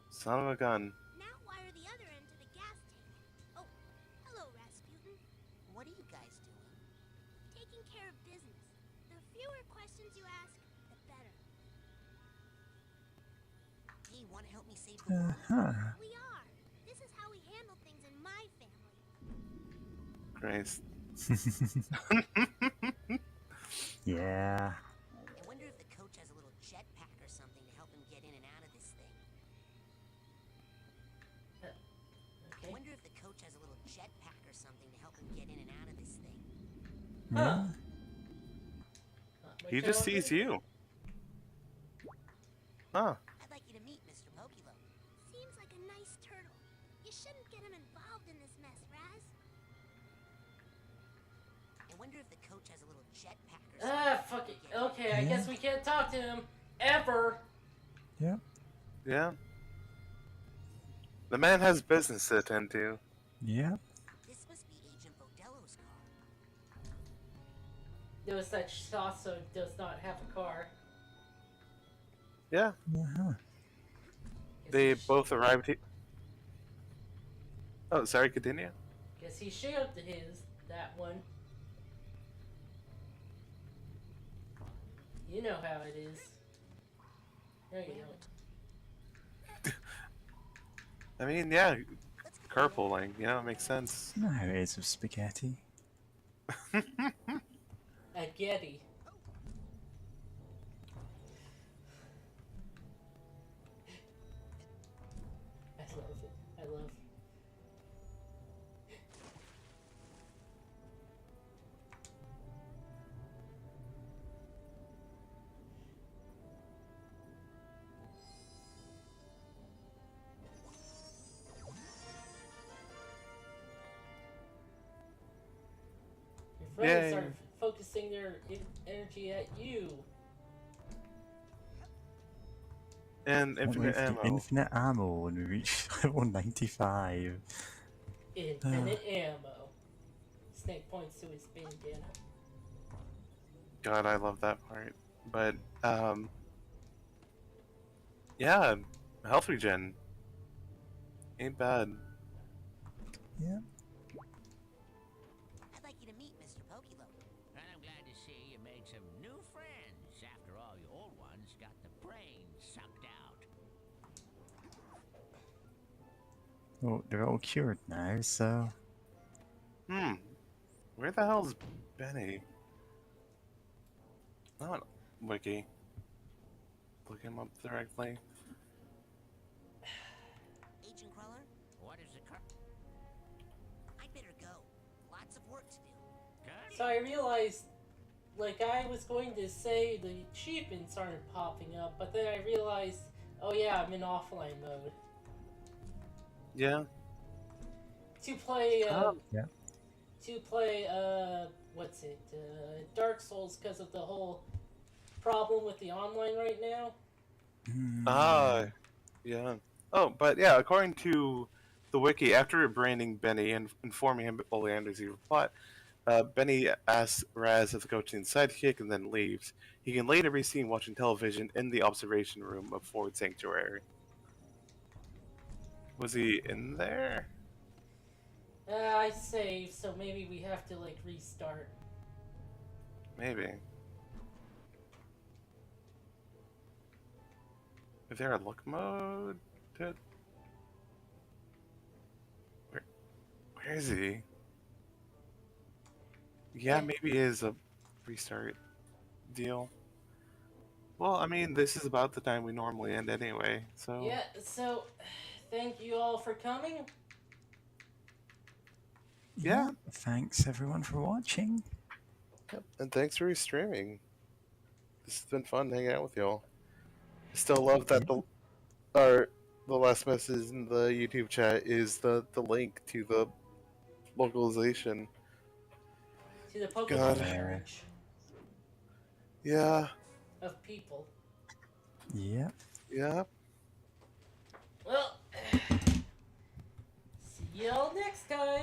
B: Son of a gun.
L: Now wire the other end to the gas tank. Oh, hello, Rasputin.
E: What are you guys doing?
L: Taking care of business. The fewer questions you ask, the better.
E: Hey, want to help me save the world?
L: We are. This is how we handle things in my family.
B: Christ.
A: Yeah.
E: I wonder if the coach has a little jetpack or something to help him get in and out of this thing. I wonder if the coach has a little jetpack or something to help him get in and out of this thing.
A: Huh.
B: He just sees you. Huh.
E: I'd like you to meet Mr. Pokilo.
L: Seems like a nice turtle. You shouldn't get him involved in this mess, Raz.
E: I wonder if the coach has a little jetpack or something.
C: Ah, fuck it. Okay, I guess we can't talk to him. Ever.
A: Yeah.
B: Yeah. The man has business to attend to.
A: Yeah.
E: This must be Agent Vodello's car.
C: No such Sasso does not have a car.
B: Yeah.
A: Uh-huh.
B: They both arrived here. Oh, sorry, continue.
C: Guess he shared that one. You know how it is. No, you don't.
B: I mean, yeah, carpooling, you know, it makes sense.
A: You know how it is with spaghetti.
C: At Getty. I love it. I love it. Your friends
B: Yay.
C: are focusing their energy at you.
B: And
A: Can't
B: infinite
A: wait for the
B: ammo.
A: infinite ammo when we reach level 95.
C: Infinite ammo. Snake points to his bandana.
B: God, I love that part. But yeah, health regen ain't bad.
A: Yeah.
E: I'd like you to meet Mr. Pokelo.
O: And I'm glad to see you made some new friends after all your old ones got the brains sucked out.
A: Well, they're all cured now, so...
B: Where the hell's Benny? Not Wiki. Look him up directly.
E: Agent Cruller,
O: What is the
E: I'd better go. Lots of work to do.
C: So I realized, like, I was going to say the achievements aren't popping up, but then I realized, oh yeah, I'm in offline mode.
B: Yeah.
C: To play,
A: yeah.
C: what's it, Dark Souls, because of the whole problem with the online right now.
B: Yeah. Oh, but yeah, according to the wiki, after branding Benny and informing him of Oleander's evil plot, Benny asks Raz if the coaching sidekick and then leaves. He can later be seen watching television in the observation room of Ford Sanctuary. Was he in there?
C: I saved, so maybe we have to, like, restart.
B: Maybe. Is there a look mode? Where is he? Yeah, maybe it is a restart deal. Well, I mean, this is about the time we normally end anyway, so...
C: Yeah, so, thank you all for coming.
B: Yeah.
A: Thanks everyone for watching.
B: Yep. And thanks for streaming. This has been fun hanging out with y'all. I still love that the last message in the YouTube chat is the link to the localization.
C: To the Pokemon
B: God.
C: marriage
B: Yeah.
C: of people.
A: Yeah.
B: Yeah.
C: Well, see y'all next time.